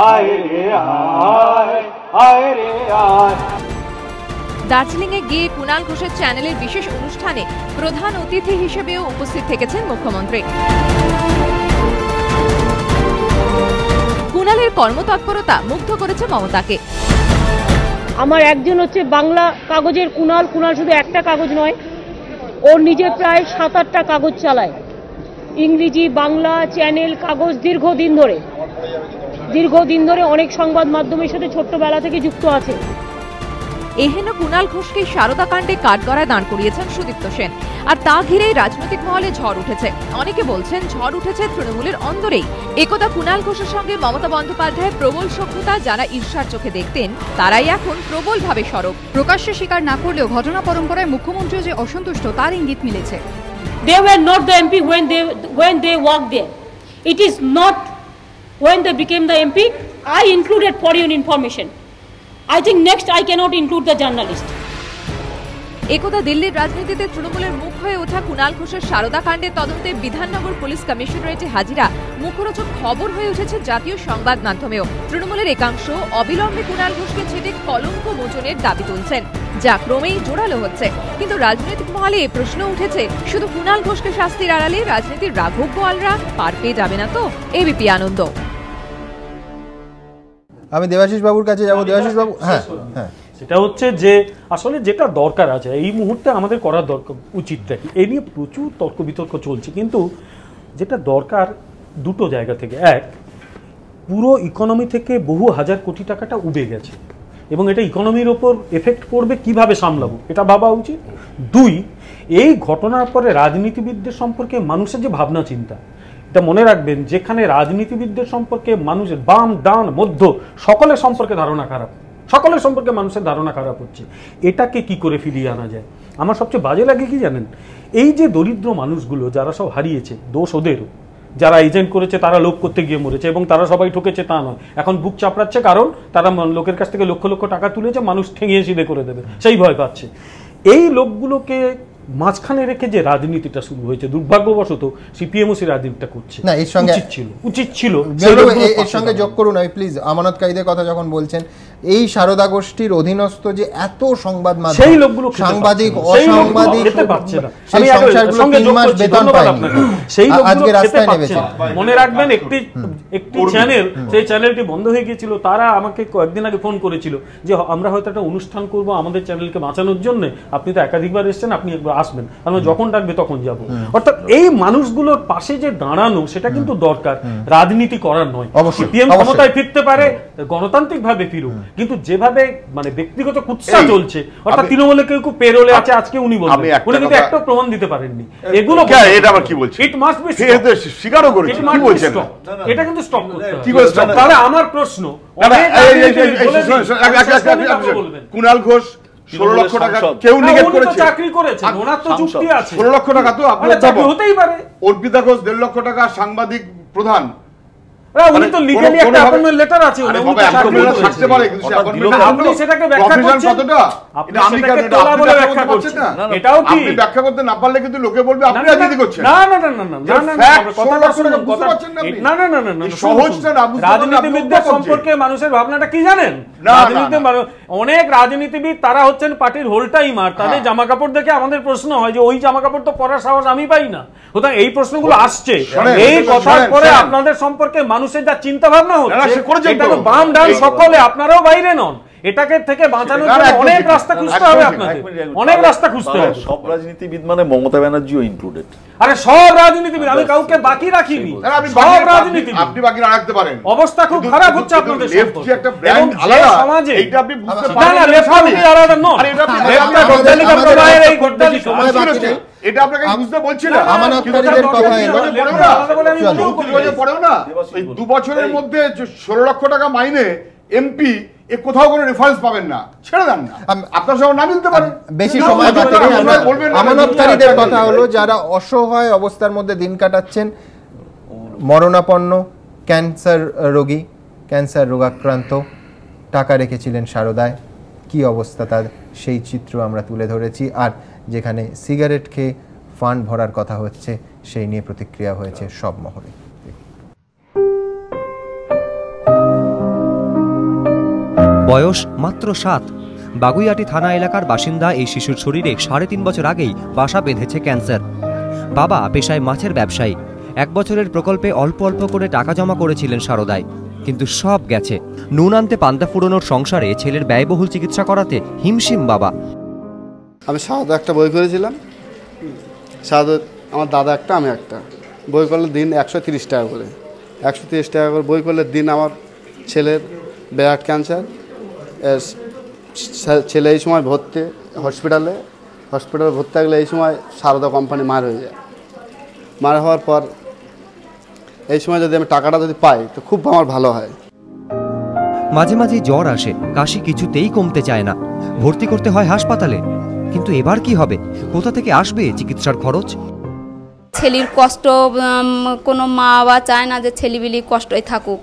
আয় রে আয়, আয় রে আয়। দার্জিলিং এ গিয়ে কুণাল ঘোষের চ্যানেলের বিশেষ অনুষ্ঠানে প্রধান অতিথি হিসেবেও উপস্থিত থেকেছেন মুখ্যমন্ত্রী। কুণালের কর্মতৎপরতা মুগ্ধ করেছে মমতাকে। আমার একজন হচ্ছে বাংলা কাগজের কুণাল। কুণাল শুধু একটা কাগজ নয়, ওর নিজে প্রায় 7-8টা কাগজ চালায়, ইংরেজি বাংলা চ্যানেল কাগজ। দীর্ঘদিন ধরে অনেক সংবাদ মাধ্যমের সাথে ছোট্টবেলা থেকে যুক্ত আছে। এহেন কুণাল ঘোষকে সারদা কাণ্ডে কাঠগড়ায় দাঁড় করিয়েছেন সুদীপ্ত সেন, আর তা ঘিরেই রাজনৈতিক মহলে ঝড় উঠেছে। অনেকে বলছেন ঝড় উঠেছে তৃণমূলের অন্দরেই। একদা কুণাল ঘোষের সঙ্গে মমতা বন্দ্যোপাধ্যায়ের প্রবল শত্রুতা যারা ঈর্ষার চোখে দেখতেন, তারাই এখন প্রবলভাবে সরব। প্রকাশ্যে স্বীকার না করলেও ঘটনা পরম্পরায় মুখ্যমন্ত্রী যে অসন্তুষ্ট তার ইঙ্গিত মিলেছে। They were not the MP when they walked there. It is not when they became the MP. I included for your information. I think next I cannot include the journalist. একদা দিল্লির রাজনীতিতে তৃণমূলের মুখ হয়ে ওঠা কুণাল ঘোষের সারদা কাণ্ডের তদন্তে বিধাননগর পুলিশ কমিশনারেটে হাজিরা মুখরোচক খবর হয়ে উঠেছে জাতীয় সংবাদ মাধ্যমেও। তৃণমূলের একাংশ অবিলম্বে কুণাল ঘোষকে ছেড়ে কলঙ্ক মোচনের দাবি তুলছেন। যা ক্রমেই জোরালো হচ্ছে। কিন্তু রাজনৈতিক মহলে এই প্রশ্ন উঠেছে, শুধু কুণাল ঘোষকে শাস্তির আড়ালে রাজনীতির রাঘব বোয়ালরা পার পেয়ে যাবে না তো? এবিপি আনন্দ। আমি দেবাশিস বাবুর কাছে যাব। দেবাশিস বাবু, হ্যাঁ হ্যাঁ, সেটা হচ্ছে যে আসলে যেটা দরকার আছে এই মুহূর্তে আমাদের করার দরকার উচিতটা কি, এই নিয়ে প্রচুর তর্ক বিতর্ক চলছে, কিন্তু যেটা দরকার দুটো জায়গা থেকে। এক, পুরো ইকোনমি থেকে বহু হাজার কোটি টাকাটা উবে গেছে এবং এটা ইকোনমির ওপর এফেক্ট করবে, কিভাবে সামলাবো এটা ভাবা উচিত। দুই, এই ঘটনার পরে রাজনীতিবিদদের সম্পর্কে মানুষের যে ভাবনা চিন্তা, এটা মনে রাখবেন, যেখানে রাজনীতিবিদদের সম্পর্কে মানুষের বাম ডান মধ্য সকলের সম্পর্কে ধারণা খারাপ, সকলের সম্পর্কে মানুষের ধারণা খারাপ হচ্ছে, এটাকে কি করে ফিরিয়ে আনা যায়। আমার সবচেয়ে বাজে লাগে কি জানেন, এই যে দরিদ্র মানুষগুলো যারা সব হারিয়েছে, দোষ ওদেরও, যারা এজেন্ট করেছে তারা লোক করতে গিয়ে মরেছে এবং তারা সবাই ঠকেছে তা নয়, এখন বুক চাপড়াচ্ছে কারণ তারা লোকের কাছ থেকে লক্ষ লক্ষ টাকা তুলেছে, মানুষ ঠেঙিয়ে সিধে করে দেবে সেই ভয় পাচ্ছে। এই লোকগুলোকে মাঝখানে রেখে যে রাজনীতিটা শুরু হয়েছে, দুর্ভাগ্যবশত সিপিএমও সেই রাজনীতিটা করছে না, এর সঙ্গে উচিত ছিল এর সঙ্গে যোগ করুন আমি প্লিজ। আমানতকারীদের কথা যখন বলছেন, এই সারদা গোষ্ঠীর অধীনস্থ যে এত সংবাদ মাধ্যম, সেই লোকগুলো সাংবাদিক অসাংবাদিক, সেই সংসারগুলো 3 মাস বেতন পায়নি, সেই আজকে রাস্তায় নেমেছে। মনে রাখবেন একটি চ্যানেল, সেই চ্যানেলটি বন্ধ হয়ে গিয়েছিল, তারা আমাকে কয়েকদিন আগে ফোন করেছিল যে আমরা হয়তো একটা অনুষ্ঠান করব আমাদের চ্যানেলকে বাঁচানোর জন্য, আপনি তো একাধিকবার এসেছেন, আপনি একবার আসবেন, আমরা যখন ডাকবে তখন যাব। অর্থাৎ এই মানুষগুলোর পাশে যে দাঁড়ানো, সেটা কিন্তু দরকার, রাজনীতি করার নয়। সিপিএম ক্ষমতায় ফিরতে পারে, গণতান্ত্রিক ভাবে ফিরুক, কিন্তু যেভাবে মানে ব্যক্তিগত কুৎসা চলছে, অর্থাৎ তৃণমূলে কেউ কেউ পেরোলে আছে, আজকে উনি বলবেন, উনি কিন্তু একটা প্রমাণ দিতে পারেননি। এগুলো এটা আবার কি বলছে, ইট মাস্ট বি স্বীকারও করেছে, কি বলছেন, এটা কিন্তু স্টপ করতে হবে। কি করে স্টপ? তাহলে আমার প্রশ্ন, কুণাল ঘোষ 16 লক্ষ টাকা কেউ নিকেট করেছে, চাকরি করেছে, ওনার তো যুক্তি আছে। 16 লক্ষ টাকা তো আপনি হতেই পারে। অর্পিতা ঘোষ 1.5 লক্ষ টাকা সাংবাদিক প্রধান, উনি তো লিগ্যালি একটা অ্যাপয়েন্টমেন্ট লেটার আছে, উনি থাকতে পারে, কিন্তু আপনি সেটাকে ব্যাখ্যা করছেন কতটা, আপনি সেটাকে তোলা বলে ব্যাখ্যা করছেন না, এটাও কি আপনি ব্যাখ্যা করতে না পারলে কিন্তু লোকে বলবে আপনি রাজনীতি করছেন। না না না না না না না, কথাটা শুনুন, কথা না না না না না, সহজটা না, রাজনীতিবিদদের সম্পর্কে মানুষের ভাবনাটা কি জানেন? রাজনীতি অনেক রাজনীতিবিদ তারা হচ্ছেন পার্টির হোল টাইমার, তাদের জামা কাপড় দেখে আমাদের প্রশ্ন হয় যে ওই জামা কাপড় তো পরার সাহস আমি পাই না। সুতরাং এই প্রশ্নগুলো আসছে, এই কথার পরে আপনাদের সম্পর্কে মানুষের যা চিন্তা ভাবনা হচ্ছে, এটা তো বাম ডান সকলে, আপনারাও বাইরে নন, এটাকে থেকে বাঁচানোর জন্য অনেক রাস্তা খুঁজতে হবে, আপনাদের অনেক রাস্তা খুঁজতে হবে। সব রাজনীতিবিদ মানে মমতা ব্যানার্জিও ইনক্লুডেড। আরে সব রাজনীতিবিদ, আমি কাউকে বাকি রাখিনি, সব রাজনীতিবিদ। আপনি বাকি রাখতে পারেন, অবস্থা খুব খারাপ হচ্ছে আপনাদের সম্পর্কে। একটা ব্র্যান্ড আলাদা, সমাজে এইটা আপনি বুঝতে পারেন না, লেফট আলাদা নয়, আরে এটা আপনি লেফট গদ্দালিকা প্রবাহের এই গদ্দালি সময় বাকি, এটা আপনাকে বুঝতে বলছি না। আমানতকারীদের কথা এলো, পড়েও না এই 2 বছরের মধ্যে 16 লক্ষ টাকা মাইনে এমপি, এ কোথাও কোনো রেফারেন্স পাবেন না, ছেড়ে দেন না, আপনার সঙ্গে না মিলতে পারে, বেশি সময় বাকি নেই। আমানতকারীদের কথা হলো, যারা অসহায় অবস্থার মধ্যে দিন কাটাচ্ছেন, মরণাপন্ন ক্যান্সার রোগী, ক্যান্সার রোগাক্রান্ত, টাকা রেখেছিলেন সারদায়, কি অবস্থা তার সেই চিত্র আমরা তুলে ধরেছি। আর যেখানে সিগারেট খেয়ে ফান্ড ভরার কথা হচ্ছে, সেই নিয়ে প্রতিক্রিয়া হয়েছে সব মহলে। বয়স মাত্র 7, বাগুইআটি থানা এলাকার বাসিন্দা এই শিশুর শরীরে 3.5 বছর আগেই বাসা বেঁধেছে ক্যান্সার। বাবা পেশায় মাছের ব্যবসায়ী, 1 বছরের প্রকল্পে অল্প অল্প করে টাকা জমা করেছিলেন সারদায়, কিন্তু সব গেছে। নুন আনতে পান্তা ফুরোনোর সংসারে ছেলের ব্যয়বহুল চিকিৎসা করাতে হিমশিম বাবা। আমি সারদা একটা বই করেছিলাম, সারদা আমার দাদা একটা, আমি একটা। বই করলে দিন 130 টাকা করে, 130 টাকা করে বই করলে দিন। আমার ছেলের ব্লাড ক্যান্সার, ছেলে এই সময় ভর্তি হসপিটালে ভর্তি থাকলে এই সময় সারদা কোম্পানি মার হয়ে যায়। মার হওয়ার পর এই সময় যদি আমি টাকাটা যদি পাই তো খুব আমার ভালো হয়। মাঝে মাঝে জ্বর আসে, কাশি কিছুতেই কমতে চায় না, ভর্তি করতে হয় হাসপাতালে। কিন্তু এবার কি হবে, কোথা থেকে আসবে চিকিৎসার খরচ? ছেলের কষ্ট কোনো মা বাবা চায় না যে ছেলেবিলি কষ্টই থাকুক,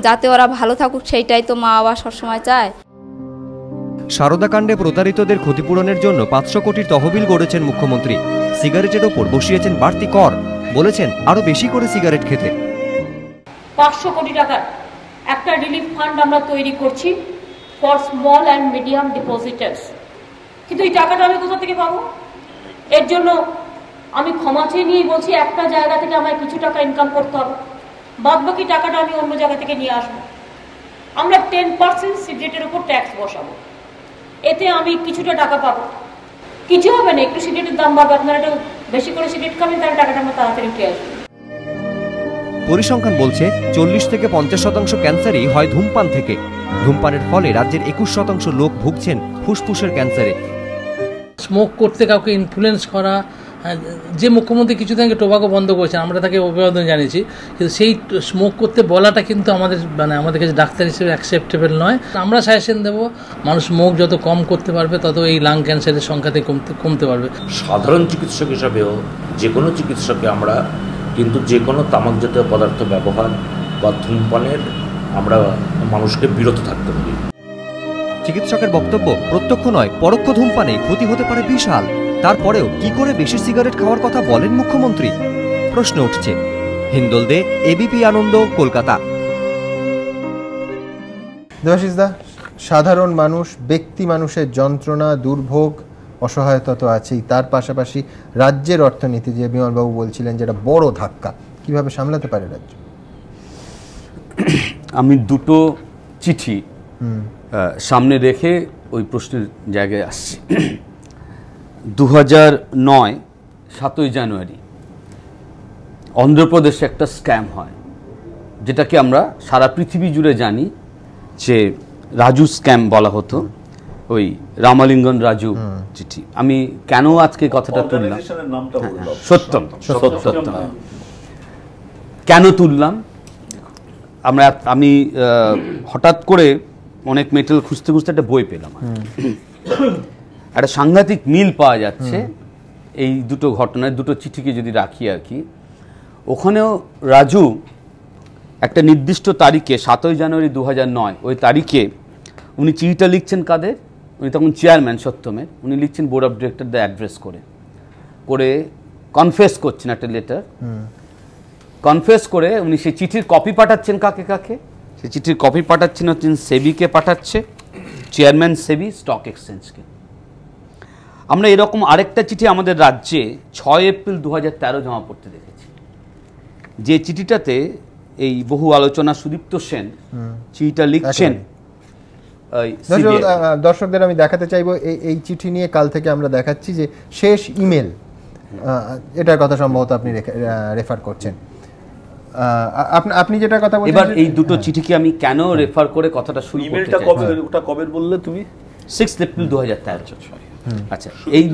যাতে ওরা ভালো থাকুক, সেইটাই তো মা বাবা সবসময় চায়। সারদা কাণ্ডে প্রতারিতদের ক্ষতিপূরণের জন্য 500 কোটির তহবিল গড়েছেন মুখ্যমন্ত্রী। সিগারেটের ওপর বসিয়েছেন বাড়তি কর, বলেছেন আরো বেশি করে সিগারেট খেতে। 500 কোটি টাকার একটা রিলিফ ফান্ড আমরা তৈরি করছি ফর স্মল অ্যান্ড মিডিয়াম ডিপোজিটার্স। কিন্তু এই টাকাটা আমি কোথা থেকে পাবো? এর জন্য আমি ক্ষমা চেয়ে নিয়েই বলছি, একটা জায়গা থেকে আমায় কিছু টাকা ইনকাম করতে হবে, বাদ বাকি টাকাটা আমি অন্য জায়গা থেকে নিয়ে আসবো। আমরা 10% সিগারেটের উপর ট্যাক্স বসাবো, এতে আমি কিছুটা টাকা পাবো। কিছু হবে না, একটু সিগারেটের দাম বাড়বে, আপনারা একটু বেশি করে সিগারেট খাবেন, তাহলে টাকাটা আমরা তাড়াতাড়ি পেয়ে আসবো। পরিসংখ্যান বলছে 40 থেকে 50% ক্যান্সারই হয় ধূমপান থেকে। ধূমপানের ফলে রাজ্যের 21% লোক ভুগছেন ফুসফুসের ক্যান্সারে। স্মোক করতে কাউকে ইনফ্লুয়েন্স করা, যে মুখ্যমন্ত্রী কিছুদিন আগে টোবাকো বন্ধ করেছেন, আমরা তাকে অভিবাদন জানিয়েছি, কিন্তু সেই স্মোক করতে বলাটা কিন্তু আমাদের কাছে ডাক্তার হিসেবে অ্যাকসেপ্টেবল নয়। আমরা সাজেশন দেবো, মানুষ স্মোক যত কম করতে পারবে তত এই লাং ক্যান্সারের সংখ্যাতে কমতে পারবে। সাধারণ চিকিৎসক হিসাবেও যে কোনো চিকিৎসকে আমরা কিন্তু যে কোনো তামাকজাত পদার্থ ব্যবহার বা ধূমপানের আমরা মানুষকে বিরত থাকতে বলি। চিকিৎসকের বক্তব্য, প্রত্যক্ষ নয় পরোক্ষ ধূমপানে ক্ষতি হতে পারে বিশাল। তারপরেও কি করে বেশি সিগারেট খাওয়ার কথা বলেন মুখ্যমন্ত্রী? প্রশ্ন উঠছে। হিন্দোল দে, এবিপি আনন্দ, কলকাতা। দেবাশিস দা, সাধারণ মানুষ, ব্যক্তি মানুষের যন্ত্রণা, দুর্ভোগ, অসহায়তা তো আছেই, তার পাশাপাশি রাজ্যের অর্থনীতি, যে বিমলবাবু বলছিলেন যেটা বড় ধাক্কা, কিভাবে সামলাতে পারে রাজ্য? আমি দুটো চিঠি সামনে রেখে ওই প্রশ্নের জায়গায় আসছি। 2009 7ই জানুয়ারি অন্ধ্রপ্রদেশে একটা স্ক্যাম হয়, যেটাকে আমরা সারা পৃথিবী জুড়ে জানি যে রাজু স্ক্যাম বলা হতো, ওই রামালিঙ্গন রাজু চিঠি। আমি কেন আজকে কথাটা তুললাম, সত্যম, কেন তুললাম, আমি হঠাৎ করে অনেক মেটেরিয়াল খুঁজতে খুঁজতে একটা বই পেলাম, একটা সাংঘাতিক মিল পাওয়া যাচ্ছে এই দুটো ঘটনায়, দুটো চিঠিকে যদি রাখি আর কি। ওখানেও রাজু একটা নির্দিষ্ট তারিখে 7ই জানুয়ারি 2009 ওই তারিখে উনি চিঠিটা লিখছেন কাদের, উনি তখন চেয়ারম্যান সত্যমের, উনি লিখছেন বোর্ড অফ ডিরেক্টরদের অ্যাড্রেস করে কনফেস করছেন একটা লেটার, কনফেস করে উনি সেই চিঠির কপি পাঠাচ্ছেন কাকে কাকে, সেই চিঠির কপি পাঠাচ্ছেন হচ্ছেন সেবিকে পাঠাচ্ছে, চেয়ারম্যান সেবি, স্টক এক্সচেঞ্জকে। আমরা এরকম আরেকটা চিঠি আমাদের রাজ্যে 6 এপ্রিল 2013 জমা পড়তে দেখেছি, যে চিঠিটাতে এই বহু আলোচনা সুদীপ্ত সেন চিঠিটা লিখছেন। দর্শকদের আমি দেখাতে চাইবো এই চিঠি নিয়ে কাল থেকে আমরা দেখাচ্ছি যে শেষ ইমেল, এটার কথা সম্ভবত আপনি রেফার করছেন। আপনি যেটা কথা বলছেন, এবার এই দুটো চিঠিকে আমি কেন রেফার করে কথাটা শুরু করতে চাই। ইমেলটা কবে, ওটা কবে বললে তুমি? 6 এপ্রিল 2013। আচ্ছা, এই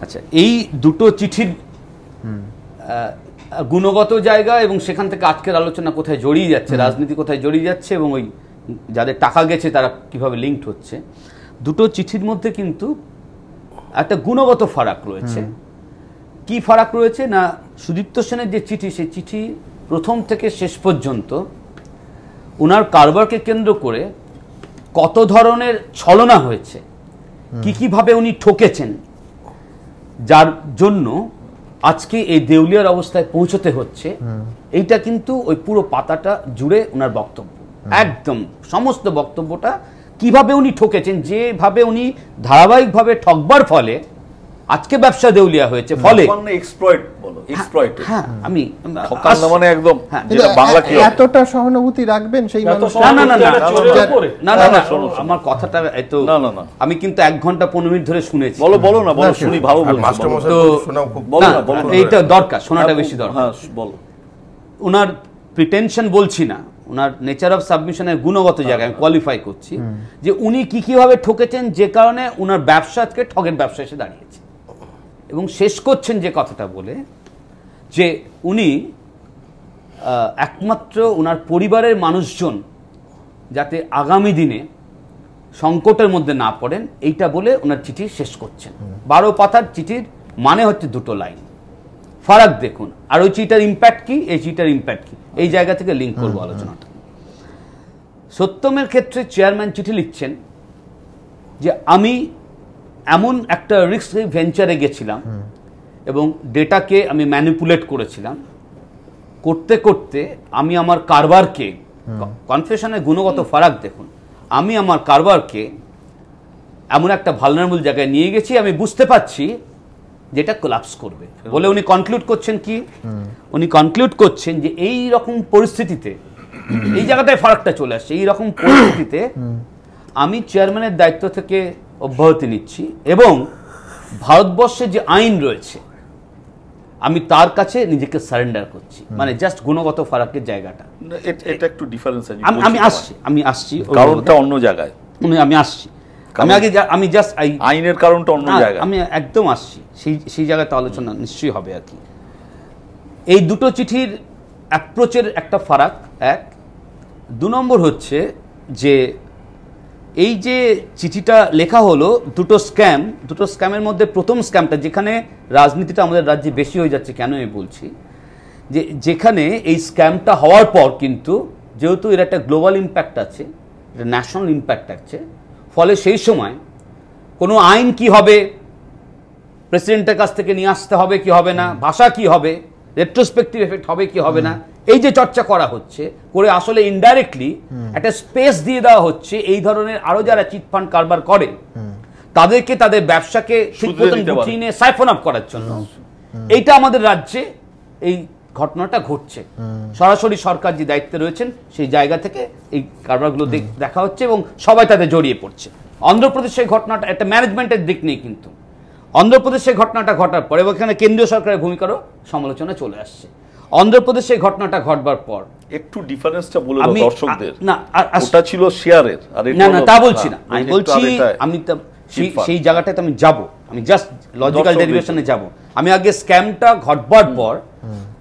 আচ্ছা এই দুটো চিঠির গুণগত জায়গা এবং সেখান থেকে আজকের আলোচনা কোথায় জড়িয়ে যাচ্ছে, রাজনীতি কোথায় জড়িয়ে যাচ্ছে এবং ওই যাদের টাকা গেছে তারা কিভাবে লিঙ্কড হচ্ছে, দুটো চিঠির মধ্যে কিন্তু একটা গুণগত ফারাক রয়েছে। কি ফারাক রয়েছে না, সুদীপ্ত সেনের যে চিঠি, সেই চিঠি প্রথম থেকে শেষ পর্যন্ত ওনার কারবারকে কেন্দ্র করে কত ধরনের ছলনা হয়েছে, কিভাবে উনি ঠকেছেন, যার জন্য আজকে এই দেউলিয়ার অবস্থায় পৌঁছতে হচ্ছে, এইটা কিন্তু ওই পুরো পাতাটা জুড়ে ওনার বক্তব্য, একদম সমস্ত বক্তব্যটা কিভাবে উনি ঠকেছেন, যেভাবে উনি ধারাবাহিকভাবে ঠকবার ফলে আজকে ব্যবসা দেউলিয়া হয়েছে। ফলে আমি একদম এতটা সহানুভূতি রাখবেন সেই মানুষ? আমার কথাটা এত, আমি কিন্তু 1 ঘন্টা 15 মিনিট ধরে শুনেছি। বলো না, শুনি, ভালো এইটা দরকার, শোনাটা বেশি দরকার। ওনার প্রিটেনশন বলছি না, ওনার নেচার অফ সাবমিশনের গুণগত জায়গায় কোয়ালিফাই করছি যে উনি কিভাবে ঠকেছেন, যে কারণে ওনার ব্যবসা আজকে ঠগের ব্যবসা এসে দাঁড়িয়েছে। এবং শেষ করছেন যে কথাটা বলে যে উনি একমাত্র ওনার পরিবারের মানুষজন যাতে আগামী দিনে সংকটের মধ্যে না পড়েন, এইটা বলে ওনার চিঠি শেষ করছেন। 12 পাতার চিঠির মানে হচ্ছে 2টো লাইন, ফারাক দেখুন। আর ওই চিঠিটার ইম্প্যাক্ট কি, এই চিঠিটার ইম্প্যাক্ট কি, এই জায়গা থেকে লিঙ্ক করবো আলোচনাটা। সত্যমের ক্ষেত্রে চেয়ারম্যান চিঠি লিখছেন যে আমি এমন একটা রিস্ক ভেঞ্চারে গেছিলাম এবং ডেটাকে আমি ম্যানিপুলেট করেছিলাম, করতে করতে আমি আমার কারবারকে, কনফেশনের গুণগত ফারাক দেখুন, আমি আমার কারবারকে এমন একটা ভালনারেবল জায়গায় নিয়ে গেছি, আমি বুঝতে পারছি যেটা কোলাপস করবে বলে উনি কনক্লুড করছেন কি, উনি কনক্লুড করছেন যে এই রকম পরিস্থিতিতে, এই জায়গাটায় ফারাকটা চলে আসছে, এই রকম পরিস্থিতিতে আমি চেয়ারম্যানের দায়িত্ব থেকে অব্যাহতি নিচ্ছি এবং ভারতবর্ষে যে আইন রয়েছে আমি তার কাছে নিজেকে সারেন্ডার করছি। মানে জাস্ট গুণগত ফারাকের জায়গাটা, এটা একটু ডিফারেন্স আছে। আমি আসছি কারণটা অন্য জায়গায়, আমি আসছি, আমি জাস্ট আইনের কারণটা অন্য জায়গায়, আমি একদম আসছি, সেই জায়গাতে আলোচনা নিশ্চয়ই হবে আর কি। এই দুটো চিঠির অ্যাপ্রোচের একটা ফারাক, এক। 2 নম্বর হচ্ছে যে এই যে চিঠিটা লেখা হলো দুটো স্ক্যামের মধ্যে প্রথম স্ক্যামটা, যেখানে রাজনীতিটা আমাদের রাজ্যে বেশি হয়ে যাচ্ছে, কেন আমি বলছি যে যেখানে এই স্ক্যামটা হওয়ার পর কিন্তু যেহেতু এর একটা গ্লোবাল ইম্প্যাক্ট আছে, এটা ন্যাশনাল ইম্প্যাক্ট আছে, ফলে সেই সময় কোনো আইন কি হবে, প্রেসিডেন্টের কাছ থেকে নিয়ে আসতে হবে কি হবে না, ভাষা কি হবে, রেট্রোস্পেক্টিভ এফেক্ট হবে কি হবে না, এই যে চর্চা করা হচ্ছে, করে আসলে ইনডাইরেক্টলি একটা স্পেস দিয়ে দেওয়া হচ্ছে এই ধরনের আরো যারা চিটফান্ড কারবার করে তাদেরকে, তাদের ব্যবসাকে সাইফন আপ করার জন্য। এইটা আমাদের রাজ্যে এই ঘটনাটা ঘটছে, সরাসরি সরকার যে দায়িত্বে রয়েছেন সেই জায়গা থেকে এই কারবারগুলো দেখা হচ্ছে এবং সবাই তাদের জড়িয়ে পড়ছে। অন্ধ্রপ্রদেশের ঘটনাটা একটা ম্যানেজমেন্টের দিক নেই, কিন্তু অন্ধ্রপ্রদেশের ঘটনাটা ঘটার পর এবং এখানে কেন্দ্রীয় সরকারের ভূমিকারও সমালোচনা চলে আসছে। অন্ধ্রপ্রদেশে ঘটনাটা ঘটবার পর একটু ডিফারেন্সটা বলে দাও দর্শকদের। না, ওটা ছিল শেয়ারের, আর না না তা বলছি না, আমি বলছি আমি সেই জায়গাটাতে আমি যাব, আমি জাস্ট লজিক্যাল ডেরিভেশনে যাব। আমি আগে স্ক্যামটা ঘটবার পর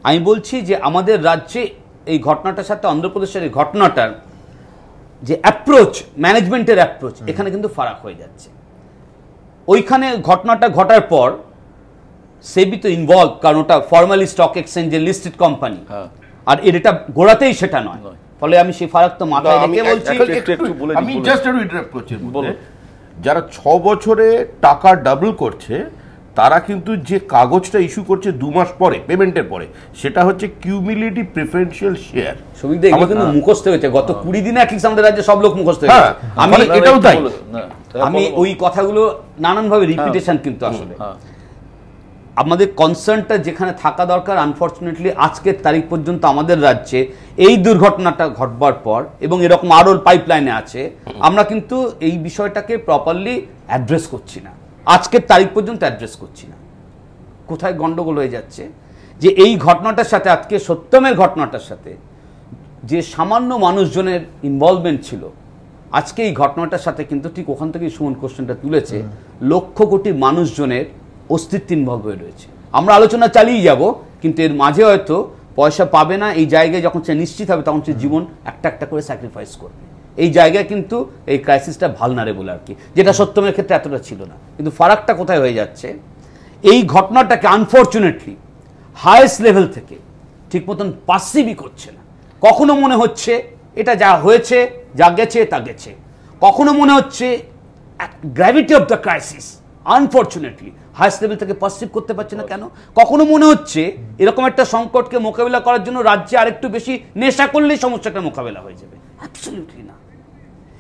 আমি বলছি যে আমাদের রাজ্যে এই ঘটনাটার সাথে অন্ধ্রপ্রদেশের এই ঘটনাটার যে অ্যাপ্রোচ, ম্যানেজমেন্টের অ্যাপ্রোচ, এখানে কিন্তু ফারাক হয়ে যাচ্ছে। ওইখানে ঘটনাটা ঘটার পর সেবি তো ইনভলভ, কারণ ওটা ফর্মালি স্টক এক্সচেঞ্জের লিস্টেড কোম্পানি, আর এটা গোড়াতেই সেটা নয়, ফলে আমি সেই ফারাক তো মাথায় রেখে বলছি। আমি জাস্ট একটু ইন্টারাপ্ট করছি, যারা 6 বছরে টাকা ডাবল করছে তারা কিন্তু যে কাগজটা ইস্যু করছে 2 মাস পরে পেমেন্টের পরে, সেটা হচ্ছে কিউমিলেটিভ প্রেফারেন্সিয়াল শেয়ার। সুবিধা এগুলো কিন্তু মুখস্থ হয়েছে, গত 20 দিনে অ্যাটলিস্ট আমাদের রাজ্যে সব লোক মুখস্থ হয়েছে। আমি এটাও তাই, আমি ওই কথাগুলো নানানভাবে রিপিটেশন, কিন্তু আসলে আমাদের কনসার্নটা যেখানে থাকা দরকার, আনফর্চুনেটলি আজকের তারিখ পর্যন্ত আমাদের রাজ্যে এই দুর্ঘটনাটা ঘটবার পর এবং এরকম আরও পাইপলাইনে আছে, আমরা কিন্তু এই বিষয়টাকে প্রপারলি অ্যাড্রেস করছি না, আজকের তারিখ পর্যন্ত অ্যাড্রেস করছি না। কোথায় গন্ডগোল হয়ে যাচ্ছে যে এই ঘটনাটার সাথে, আজকে সত্যমের ঘটনাটার সাথে যে সামান্য মানুষজনের ইনভলভমেন্ট ছিল, আজকে এই ঘটনাটার সাথে কিন্তু ঠিক ওখান থেকে সুমন কোশ্চেনটা তুলেছে, লক্ষ কোটি মানুষজনের অস্তিত্ব ইনভলভ হয়ে রয়েছে। আমরা আলোচনা চালিয়ে যাব, কিন্তু এর মাঝে হয়তো পয়সা পাবে না, এই জায়গায় যখন সে নিশ্চিত হবে তখন সে জীবন একটা একটা করে স্যাক্রিফাইস করবে। এই জায়গায় কিন্তু এই ক্রাইসিসটা ভালনারেবল আর কি, যেটা সত্যমের ক্ষেত্রে এতটা ছিল না। কিন্তু ফারাকটা কোথায় হয়ে যাচ্ছে, এই ঘটনাটাকে আনফর্চুনেটলি হাইয়েস্ট লেভেল থেকে ঠিক মতন পারসিভই করছে না। কখনো মনে হচ্ছে এটা যা হয়েছে, যা গেছে তা গেছে, কখনো মনে হচ্ছে gravity of the crisis unfortunately highest level থেকে পারসিভ করতে পারছে না। কেন? কখনো মনে হচ্ছে এরকম একটা সংকটকে মোকাবিলা করার জন্য রাজ্যে আরেকটু বেশি নেশা করলেই সমস্যাটা মোকাবিলা হয়ে যাবে। অ্যাবসলিউটলি না।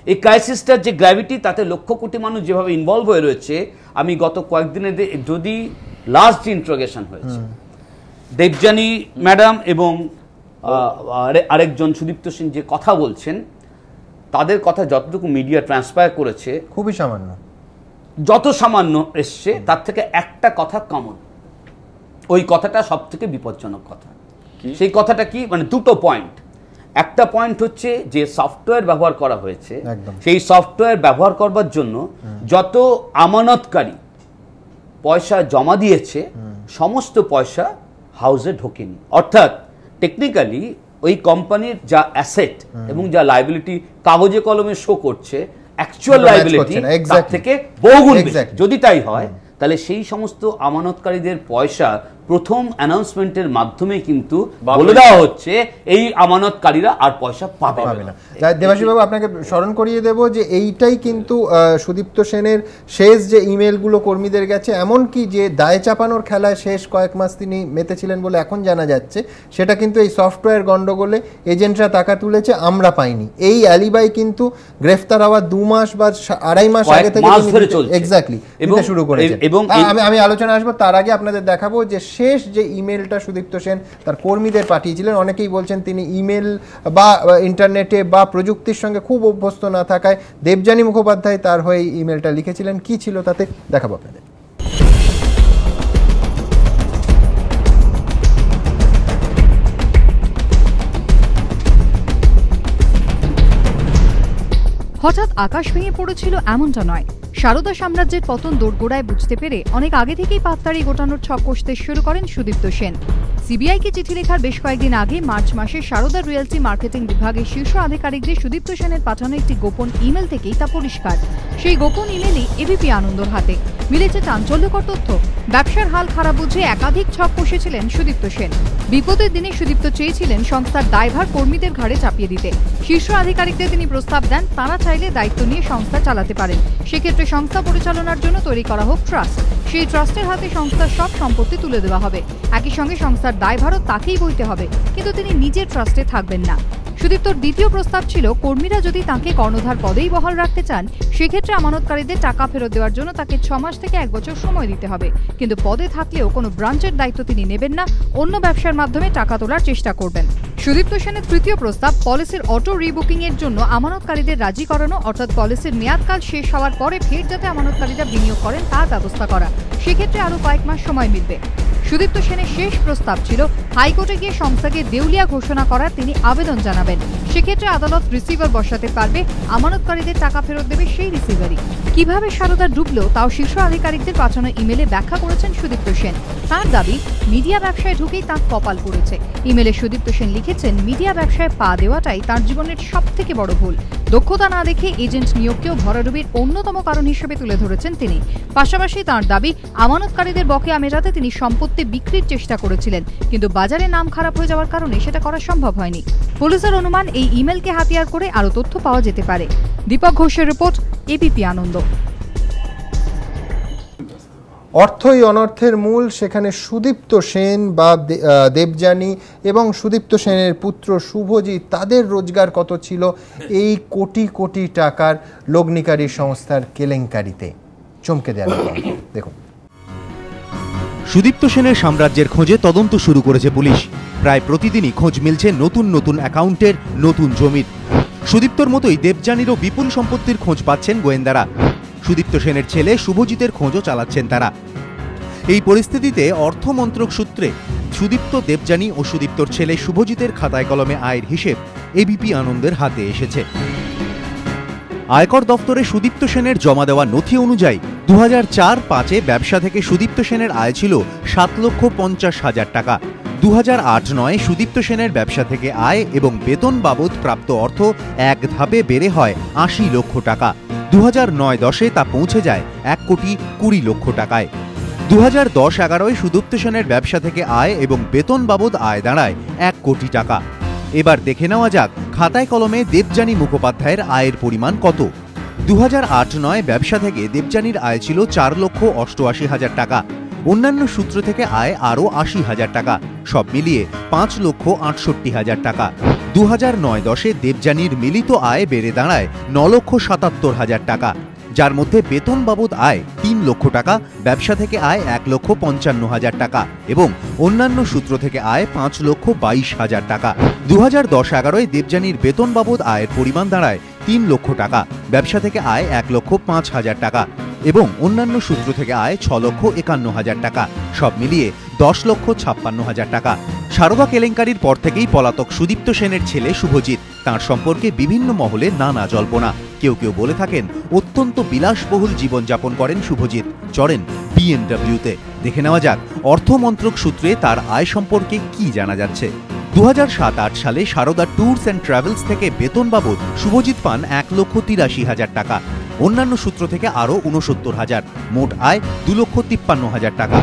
এই ক্রাইসিসটার যে গ্র্যাভিটি, তাতে লক্ষ কোটি মানুষ যেভাবে ইনভলভ হয়ে রয়েছে, আমি গত কয়েকদিনে যদি লাস্ট যে ইন্ট্রোগেশন হয়েছে দেবযানী ম্যাডাম এবং আরেকজন সুদীপ্ত সিং যে কথা বলছেন, তাদের কথা যতটুকু মিডিয়া ট্রান্সপায়ার করেছে, খুবই সামান্য, যত সামান্য এসছে তার থেকে একটা কথা কমন, ওই কথাটা সব থেকে বিপজ্জনক কথা। সেই কথাটা কি, মানে দুটো পয়েন্ট। একটা পয়েন্ট হচ্ছে যে সফটওয়্যার ব্যবহার করা হয়েছে, সেই সফটওয়্যার ব্যবহার করবার জন্য যত আমানতকারী পয়সা জমা দিয়েছে সমস্ত পয়সা হাউসে ঢোকেনি। অর্থাৎ টেকনিক্যালি ওই কোম্পানির যা অ্যাসেট এবং যা লাইবিলিটি কাগজে কলমে শো করছে, অ্যাকচুয়াল লাইবিলিটি তার থেকে বহুগুণ বেশি। যদি তাই হয় তাহলে সেই সমস্ত আমানতকারীদের পয়সা প্রথম অ্যানাউন্সমেন্টের মাধ্যমে কিন্তু বলে দেওয়া হচ্ছে এই আমানতকারীরা আর পয়সা পাবে না। দেবাশিস বাবু, আপনাকে স্মরণ করিয়ে দেব যে এইটাই কিন্তু সুদীপ্ত সেনের শেষ যে ইমেলগুলো কর্মীদের গেছে, এমনকি যে দায় চাপানোর খেলায় শেষ কয়েক মাস তিনি মেতেছিলেন বলে এখন জানা যাচ্ছে, সেটা কিন্তু এই সফটওয়্যার গন্ডগোলে এজেন্টরা টাকা তুলেছে, আমরা পাইনি। এই অ্যালিবাই কিন্তু গ্রেফতার হওয়ার 2 মাস বা 2.5 মাস আগে থেকে এক্স্যাক্টলি শুরু করেছে। এবং আমি আলোচনা আসবো, তার আগে আপনাদের দেখাবো যে শেষ যে ইমেলটা সুদীপ্ত সেন তার কর্মীদের পাঠিয়েছিলেন। অনেকেই বলছেন তিনি ইমেল বা ইন্টারনেটে বা প্রযুক্তির সঙ্গে খুব অভ্যস্ত না থাকায় দেবযানী মুখোপাধ্যায় তার হয়ে ইমেলটা লিখেছিলেন। কি ছিল তাতে দেখাবো আপনাদের। হঠাৎ আকাশ ভেঙে পড়েছিল এমনটা নয়। সারদা সাম্রাজ্যের পতন দোরগোড়ায় বুঝতে পেরে অনেক আগে থেকেই পাত্তারি গোটানোর ছক কষতে শুরু করেন সুদীপ্ত সেন। সিবিআইকে চিঠি লেখার বেশ কয়েকদিন আগে মার্চ মাসে সারদা রিয়েলটি মার্কেটিং বিভাগের শীর্ষ আধিকারিকদের সুদীপ্ত সেনের পাঠানো একটি গোপন ইমেল থেকেই তা পরিষ্কার। সেই গোপন ইমেলই এবিপি আনন্দর হাতে মিলেছে চাঞ্চল্যকর তথ্য। ব্যবসার হাল খারাপ বুঝে একাধিক ছক কষেছিলেন সুদীপ্ত সেন। বিপদের দিনে সুদীপ্ত চেয়েছিলেন সংস্থার দায়ভার কর্মীদের ঘাড়ে চাপিয়ে দিতে। শীর্ষ আধিকারিকদের তিনি প্রস্তাব দেন, তারা চাইলে দায়িত্ব নিয়ে সংস্থা চালাতে পারেন। সেক্ষেত্রে সংস্থা পরিচালনার জন্য তৈরি করা হোক ট্রাস্ট। সেই ট্রাস্টের হাতে সংস্থার সব সম্পত্তি তুলে দেওয়া হবে। একই সঙ্গে সংস্থার দায়ভারও তাকেই বইতে হবে, কিন্তু তিনি নিজের ট্রাস্টে থাকবেন না। সুদীপ্তর দ্বিতীয় প্রস্তাব ছিল, কর্মীরা যদি তাকে কর্ণধার পদেই বহাল রাখতে চান, সেক্ষেত্রে আমানতকারীদের টাকা ফেরত দেওয়ার জন্য তাকে 6 মাস থেকে 1 বছর সময় দিতে হবে। কিন্তু পদে থাকলেও কোনো ব্রাঞ্চের দায়িত্ব তিনি নেবেন না, অন্য ব্যবসার মাধ্যমে টাকা তোলার চেষ্টা করবেন। সুদীপ্ত সেনের তৃতীয় প্রস্তাব, পলিসির অটো রিবুকিং এর জন্য আমানতকারীদের রাজি করানো, অর্থাৎ পলিসির মেয়াদকাল শেষ হওয়ার পরে ফের যাতে আমানতকারীরা বিনিয়োগ করেন তার ব্যবস্থা করা। সেক্ষেত্রে আরও কয়েক মাস সময় মিলবে। সুদীপ্ত সেনের শেষ প্রস্তাব ছিল হাইকোর্টে গিয়ে সংস্থাকে দেউলিয়া ঘোষণা করার তিনি আবেদন জানাবেন। সেক্ষেত্রে আদালত রিসিভার বসাতে পারবে, আমানতকারীদের টাকা ফেরত দেবে সেই রিসিভারই। কিভাবে সারদা ডুবল তাও শীর্ষ আধিকারিকদের পাঠানো ইমেলে ব্যাখ্যা করেছেন সুদীপ্ত সেন। তার দাবি, মিডিয়া ব্যবসায় ঢুকেই তাঁর কপাল পড়েছে। ইমেলে সুদীপ্ত সেন লিখেছেন, মিডিয়া ব্যবসায় পা দেওয়াটাই তার জীবনের সবথেকে বড় ভুল। দক্ষতা না দেখে এজেন্ট নিয়োগকেও ভরাডুবির অন্যতম কারণ হিসেবে তুলে ধরেছেন তিনি। পাশাপাশি তাঁর দাবি, আমানতকারীদের বকেয়া মেটাতে তিনি সম্পত্তি বিক্রির চেষ্টা করেছিলেন, কিন্তু বাজারে নাম খারাপ হয়ে যাওয়ার কারণে সেটা করা সম্ভব হয়নি। পুলিশের অনুমান, এই ইমেলকে হাতিয়ার করে আরও তথ্য পাওয়া যেতে পারে। দীপক ঘোষের রিপোর্ট, এবিপি আনন্দ। অর্থই অনর্থের মূল, সেখানে সুদীপ্ত সেন বা দেবযানী এবং সুদীপ্ত সেনের পুত্র শুভজিৎ, তাদের রোজগার কত ছিল এই কোটি কোটি টাকার লগ্নিকারী সংস্থার কেলেঙ্কারিতে? চমকে দেওয়া দেখুন। সুদীপ্ত সেনের সাম্রাজ্যের খোঁজে তদন্ত শুরু করেছে পুলিশ। প্রায় প্রতিদিনই খোঁজ মিলছে নতুন নতুন অ্যাকাউন্টের, নতুন জমির। সুদীপ্তর মতোই দেবযানীরও বিপুল সম্পত্তির খোঁজ পাচ্ছেন গোয়েন্দারা। সুদীপ্ত সেনের ছেলে শুভজিতের খোঁজও চালাচ্ছেন তারা। এই পরিস্থিতিতে অর্থমন্ত্রক সূত্রে সুদীপ্ত, দেবযানী ও সুদীপ্তর ছেলে শুভজিতের খাতায় কলমে আয়ের হিসেব এবিপি আনন্দের হাতে এসেছে। আয়কর দফতরে সুদীপ্ত সেনের জমা দেওয়া নথি অনুযায়ী 2004-05 ব্যবসা থেকে সুদীপ্ত সেনের আয় ছিল 7,50,000 টাকা। 2008-09 সুদীপ্ত সেনের ব্যবসা থেকে আয় এবং বেতন বাবদ প্রাপ্ত অর্থ এক ধাপে বেড়ে হয় 80 লক্ষ টাকা। 2009-10 তা পৌঁছে যায় 1,20,00,000 টাকায়। 2010-11 সুদীপ্ত সেনের ব্যবসা থেকে আয় এবং বেতন বাবদ আয় দাঁড়ায় 1 কোটি টাকা। এবার দেখে নেওয়া যাক খাতায় কলমে দেবযানী মুখোপাধ্যায়ের আয়ের পরিমাণ কত। 2008-09 ব্যবসা থেকে দেবযানীর আয় ছিল 4,88,000 টাকা। অন্যান্য সূত্র থেকে আয় আরও 80,000 টাকা, সব মিলিয়ে 5,68,000 টাকা। 2009-10 দেবযানীর মিলিত আয় বেড়ে দাঁড়ায় 9,77,000 টাকা, যার মধ্যে বেতন বাবদ আয় 3 লক্ষ টাকা, ব্যবসা থেকে আয় 1,55,000 টাকা এবং অন্যান্য সূত্র থেকে আয় 5,22,000 টাকা। 2010-11 দেবযানীর বেতন বাবদ আয়ের পরিমাণ দাঁড়ায় 3 লক্ষ টাকা, ব্যবসা থেকে আয় 1,05,000 টাকা এবং অন্যান্য সূত্র থেকে আয় 6,51,000 টাকা, সব মিলিয়ে 10,56,000 টাকা। সারদা কেলেঙ্কারির পর থেকেই পলাতক সুদীপ্ত সেনের ছেলে শুভজিৎ, তাঁর সম্পর্কে বিভিন্ন মহলে নানা জল্পনা। কেউ কেউ বলে থাকেন অত্যন্ত বিলাসবহুল জীবনযাপন করেন শুভজিৎ, চড়েন BMW-তে। দেখে নেওয়া যাক অর্থমন্ত্রক সূত্রে তার আয় সম্পর্কে কি জানা যাচ্ছে। 2007-08 সালে সারদা ট্যুরস অ্যান্ড ট্রাভেলস থেকে বেতন বাবদ শুভজিৎ পান 1,83,000 টাকা। অন্যান্য সূত্র থেকে আরও 69,000, মোট আয় 2,53,000 টাকা।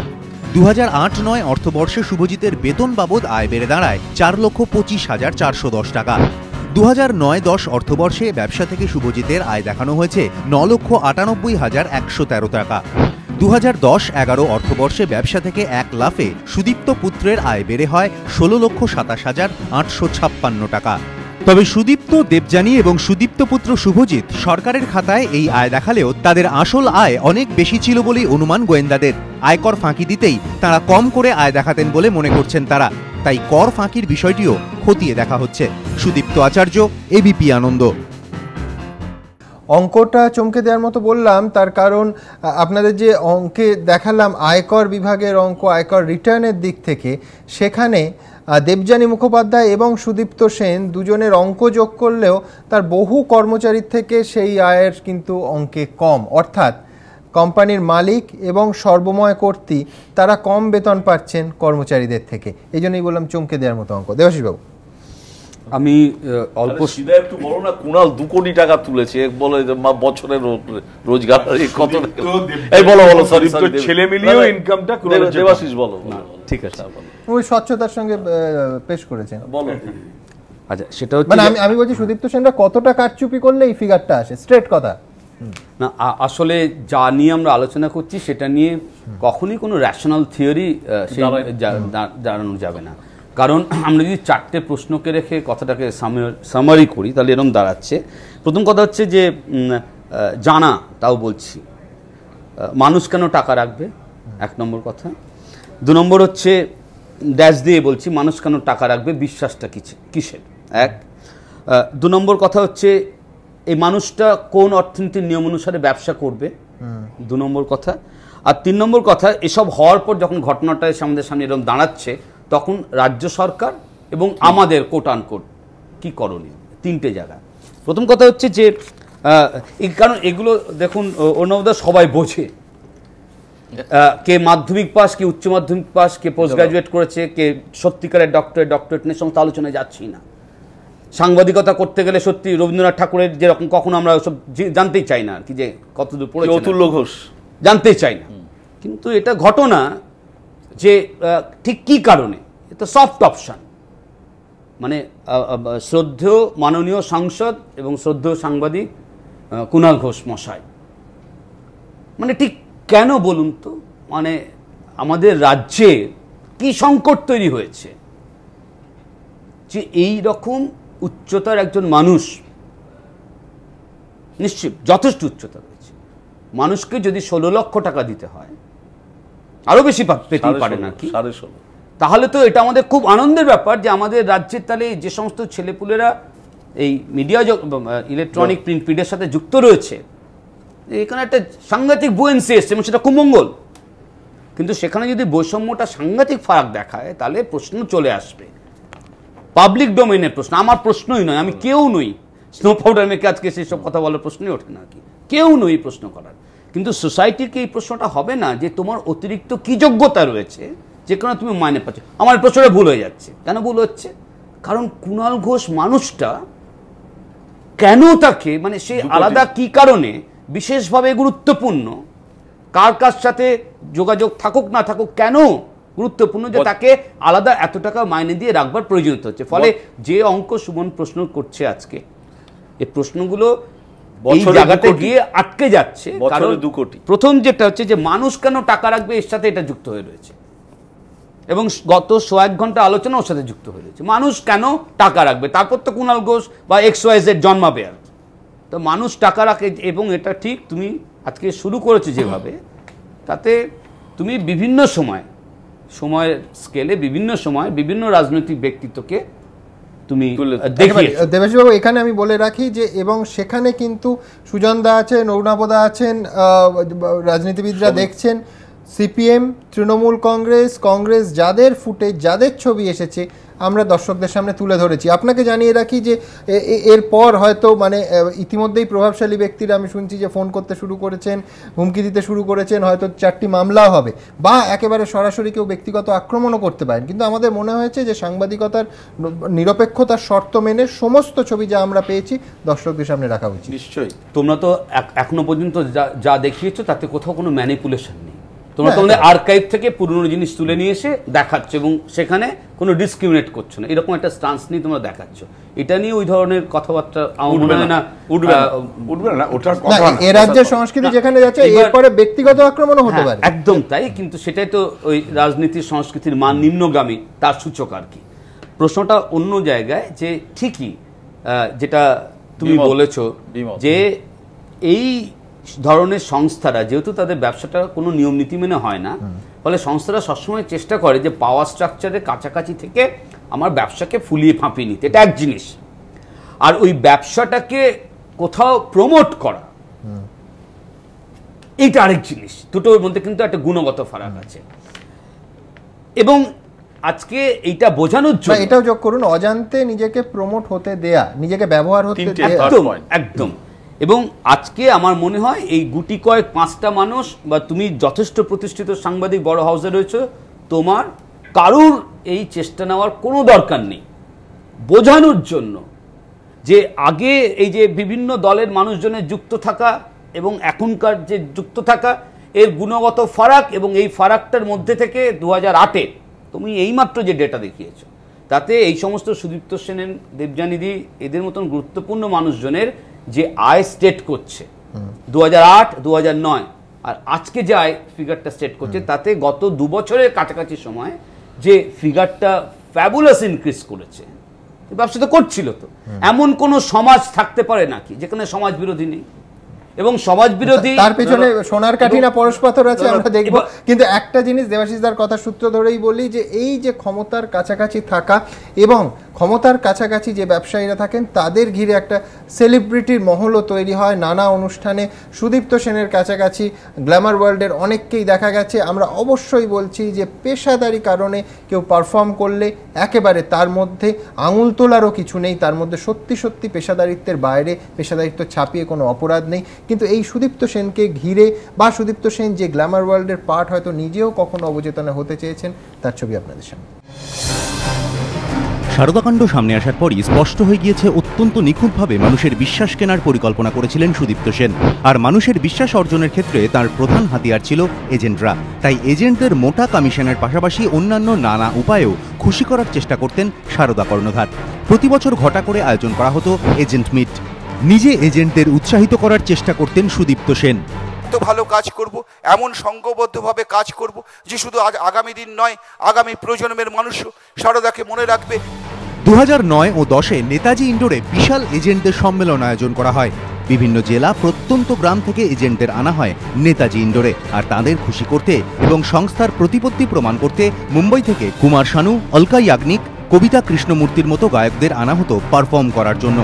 2008-09 অর্থবর্ষে শুভজিতের বেতন বাবদ আয় বেড়ে দাঁড়ায় 4,25,410 টাকা। 2009-10 অর্থবর্ষে ব্যবসা থেকে শুভজিতের আয় দেখানো হয়েছে 9,98,113 টাকা। 2010-11 অর্থবর্ষে ব্যবসা থেকে 1 লাফে সুদীপ্ত পুত্রের আয় বেড়ে হয় 16,27,856 টাকা। তবে সুদীপ্ত, দেবযানী এবং সুদীপ্ত পুত্র শুভজিৎ সরকারের খাতায় এই আয় দেখালেও তাদের আসল আয় অনেক বেশি ছিল বলেই অনুমান গোয়েন্দাদের। আয়কর ফাঁকি দিতেই তারা কম করে আয় দেখাতেন বলে মনে করছেন তারা, তাই কর ফাঁকির বিষয়টিও খতিয়ে দেখা হচ্ছে। সুদীপ্ত আচার্য, এবিপি আনন্দ। অঙ্কটা চমকে দেওয়ার মতো বললাম, তার কারণ আপনাদের যে অঙ্কে দেখালাম আয়কর বিভাগের অঙ্ক, আয়কর রিটার্নের দিক থেকে, সেখানে দেবযানী মুখোপাধ্যায় এবং সুদীপ্ত সেন দুজনের অঙ্ক যোগ করলেও তার বহু কর্মচারীর থেকে সেই আয়ের কিন্তু অঙ্কে কম। অর্থাৎ কোম্পানির মালিক এবং সর্বময় কর্তৃ তারা কম বেতন পাচ্ছেন কর্মচারীদের থেকে। এই জন্যই বললাম চমকে দেওয়ার মতো অঙ্ক। দেবাশিস বাবু, আমি অল্প সিধা একটু বলো না, কুণাল 2 কোটি টাকা তুলেছে, বলে বছরের রোজগার কত? এই বলো বলো, সরি ছেলে মিলিয়েও ইনকামটা দেবাশিস বলো। ঠিক আছে, ওই স্বচ্ছতার সঙ্গে পেশ করেছেন, বলো। আচ্ছা, সেটা হচ্ছে মানে আমি বলছি সুদীপ্ত সেনরা কতটা কারচুপি করলে এই ফিগারটা আসে, স্ট্রেট কথা। না, আসলে যা নিয়ে আমরা আলোচনা করছি সেটা নিয়ে কখনোই কোনো র্যাশনাল থিওরি জানানো যাবে না। কারণ আমরা যদি 4টে প্রশ্নকে রেখে কথাটাকে সামারি করি তাহলে এরকম দাঁড়াচ্ছে। প্রথম কথা হচ্ছে যে জানা, তাও বলছি মানুষ কেন টাকা রাখবে, 1 নম্বর কথা। 2 নম্বর হচ্ছে ড্যাশ দিয়ে বলছি মানুষ কেন টাকা রাখবে, বিশ্বাসটা কিসের, 1। 2 নম্বর কথা হচ্ছে এই মানুষটা কোন অর্থনীতির নিয়ম অনুসারে ব্যবসা করবে, 2 নম্বর কথা। আর 3 নম্বর কথা, এসব হওয়ার পর যখন ঘটনাটা আমাদের সামনে এরকম দাঁড়াচ্ছে তখন রাজ্য সরকার এবং আমাদের কোট আনকোট কি করণীয়, 3টে জায়গা। প্রথম কথা হচ্ছে যে কারণ এগুলো দেখুন অন্যদা সবাই বোঝে, কে মাধ্যমিক পাস, কে উচ্চ মাধ্যমিক পাস, কে পোস্ট গ্রাজুয়েট করেছে, কে সত্যিকারের ডক্টরেট নিয়ে সমস্ত আলোচনায় যাচ্ছি না। সাংবাদিকতা করতে গেলে সত্যি রবীন্দ্রনাথ ঠাকুরের যেরকম কখনো আমরা সব জানতেই চাই না আর কি, যে কতদূর পড়েছে অতুল্য ঘোষ জানতেই চাই না। কিন্তু এটা ঘটনা যে ঠিক কি কারণে, এটা সফট অপশন, মানে শ্রদ্ধেয় মাননীয় সাংসদ এবং শ্রদ্ধেয় সাংবাদিক কুণাল ঘোষ মশাই, মানে ঠিক কেন বলুন তো, মানে আমাদের রাজ্যে কি সংকট তৈরি হয়েছে যে এই রকম উচ্চতার একজন মানুষ, নিশ্চিত যথেষ্ট উচ্চতা রয়েছে, মানুষকে যদি 16 লক্ষ টাকা দিতে হয়, আরো বেশি পেতে পারে নাকি, তাহলে তো এটা আমাদের খুব আনন্দের ব্যাপার যে আমাদের রাজ্যের তাহলে যে সমস্ত ছেলেপুলেরা এই মিডিয়া ইলেকট্রনিক প্রিন্ট মিডিয়ার সাথে যুক্ত রয়েছে, এখানে একটা সাংঘাতিক বুয়েন্সি এসছে এবং সেটা খুব মঙ্গল। কিন্তু সেখানে যদি বৈষম্যটা সাংঘাতিক ফারাক দেখায় তাহলে প্রশ্ন চলে আসবে, পাবলিক ডোমেইনের প্রশ্ন, আমার প্রশ্নই নয়, আমি কেউ নই স্নো পাউডার মেখে আজকে সেসব কথা বলার প্রশ্নই ওঠে না, কি কেউ নই প্রশ্ন করার। কিন্তু সোসাইটিকে এই প্রশ্নটা হবে না যে তোমার অতিরিক্ত কি যোগ্যতা রয়েছে যে কারণে তুমি মাইনে পাচ্ছ। আমার প্রশ্নটা ভুল হয়ে যাচ্ছে, কেন ভুল হচ্ছে? কারণ কুণাল ঘোষ মানুষটা কেন তাকে, মানে সে আলাদা কি কারণে বিশেষভাবে গুরুত্বপূর্ণ, কার কার সাথে যোগাযোগ থাকুক না থাকুক, কেন গুরুত্বপূর্ণ যে তাকে আলাদা এত টাকা মাইনে দিয়ে রাখবার প্রয়োজনীয়তা হচ্ছে। ফলে যে অঙ্ক সুমন প্রশ্ন করছে আজকে, এই প্রশ্নগুলো এই জায়গাতে গিয়ে আটকে যাচ্ছে। কারণ 2 কোটি প্রথম যেটা হচ্ছে যে মানুষ কেন টাকা রাখবে, এর সাথে এটা যুক্ত হয়ে রয়েছে এবং গত 1 ঘন্টা আলোচনা ওর সাথে যুক্ত হয়ে রয়েছে। মানুষ কেন টাকা রাখবে, তারপর তো কুণাল ঘোষ বা XYZ জন্মাবে আর। তো মানুষ টাকা রাখে, এবং এটা ঠিক তুমি আজকে শুরু করেছো যেভাবে, তাতে তুমি বিভিন্ন সময়ের স্কেলে বিভিন্ন সময় বিভিন্ন রাজনৈতিক ব্যক্তিত্বকে তুমি দেবাশিসবাবু, এখানে আমি বলে রাখি যে এবং সেখানে কিন্তু সুজন দা আছেন, অরুণাপদা আছেন, রাজনীতিবিদরা দেখছেন, সিপিএম, তৃণমূল কংগ্রেস যাদের ফুটেজ, যাদের ছবি এসেছে আমরা দর্শকদের সামনে তুলে ধরেছি। আপনাকে জানিয়ে রাখি যে এরপর হয়তো মানে ইতিমধ্যেই প্রভাবশালী ব্যক্তিরা আমি শুনছি যে ফোন করতে শুরু করেছেন, হুমকি দিতে শুরু করেছেন, হয়তো 4টি মামলাও হবে, বা একেবারে সরাসরি কেউ ব্যক্তিগত আক্রমণও করতে পারেন। কিন্তু আমাদের মনে হয়েছে যে সাংবাদিকতার নিরপেক্ষতার শর্ত মেনে সমস্ত ছবি যা আমরা পেয়েছি দর্শকদের সামনে রাখা উচিত। নিশ্চয়ই, তোমরা তো এখনো পর্যন্ত যা দেখিয়েছো তাতে কোথাও কোনো ম্যানিপুলেশন নেই, তোমরা তোমাদের আর্কাইভ থেকে পুরনো জিনিস তুলে নিয়ে এসে দেখাচ্ছ এবং সেখানে কোনো ডিসক্রিমিনেট করছো না, এরকম একটা স্টান্স নিয়ে তোমরা দেখাচ্ছ। এটা নিয়ে ওই ধরনের কথাবার্তা উঠবে না, ওটার কথা না। এই রাজ্যের সংস্কৃতি যেখানে যাচ্ছে এরপরে ব্যক্তিগত আক্রমণও হতে পারে। একদম তাই, কিন্তু সেটাই তো ওই রাজনীতির সংস্কৃতির মান নিম্নগামী তার সূচক আর কি। প্রশ্নটা অন্য জায়গায়, যে ঠিকই যেটা তুমি বলেছো যে এই ধরনের সংস্থারা যেহেতু তাদের ব্যবসাটা কোনো নিয়ম নীতি মেনে হয় না, ফলে সংস্থারা সবসময় চেষ্টা করে যে পাওয়ার স্ট্রাকচারের কাছাকাছি থেকে আমার ব্যবসাকে ফুলিয়ে ফাঁপিয়ে নিতে, এটা এক জিনিস। আর ওই ব্যবসাটাকে কোথাও প্রমোট করা এইটা আরেক জিনিস। দুটোর মধ্যে কিন্তু একটা গুণগত ফারাক আছে। এবং আজকে এইটা বোঝানোর জন্য এটাও যোগ করুন, অজান্তে নিজেকে প্রমোট হতে দেয়া, নিজেকে ব্যবহার হতে দেয়া, একদম। এবং আজকে আমার মনে হয় এই গুটি কয়েক 5টা মানুষ, বা তুমি যথেষ্ট প্রতিষ্ঠিত সাংবাদিক বড় হাউসে রয়েছে, তোমার কারুর এই চেষ্টা নেওয়ার কোনো দরকার নেই বোঝানোর জন্য যে আগে এই যে বিভিন্ন দলের মানুষজনের যুক্ত থাকা এবং এখনকার যে যুক্ত থাকা এর গুণগত ফারাক, এবং এই ফারাকটার মধ্যে থেকে 2008-এ তুমি এইমাত্র যে ডেটা দেখিয়েছো তাতে এই সমস্ত সুদীপ্ত সেনের, দেবযানীদি, এদের মতন গুরুত্বপূর্ণ মানুষজনের যে আয় স্টেট করছে 2008, 2009 আর আজকে যে আয় ফিগারটা স্টেট করছে, তাতে গত 2 বছরের কাছাকাছি সময় যে ফিগারটা ফ্যাবুলাস ইনক্রিজ করেছে। ব্যবসা তো করছিল, তো এমন কোন সমাজ থাকতে পারে নাকি যেখানে সমাজ বিরোধী নেই? এবং সমাজ বিরোধী তার পেছনে সোনার কাঠি না পরশ পাথর আছে আমরা দেখব। কিন্তু একটা জিনিস দেবাশিসদার কথা সূত্র ধরেই বলি, যে এই যে ক্ষমতার কাছাকাছি থাকা এবং ক্ষমতার কাছাকাছি যে ব্যবসায়ীরা থাকেন তাদের ঘিরে একটা সেলিব্রিটির মহলও তৈরি হয় নানা অনুষ্ঠানে। সুদীপ্ত সেনের কাছাকাছি গ্ল্যামার ওয়ার্ল্ডের অনেককেই দেখা গেছে। আমরা অবশ্যই বলছি যে পেশাদারি কারণে কেউ পারফর্ম করলে একেবারে তার মধ্যে আঙুল তোলারও কিছু নেই, তার মধ্যে সত্যি সত্যি পেশাদারিত্বের বাইরে পেশাদারিত্ব ছাপিয়ে কোনো অপরাধ নেই। কিন্তু এই সুদীপ্ত সেনকে ঘিরে, বা সুদীপ্ত সেন যে গ্ল্যামার ওয়ার্ল্ডের পার্ট হয়তো নিজেও কখনো অবচেতনে হতে চেয়েছেন, তার ছবি আপনাদের সামনে। শারদাকাণ্ড সামনে আসার পরই স্পষ্ট হয়ে গিয়েছে অত্যন্ত নিখুঁতভাবে মানুষের বিশ্বাস কেনার পরিকল্পনা করেছিলেন সুদীপ্ত সেন। আর মানুষের বিশ্বাস অর্জনের ক্ষেত্রে তার প্রধান হাতিয়ার ছিল এজেন্টরা। তাই এজেন্টদের মোটা কমিশনের পাশাপাশি অন্যান্য নানা উপায়েও খুশি করার চেষ্টা করতেন শারদা কর্ণধার। প্রতি বছর ঘটা করে আয়োজন করা হতো এজেন্ট মিট। নিজে এজেন্টদের উৎসাহিত করার চেষ্টা করতেন সুদীপ্ত সেন। তো ভালো কাজ করব, এমন সংঘবদ্ধভাবে কাজ করব যে শুধু আজ আগামী দিন নয়, আগামী প্রজন্মের মানুষও শারদাকে মনে রাখবে। 2009 ও 10-এ নেতাজি ইন্ডোরে বিশাল এজেন্টদের সম্মেলন আয়োজন করা হয়। বিভিন্ন জেলা, প্রত্যন্ত গ্রাম থেকে এজেন্টদের আনা হয় নেতাজি ইন্ডোরে। আর তাদের খুশি করতে এবং সংস্থার প্রতিপত্তি প্রমাণ করতে মুম্বই থেকে কুমার শানু, অলকা ইয়াগনিক, কবিতা কৃষ্ণমূর্তির মতো গায়কদের আনা হতো পারফর্ম করার জন্য।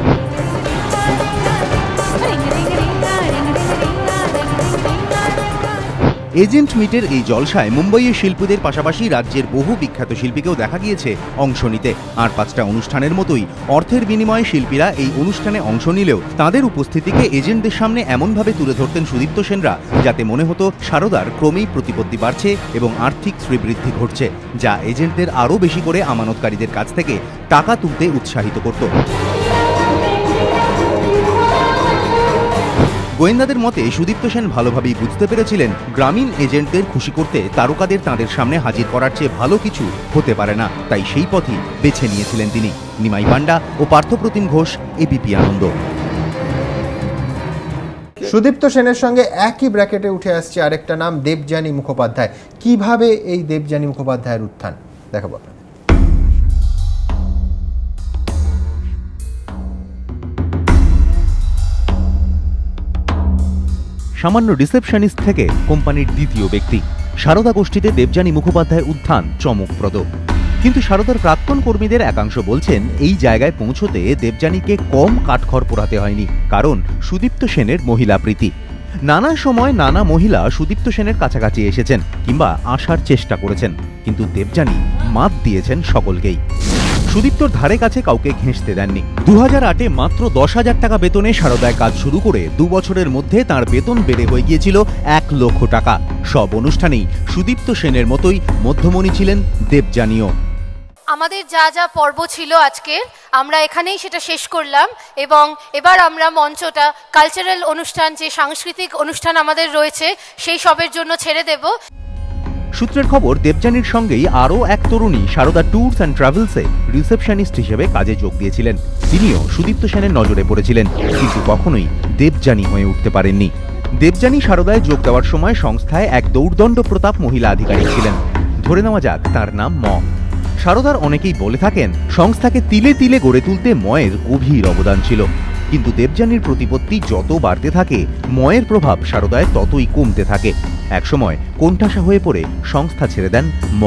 এজেন্ট মিটের এই জলসায় মুম্বইয়ের শিল্পীদের পাশাপাশি রাজ্যের বহু বিখ্যাত শিল্পীকেও দেখা গিয়েছে অংশ নিতে। আর 5টা অনুষ্ঠানের মতোই অর্থের বিনিময়ে শিল্পীরা এই অনুষ্ঠানে অংশ নিলেও তাদের উপস্থিতিকে এজেন্টদের সামনে এমনভাবে তুলে ধরতেন সুদীপ্ত সেনরা, যাতে মনে হতো শারদার ক্রমেই প্রতিপত্তি বাড়ছে এবং আর্থিক শ্রীবৃদ্ধি ঘটছে, যা এজেন্টদের আরও বেশি করে আমানতকারীদের কাছ থেকে টাকা তুলতে উৎসাহিত করত। গোয়েন্দাদের মতে সুদীপ্ত সেন ভালোভাবেই বুঝতে পেরেছিলেন গ্রামীণ এজেন্টদের খুশি করতে তারকাদের তাঁদের সামনে হাজির করার চেয়ে ভালো কিছু হতে পারে না। তাই সেই পথই বেছে নিয়েছিলেন তিনি। নিমাই পান্ডা ও পার্থপ্রতিম ঘোষ, এবিপি আনন্দ। সুদীপ্ত সেনের সঙ্গে একই ব্র্যাকেটে উঠে আসছে আরেকটা নাম, দেবযানী মুখোপাধ্যায়। কিভাবে এই দেবযানী মুখোপাধ্যায়ের উত্থান দেখাবো আপনাদের। সামান্য রিসেপশনিস্ট থেকে কোম্পানির দ্বিতীয় ব্যক্তি, শারদা গোষ্ঠীতে দেবযানী মুখোপাধ্যায়ের উত্থান চমকপ্রদ। কিন্তু শারদার প্রাক্তন কর্মীদের একাংশ বলছেন এই জায়গায় পৌঁছতে দেবযানীকে কম কাঠখড় পোড়াতে হয়নি, কারণ সুদীপ্ত সেনের মহিলা প্রীতি। নানা সময় নানা মহিলা সুদীপ্ত সেনের কাছাকাছি এসেছেন কিংবা আসার চেষ্টা করেছেন, কিন্তু দেবযানী মাত দিয়েছেন সকলকেই। সুদীপ্তর ধারে কাছে কাউকে ঘেঁষতে দেননি। 2008-এ মাত্র 10,000 টাকা বেতনে শারদায় কাজ শুরু করে 2 বছরের মধ্যে তার বেতন বেড়ে হয়ে গিয়েছিল 1 লক্ষ টাকা। সব অনুষ্ঠানেই সুদীপ্ত সেনের মতোই মধ্যমণি ছিলেন দেবযানীও। আমাদের যা যা পর্ব ছিল আজকের, আমরা এখানেই সেটা শেষ করলাম এবং এবার আমরা মঞ্চটা কালচারাল অনুষ্ঠান, যে সাংস্কৃতিক অনুষ্ঠান আমাদের রয়েছে, সেই সবের জন্য ছেড়ে দেব। সূত্রের খবর, দেবযানীর সঙ্গেই আরও এক তরুণী সারদা ট্যুরস অ্যান্ড ট্রাভেলসে রিসেপশনিস্ট হিসেবে কাজে যোগ দিয়েছিলেন। তিনিও সুদীপ্ত সেনের নজরে পড়েছিলেন, কিন্তু কখনোই দেবযানী হয়ে উঠতে পারেননি। দেবযানী সারদায় যোগ দেওয়ার সময় সংস্থায় এক দৌর্দণ্ড প্রতাপ মহিলা আধিকারিক ছিলেন। ধরে নেওয়া যাক তার নাম ম। সারদার অনেকেই বলে থাকেন সংস্থাকে তিলে তিলে গড়ে তুলতে ময়ের গভীর অবদান ছিল, কিন্তু দেবযানীর প্রতিপত্তি যত বাড়তে থাকে ময়ের প্রভাব সারদায় ততই কমতে থাকে। একসময় কোণঠাসা হয়ে পড়ে সংস্থা ছেড়ে দেন ম।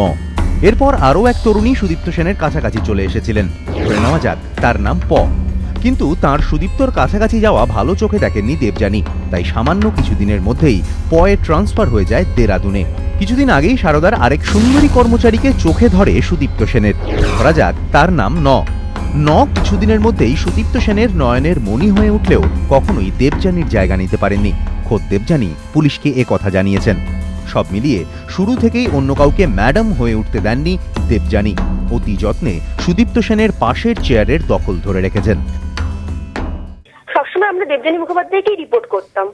এরপর আরও এক তরুণী সুদীপ্ত সেনের কাছাকাছি চলে এসেছিলেন। ধরে নেওয়া যাক তার নাম প। কিন্তু তার সুদীপ্তর কাছাকাছি যাওয়া ভালো চোখে দেখেননি দেবযানী, তাই সামান্য কিছুদিনের মধ্যেই পয়ের ট্রান্সফার হয়ে যায় দেরাদুনে। কিছুদিন আগেই সারদার আরেক সুন্দরী কর্মচারীকে চোখে ধরে সুদীপ্ত সেনের। ধরা যাক তার নাম ন। কিছুদিনের মধ্যেই সুদীপ্ত সেনের নয়নের মণি হয়ে উঠলেও কখনোই দেবযানীর জায়গা নিতে পারেননি। খোদ দেবযানী পুলিশকে কথা জানিয়েছেন। সব মিলিয়ে শুরু থেকেই অন্য কাউকে ম্যাডাম হয়ে উঠতে দেননি দেবযানী। অতি যত্নে সুদীপ্ত সেনের পাশের চেয়ারের দখল ধরে রেখেছেন। সবসময় আমরা দেবযানী মুখোপাধ্যায়কেই রিপোর্ট করতাম।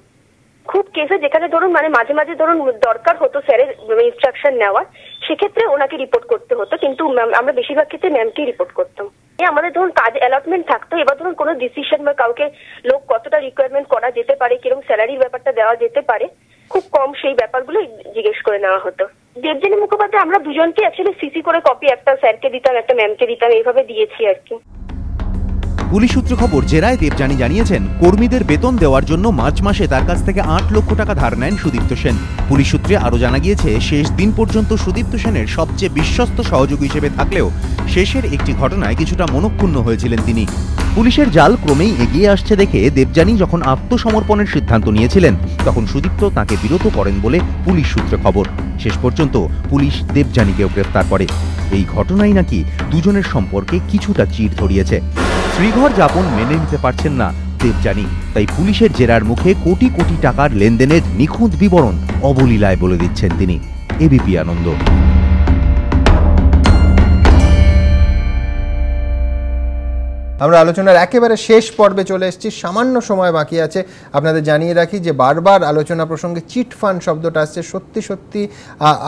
খুব কেসে যেখানে ধরুন মাঝে মাঝে ধরুন দরকার হতো স্যারের ইনস্ট্রাকশন নেওয়ার, সেক্ষেত্রে ওনাকে রিপোর্ট করতে হতো, কিন্তু আমরা বেশিরভাগ ক্ষেত্রে ম্যামকেই রিপোর্ট করতাম। আমাদের ধরুন কাজ অ্যালটমেন্ট থাকতো, এবার ধরুন কোনো ডিসিশন বা কাউকে লোক কতটা রিকোয়ারমেন্ট করা যেতে পারে, কিরকম স্যালারির ব্যাপারটা দেওয়া যেতে পারে, খুব কম সেই ব্যাপারগুলো জিজ্ঞেস করে নেওয়া হতো। দেবযানী মুখোপাধ্যায় আমরা দুজনকে অ্যাকচুয়ালি সিসি করে কপি একটা স্যারকে দিতাম, একটা ম্যামকে দিতাম, এইভাবে দিয়েছি আর কি। পুলিশ সূত্রে খবর, জেরায় দেবযানী জানিয়েছেন কর্মীদের বেতন দেওয়ার জন্য মার্চ মাসে তার কাছ থেকে 8 লক্ষ টাকা ধার নেন সুদীপ্ত সেন। পুলিশ সূত্রে আরও জানা গিয়েছে শেষ দিন পর্যন্ত সুদীপ্ত সেনের সবচেয়ে বিশ্বস্ত সহযোগী হিসেবে থাকলেও শেষের একটি ঘটনায় কিছুটা মনক্ষুণ্ণ হয়েছিলেন তিনি। পুলিশের জাল ক্রমেই এগিয়ে আসছে দেখে দেবযানী যখন আত্মসমর্পণের সিদ্ধান্ত নিয়েছিলেন তখন সুদীপ্ত তাকে বিরত করেন বলে পুলিশ সূত্রে খবর। শেষ পর্যন্ত পুলিশ দেবযানীকেও গ্রেফতার করে। এই ঘটনাই নাকি দুজনের সম্পর্কে কিছুটা চিড় ধরিয়েছে। শ্রীঘর যাপন মেনে নিতে পারছেন না দেবযানী, তাই পুলিশের জেরার মুখে কোটি কোটি টাকার লেনদেনের নিখুঁত বিবরণ অবলীলায় বলে দিচ্ছেন তিনি। এবিপি আনন্দ। আমরা আলোচনার একেবারে শেষ পর্বে চলে এসেছি, সামান্য সময় বাকি আছে। আপনাদের জানিয়ে রাখি যে বারবার আলোচনা প্রসঙ্গে চিট ফান্ড শব্দটা আসছে। সত্যি সত্যি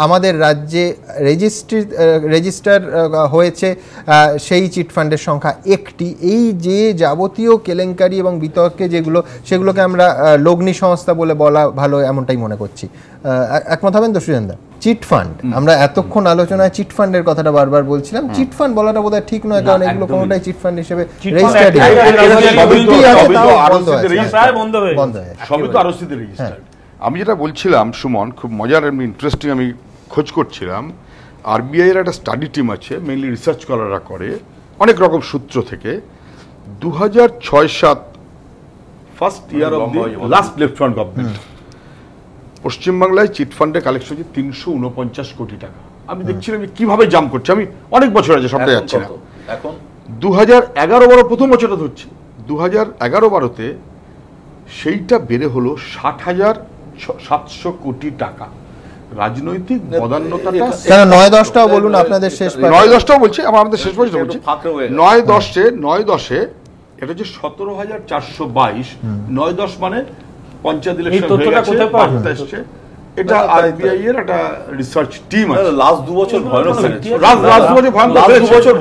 আমাদের রাজ্যে রেজিস্টার হয়েছে সেই চিট ফান্ডের সংখ্যা একটি। এই যে যাবতীয় কেলেঙ্কারি এবং বিতর্কে যেগুলো, সেগুলোকে আমরা লগ্নি সংস্থা বলে বলা ভালো, এমনটাই মনে করছি। একমত হবেন তো সুজেনদা? চিট ফান্ড, আমরা এতক্ষণ আলোচনায় চিট ফান্ডের কথাটা বারবার বলছিলাম। চিট ফান্ড বলাটা বোধহয় ঠিক নয়, কারণ এগুলো কোনোটাই চিট ফান্ড হিসেবে রেজিস্টার্ড নয়। আমি যেটা বলছিলাম সুমন, খুব মজার এমনি ইন্টারেস্টিং, আমি খোঁজ করছিলাম। আরবিআই এর একটা স্টাডি টিম আছে, মেইনলি রিসার্চ করারা করে অনেক রকম সূত্র থেকে। 2006-07 first year of the last left front government, পশ্চিমবাংলায় চিটফান্ডে কালেকশন হচ্ছে 349 কোটি টাকা। আমি দেখছিলাম কিভাবে জাম করছে। আমি অনেক বছর আছে সবটা যাচ্ছে না। এখন 2011-12 প্রথম বছরটা ধরছি, 2011-12তে সেইটা বেড়ে হলো 60,700 কোটি টাকা। রাজনৈতিক বদান্যতাটা 9-10টাও বলুন আপনাদের শেষ, 9-10টাও বলছি, আমাদের শেষ বছর বলছি। 9-10 এটা হচ্ছে 17,422। 9-10 মানে পঞ্চায়েত ইলেকশন হয়ে গেছে, বার্তা এসেছে। এটা আরবিআই এর একটা রিসার্চ টিম আছে। লাস্ট 2 বছর ভয়ানক বেড়েছে,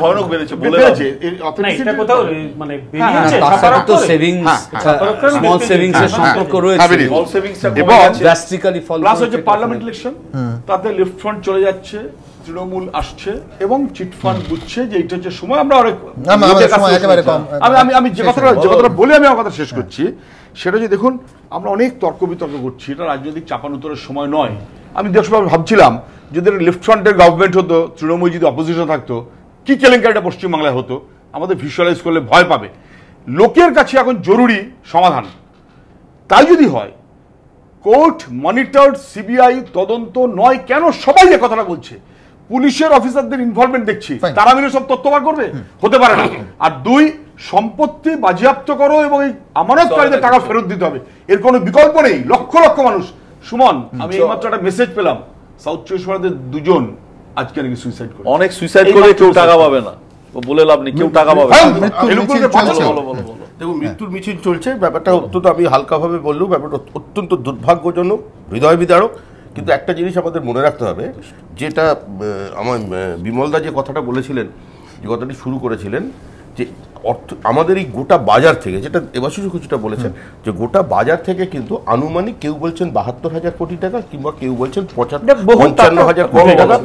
ভয়ানক বেড়েছে বলে আছে। এটা কোথাও মানে বেরিয়েছে, তাছাড়া তো সেভিংস, স্মল সেভিংস এর সম্পর্ক রয়েছে, স্মল সেভিংস এবং ড্রাস্টিক্যালি ফল। প্লাস হচ্ছে পার্লামেন্ট ইলেকশন, তাতে লেফট ফ্রন্ট চলে যাচ্ছে, তৃণমূল আসছে এবং চিট ফান্ড বুঝছে যে এটা হচ্ছে সময়। আমরা অনেক আমি যে কথাটা বলে আমি আমার কথা শেষ করছি, সেটা যে দেখুন আমরা অনেক তর্ক বিতর্ক করছি, এটা রাজনৈতিক চাপানুতরের সময় নয়। আমি দেশভাবে ভাবছিলাম যদি লেফট ফ্রন্টের গভর্নমেন্ট হতো, তৃণমূল যদি অপোজিশন থাকতো, কি কেলেঙ্কারিটা পশ্চিমবাংলায় হতো আমাদের ভিজুয়ালাইজ করলে ভয় পাবে। লোকের কাছে এখন জরুরি সমাধান। তাই যদি হয় কোর্ট মনিটর্ড সিবিআই তদন্ত নয় কেন সবাই এ কথাটা বলছে? পুলিশের অফিসারদের ইনভলভমেন্ট দেখছি, তারা মিলে সব তথ্য বার করবে, হতে পারে না। আর 2, সম্পত্তি বাজেয়াপ্ত করো এবং এই আমানতকারীদের টাকা ফেরত দিতে হবে, এর কোনো বিকল্প নেই। লক্ষ লক্ষ মানুষ। সুমন, আমি এইমাত্র একটা মেসেজ পেলাম, সাউথ চব্বিশ পরগনাতে 2 আজকে নাকি সুইসাইড করে। অনেক সুইসাইড করে কেউ টাকা পাবে না, বলে লাভ নেই, কেউ টাকা পাবে না। দেখুন মৃত্যুর মিছিল চলছে, ব্যাপারটা অত্যন্ত, আমি হালকাভাবে বললেও ব্যাপারটা অত্যন্ত দুর্ভাগ্যজনক, হৃদয় বিদারক। কিন্তু একটা জিনিস আমাদের মনে রাখতে হবে, যেটা আমার বিমলদা যে কথাটা বলেছিলেন, যে কথাটি শুরু করেছিলেন, যে অর্থ আমাদের এই গোটা বাজার থেকে, যেটা দেবাশিস কিছুটা বলেছেন, যে গোটা বাজার থেকে কিন্তু আনুমানিক কেউ বলছেন ৭২,০০০ কোটি টাকা, কিংবা কেউ বলছেন ৫৫,০০০ কোটি টাকা,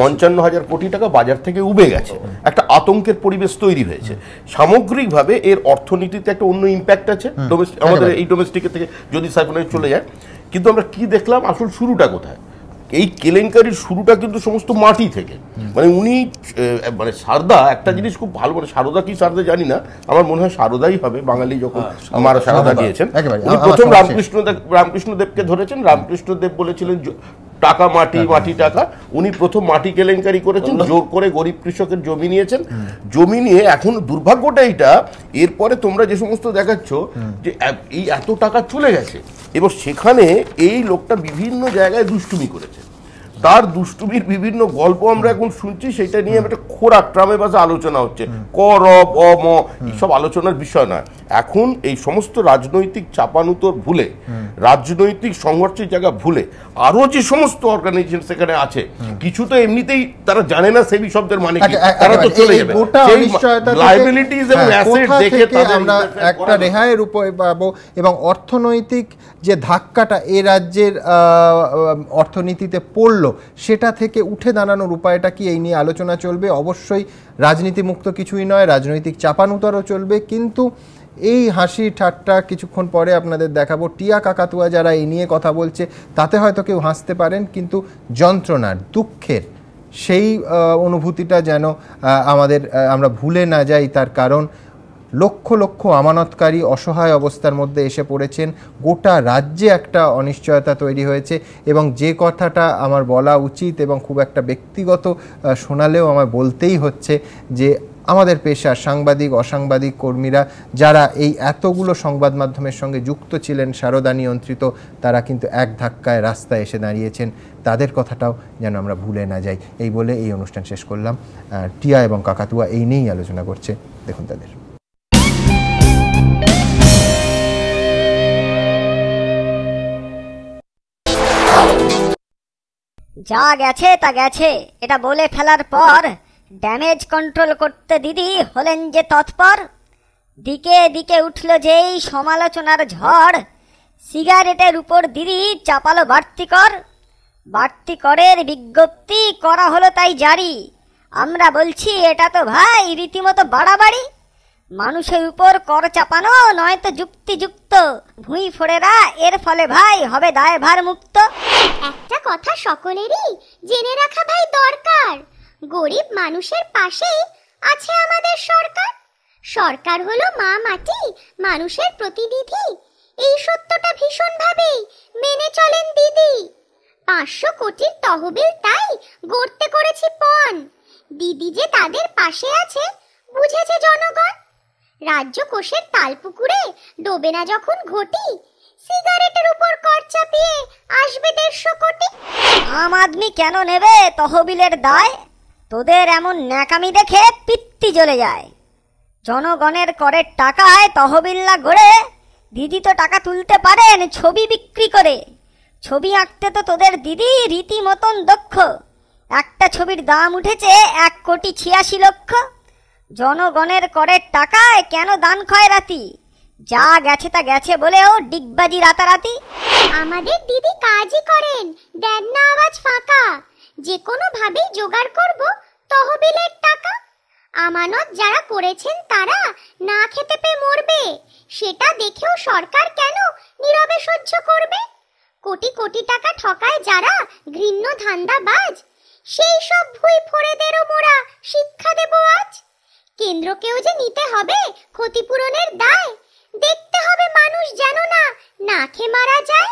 ৫৫,০০০ কোটি টাকা বাজার থেকে উবে গেছে। একটা আতঙ্কের পরিবেশ তৈরি হয়েছে। সামগ্রিকভাবে এর অর্থনীতিতে একটা অন্য ইম্প্যাক্ট আছে আমাদের এই ডোমেস্টিক থেকে যদি সাইফোনাইজ চলে যায়। কিন্তু আমরা কি দেখলাম, আসল শুরুটা কোথায়? এই কেলেঙ্কারির শুরুটা কিন্তু সমস্ত মাটি থেকে। মানে উনি মানে সারদা একটা জিনিস খুব ভালো, মানে সারদা কি সারদা জানি না, আমার মনে হয় সারদাই হবে, বাঙালি যখন আমার সারদা দিয়েছেন। উনি প্রথম রামকৃষ্ণদেবকে ধরেছেন, রামকৃষ্ণদেব বলেছিলেন টাকা মাটি, মাটি টাকা। উনি প্রথম মাটি কেলেঙ্কারি করেছেন, জোর করে গরিব কৃষকের জমি নিয়েছেন। জমি নিয়ে এখন দুর্ভাগ্যটা এইটা, এরপরে তোমরা যে সমস্ত দেখাচ্ছ যে এই এত টাকা চলে গেছে, এবং সেখানে এই লোকটা বিভিন্ন জায়গায় দুষ্টুমি করেছে। তার দুষ্টুমির বিভিন্ন গল্প আমরা এখন শুনছি, সেটা নিয়ে একটা খোরাক ট্রামে বাসে আলোচনা হচ্ছে। ক র ব ম এইসব আলোচনার বিষয় নয়। এখন এই সমস্ত রাজনৈতিক চাপানুতোর ভুলে, রাজনৈতিক সংঘর্ষের জায়গা ভুলে, আরো যে সমস্ত অর্গানাইজেশন সেখানে আছে, কিছু তো এমনিতেই তারা জানে না সেবি শব্দের মানে কি, তারা তো চলে যাবে। লায়াবিলিটিজ এবং অ্যাসেট দেখে আমরা একটা রেহাইয়ের উপায় পাবো, এবং অর্থনৈতিক যে ধাক্কাটা এ রাজ্যের অর্থনীতিতে পড়লো, সেটা থেকে উঠে দাঁড়ানোর উপায়টা কি, এই নিয়ে আলোচনা চলবে। অবশ্যই রাজনীতি মুক্ত কিছুই নয়, রাজনৈতিক চাপানুতরও চলবে। কিন্তু এই হাসি ঠাট্টা কিছুক্ষণ পরে আপনাদের দেখাবো। টিয়া কাকাতুয়া যারা এই নিয়ে কথা বলছে, তাতে হয়তো কেউ হাসতে পারেন, কিন্তু যন্ত্রণার, দুঃখের সেই অনুভূতিটা যেন আমরা ভুলে না যাই। তার কারণ লক্ষ লক্ষ আমানতকারী অসহায় অবস্থার মধ্যে এসে পড়েছেন। গোটা রাজ্যে একটা অনিশ্চয়তা তৈরি হয়েছে, এবং যে কথাটা আমার বলা উচিত এবং খুব একটা ব্যক্তিগত শোনালেও আমার বলতেই হচ্ছে, যে আমাদের পেশার সাংবাদিক, অসাংবাদিক কর্মীরা যারা এই এতগুলো সংবাদ মাধ্যমের সঙ্গে যুক্ত ছিলেন, সারদা নিয়ন্ত্রিত, তারা কিন্তু এক ধাক্কায় রাস্তায় এসে দাঁড়িয়েছেন। তাদের কথাটাও যেন আমরা ভুলে না যাই। এই বলে এই অনুষ্ঠান শেষ করলাম। টিয়া এবং কাকাতুয়া এই নিয়েই আলোচনা করছে, দেখুন তাদের। যা গেছে তা গেছে এটা বলে ফেলার পর ড্যামেজ কন্ট্রোল করতে দিদি হলেন যে তৎপর। দিকে দিকে উঠল যেই সমালোচনার ঝড়, সিগারেটের উপর দিদি চাপালো বাড়তি কর। বাড়তি করের বিজ্ঞপ্তি করা হলো তাই জারি। আমরা বলছি এটা তো ভাই রীতিমতো বাড়াবাড়ি। মানুষের উপর কর চাপানো নয়তো যুক্তিযুক্ত। ভুঁই ফোড়েরা এর ফলে ভাই হবে দায়ভার মুক্ত। একটা কথা সকলেরই জেনে রাখা ভাই দরকার, গরিব মানুষের পাশে আছে আমাদের সরকার। সরকার হলো মা মাটি, মানুষের প্রতিনিধি। এই সত্যটা ভীষণভাবে মেনে চলেন দিদি। 500 কোটির তহবিল তাই গড়তে করেছি পণ। দিদি যে তাদের পাশে আছে বুঝেছে জনগণ। রাজ্য কোষের তালপুকুরে ডোবে না যখন ঘটি, সিগারেটের উপর কর চাপিয়ে আসবে 150 কোটি। আম আদমি কেন নেবে তহবিলের দায়? তোদের এমন ন্যাকামি দেখে পিত্তি জ্বলে যায়। জনগণের করের টাকায় তহবিল না গড়ে দিদি তো টাকা তুলতে পারেন ছবি বিক্রি করে। ছবি আঁকতে তো তোদের দিদি রীতিমতন দক্ষ। একটা ছবির দাম উঠেছে 1,86,00,000। জনগণের করের টাকায় কেন দান খয়রাতি? যা গেছে তা গেছে বলেও ডিগবাজি রাতারাতি। আমাদের দিদি কাজই করেন, দেন না আওয়াজ ফাঁকা। যে কোনো ভাবেই জোগাড় করব তহবিলের টাকা। আমানত যারা করেছেন তারা না খেতে পেয়ে মরবে, সেটা দেখেও সরকার কেন নীরবে সহ্য করবে? কোটি কোটি টাকা ঠকায় যারা ঘৃণ্য ধান্দাবাজ, সেই সব ভুঁই ফোড়েদেরও মোরা শিক্ষা দেব আজ। কেন্দ্রকেও যে নিতে হবে ক্ষতিপূরণের দায়, দেখতে হবে মানুষ যেন না খেয়ে মারা যায়।